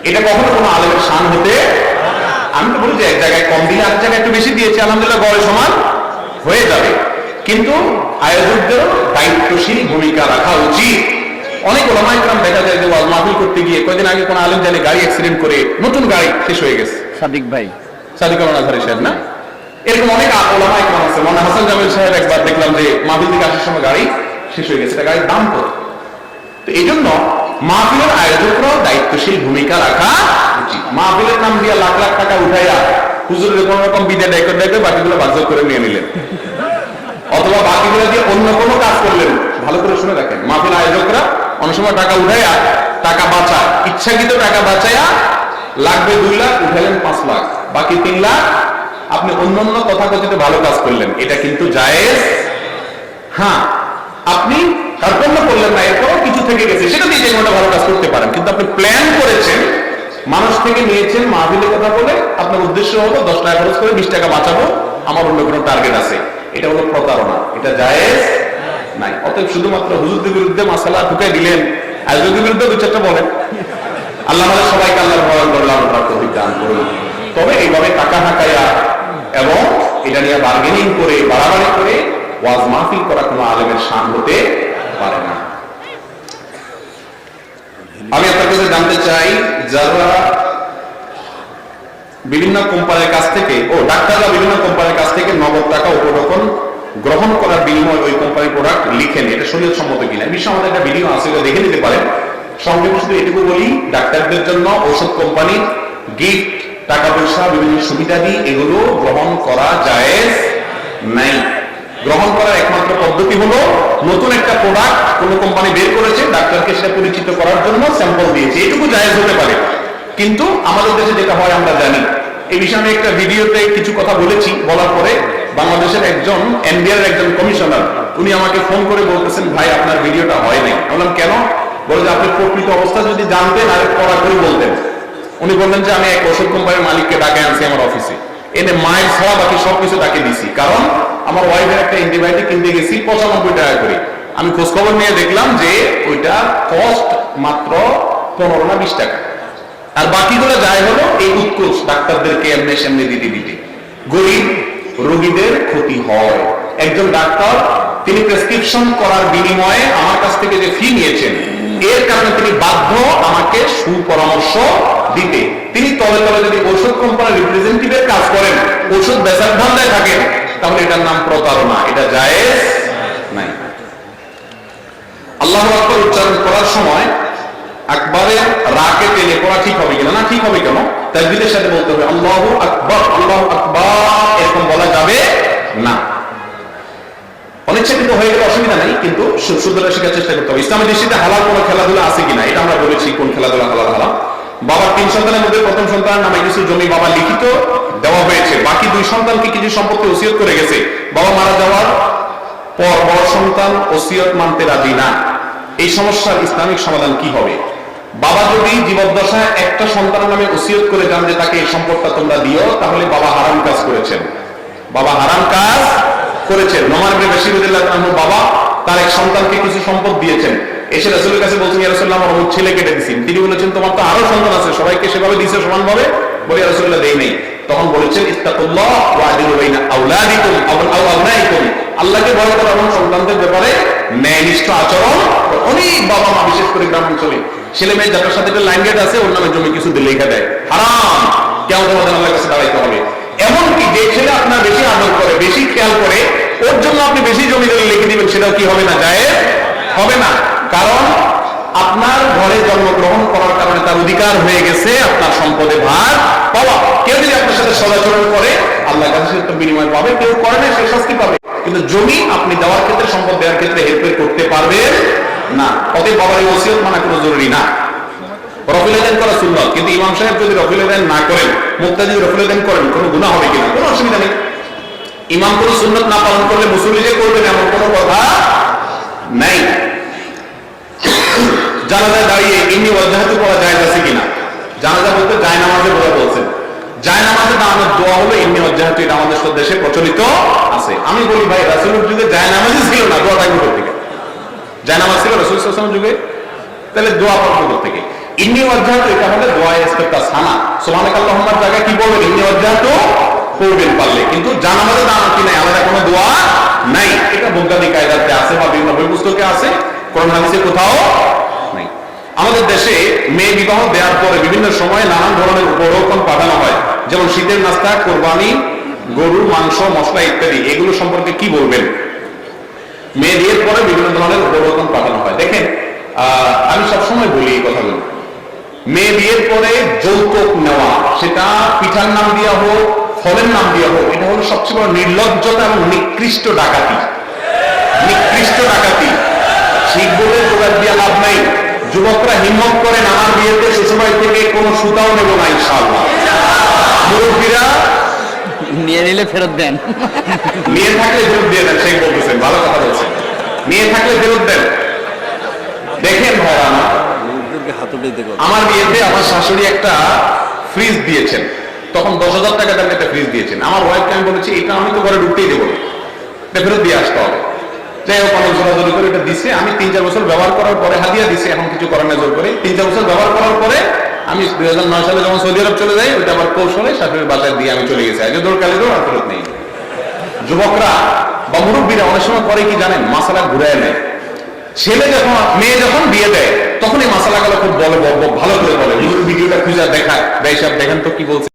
এটা কখনো কোনো আলেমের শান হতে, আমি তো বলি যে এক জায়গায় কম দিলে আরেক জায়গায় একটু বেশি দিয়েছে, আলহামদুলিল্লাহ গড়ে সমান হয়ে যাবে, কিন্তু আয়োজকদেরও দায়িত্বশীল ভূমিকা রাখা উচিত। অনেক ওলামায়ে কেরাম দেখা যায় যে ওয়াজ মাহফিল করতে গিয়ে কয়েকদিন আগে কোন আলেম জানে গাড়ি অ্যাক্সিডেন্ট করে, নতুন গাড়ি শেষ হয়ে গেছে, সাদিক ভাই, সাদিক আল আজহারী সাহেব না, এরকম অনেক ওলামায়ে কেরাম আছে। মনে হাসান জামিল সাহেব একবার দেখলাম যে মাহফিল থেকে আসার সময় গাড়ি শেষ হয়ে গেছে, এটা গাড়ির দাম কত। তো এই জন্য মাহফিলের আয়োজকরাও দায়িত্বশীল ভূমিকা রাখা উচিত। মাহফিলের নাম দিয়ে লাখ লাখ টাকা উঠাইয়া হুজুরের কোন রকম বিদে ডাইকর ডাইকর বাকিগুলো বাজার করে নিয়ে নিলেন, অথবা বাকিগুলো দিয়ে অন্য কোনো কাজ করলেন। ভালো করে শুনে রাখেন, মাহফিল আয়োজকরা অনেক সময় টাকা উঠাইয়া, টাকা বাঁচায়, ইচ্ছাকৃত টাকা বাঁচাইয়া, লাগবে 2 লাখ উঠাইলেন 5 লাখ, বাকি 3 লাখ আপনি অন্যান্য তথাকথিত ভালো কাজ করলেন, এটা কিন্তু জায়েজ। হ্যাঁ, আপনি কার্পণ্য করলেন না, এরপরও কিছু থেকে গেছে, সেটা দিয়ে যে কোনো ভালো কাজ করতে পারেন, কিন্তু আপনি প্ল্যান করেছেন, মানুষ থেকে নিয়েছেন, মাহফিলের কথা বলে আপনার উদ্দেশ্য হলো 10 টাকা খরচ করে 20 টাকা বাঁচাবো, আমার অন্য কোনো টার্গেট আছে, এটা হলো প্রতারণা, এটা জায়েজ নাই। অতএব শুধুমাত্র হুজুরদের বিরুদ্ধে মাসালা ঢুকাই দিলেন, আয়োজকদের বিরুদ্ধে 2-4টা বলেন। আল্লাহ আমাদের সবাইকে আল্লাহর ভয় করলাম তৌফিক দান করুন। তবে এইভাবে টাকা হাঁকাইয়া এবং এটা নিয়ে বার্গেনিং করে, বাড়াবাড়ি করে ওয়াজ মাহফিল করা কোনো আলেমের শান হতে পারে না। আমি আপনার কাছে জানতে চাই, যারা বিভিন্ন কোম্পানির কাছ থেকে, ডাক্তাররা বিভিন্ন কোম্পানির কাছ থেকে নগদ টাকা উপঢৌকন গ্রহণ করার বিনিময়ে ওই কোম্পানির প্রোডাক্ট লিখেন, এটা শরীয়ত সম্মত কিনা? এই বিষয়ে আমাদের একটা ভিডিও আছে, দেখে নিতে পারেন। সংক্ষেপে শুধু এটুকু বলি, ডাক্তারদের জন্য ঔষধ কোম্পানির গিফট, টাকা পয়সা, বিভিন্ন সুবিধাদি, এগুলো গ্রহণ করা জায়েজ নাই। গ্রহণ করার একমাত্র পদ্ধতি হলো, নতুন একটা প্রোডাক্ট কোন কোম্পানি বের করেছে, ডাক্তারকে সেটা পরিচিত করার জন্য স্যাম্পল দিয়েছে, এটুকু জায়েজ হতে পারে। কিন্তু আমাদের দেশে যেটা হয় আমরা জানি, এই বিষয়ে আমি একটা ভিডিওতে কিছু কথা বলেছি, বলার পরে বাংলাদেশের একজন এনবিআর একজন কমিশনার, উনি আমাকে ফোন করে বলতেছেন, ভাই আপনার ভিডিওটা হয় নাই। বললাম কেন? বলে যে আপনি প্রকৃত অবস্থা যদি জানতেন আর কড়া করে বলতেন। উনি বললেন যে আমি এক ওষুধ কোম্পানির মালিককে ডাকে আনছি আমার অফিসে, এনে মায়ের ছাড়া বাকি সবকিছু তাকে দিছি, কারণ আমার ওয়াইফের একটা অ্যান্টিবায়োটিক কিনতে গেছি 95 টাকা করে। আমি খোঁজখবর নিয়ে দেখলাম যে ওইটা কস্ট মাত্র 15 না 20 টাকা, আর বাকিগুলো যায় হলো এই উৎকোচ ডাক্তারদেরকে এমনি সামনে দিতে দিতে, গরিব রোগীদের ক্ষতি হয়। একজন ডাক্তার, তিনি প্রেসক্রিপশন করার বিনিময়ে আমার কাছ থেকে যে ফি নিয়েছেন, এর কারণে তিনি বাধ্য আমাকে সুপরামর্শ দিতে। তিনি তলে তলে যদি ঔষধ কোম্পানির রিপ্রেজেন্টেটিভের কাজ করেন, ঔষধ বেচার ধান্দায় থাকেন, তাহলে এটার নাম প্রতারণা, এটা জায়েজ নাই। আল্লাহু আকবার উচ্চারণ করার সময় আকবারে রাকে টেনে পড়া ঠিক হবে কিনা? না, ঠিক হবে কেন? তাকবীরের সাথে বলতে হবে আল্লাহু আকবার, আল্লাহু আকবার, এরকম বলা যাবে না। অনিচ্ছাকৃত হয়ে গেলে অসুবিধা নাই, কিন্তু শুদ্ধতা শেখার চেষ্টা করতে হবে। ইসলামের দৃষ্টিতে হালাল কোনো খেলাধুলা আছে কিনা, এটা আমরা বলেছি কোন খেলাধুলা হালাল হারাম। বাবার 3 সন্তানের মধ্যে প্রথম সন্তানের নামে কিছু জমি বাবা লিখিত দেওয়া হয়েছে, বাকি 2 সন্তানকে কিছু সম্পত্তি ওসিয়ত করে গেছে। বাবা মারা যাওয়ার পর বড় সন্তান ওসিয়ত মানতে রাজি না, এই সমস্যার ইসলামিক সমাধান কি হবে? বাবা যদি জীবদ্দশায় একটা সন্তানের নামে ওসিয়ত করে যান যে তাকে এই সম্পদটা তোমরা দিও, তাহলে বাবা হারাম কাজ করেছেন। বাবা হারাম কাজ করেছেন। নোমান ইবনে বাশীর রাদিয়াল্লাহু আনহু বাবা তার এক সন্তানকে কিছু সম্পদ দিয়েছেন, এসে রাসূলের কাছে বলছেন, ইয়া রাসূলুল্লাহ, আমার অমুক ছেলে কেটে দিয়েছেন। তিনি বলেছেন, তোমার তো আরো সন্তান আছে, সবাইকে সেভাবে দিয়েছে সমানভাবে? বলে, ইয়া রাসূলুল্লাহ, দেই নেই। তখন বলেছেন, ইত্তাকুল্লাহ ওয়া আদিলু বাইনা আওলাদিকুম আও আবনাইকুম, আল্লাহকে ভয় করো এবং সন্তানদের ব্যাপারে ন্যায়নিষ্ঠ আচরণ। অনেক বাবা মা, বিশেষ করে গ্রামাঞ্চলে, ছেলে মেয়ে যাদের সাথে একটা লাইন গেট আছে, ওর নামে জমি কিছু লেখা দেয়, হারাম, কেমন তোমাদের আল্লাহর কাছে দাঁড়াইতে হবে। এমনকি যে ছেলে আপনার বেশি আদর করে, বেশি খেয়াল করে, ওর জন্য আপনি বেশি জমি লিখে দিবেন, সেটাও কি হবে না? জায়েজ হবে না। কারণ আপনার ঘরে জন্মগ্রহণ করার কারণে তার অধিকার হয়ে গেছে আপনার সম্পদে ভাগ পাওয়া। কেউ যদি আপনার সাথে সদাচরণ করে, আল্লাহর কাছে সে তো বিনিময় পাবে, কেউ করে না, সে শাস্তি পাবে। কিন্তু জমি আপনি দেওয়ার ক্ষেত্রে, সম্পদ দেওয়ার ক্ষেত্রে হেরফের করতে পারবেন না। অতএব বাবার এই ওসিয়ত মানা কোনো জরুরি না। রফিল আদান করা সুন্নাত, কিন্তু ইমাম সাহেব যদি রফিল আদান না করেন, মুক্তাদি রফিল আদান করেন, কোনো গুনাহ হবে কিনা? কোনো অসুবিধা নেই। ইমাম কোনো সুন্নাত না পালন করলে মুসল্লি যে করবেন এমন কোনো কথা নাই। জানাজায় দাঁড়িয়ে ইন্নী ওয়াজহাতু পড়া জায়েজ আছে কিনা? জানাজা বলতে জায়নামাজে বলা বলছেন। জায়নামাজে দাঁড়ানোর দোয়া হলো ইন্নী ওয়াজহাতু, এটা আমাদের দেশে প্রচলিত আছে। আমি বলি, ভাই, রাসূলের যুগে জায়নামাজই ছিল না, দোয়াটা কোথা থেকে? জায়নামাজ ছিল রাসূল সাল্লাল্লাহু আলাইহি ওয়াসাল্লামের যুগে, তাহলে দোয়া পড়া কোথা থেকে? ইন্নী ওয়াজহাতু, এটা হলো দোয়ায়ে ইস্তিফতাহ সানা। সুবহানাকাল্লাহুম্মার জায়গায় কি বলবেন? ইন্নী ওয়াজহাতু পড়বেন পারলে, কিন্তু জানাজাতে দাঁড়ানো কি নাই, আলাদা কোনো দোয়া নাই। এটা বুখারী কায়দাতে আছে বা বিভিন্ন বই পুস্তকে আছে, কোরআন হাদিসে কোথাও নাই। আমাদের দেশে মেয়ে বিবাহ দেওয়ার পরে বিভিন্ন সময়ে নানান ধরনের উপঢৌকন পাঠানো হয়, যেমন শীতের নাস্তা, কোরবানি, গরুর মাংস, মশলা ইত্যাদি। এগুলো সম্পর্কে কি বলবেন? মেয়ে বিয়ের পরে বিভিন্ন ধরনের উপঢৌকন পাঠানো হয়। দেখেন, আমি সবসময় বলি এই কথাগুলো, মেয়ে বিয়ের পরে যৌতুক নেওয়া, সেটা পিঠার নাম দিয়া হোক, ফলের নাম দিয়া হোক, এটা হলো সবচেয়ে বড় নির্লজ্জতা এবং নিকৃষ্ট ডাকাতি। নিকৃষ্ট ডাকাতি। ঠিক বলে জোগাড় দিয়া লাভ নাই। যুবকরা হিম্মত করেন, আমার বিয়েতে শ্বশুরবাড়ি থেকে কোনো সুতাও নেব না ইনশাআল্লাহ। মুরব্বীরা নিয়ে নিলে ফেরত দেন। মেয়ে থাকলে ফেরত দিয়ে দেন, সেই বলতেছেন, ভালো কথা বলছেন। মেয়ে থাকলে ফেরত দেন। দেখেন ভাইরা, আমার বিয়েতে আমার শাশুড়ি একটা ফ্রিজ দিয়েছেন, তখন 10,000 টাকা দামের একটা ফ্রিজ দিয়েছেন। আমার ওয়াইফকে আমি বলেছি, এটা আমি তো ঘরে ঢুকতেই দেবো, এটা ফেরত দিয়ে আসতে হবে। যাই হোক, অনেক জোরাজোরি করে এটা দিছে। আমি 3-4 বছর ব্যবহার করার পরে হাদিয়া দিছে, এখন কিছু করার নজর করে 3-4 বছর ব্যবহার করার পরে আমি 2009 সালে যখন সৌদি আরব চলে যাই, ওইটা আবার কৌশলে শাশুড়ির বাসায় দিয়ে আমি চলে গেছি। আগে দৌড় কালে দৌড়, আর ফেরত নেই। যুবকরা বা মুরব্বীরা অনেক সময় করে কি জানেন? মাসালা ঘুরায় নেয়। মেয়ে যখন বিয়ে দেয়, তখন এই মাসালাগুলো খুব বলে, ভালো করে বলে, ভিডিওটা খুঁজে দেখা দেয়, সব দেখেন তো কি বলছে।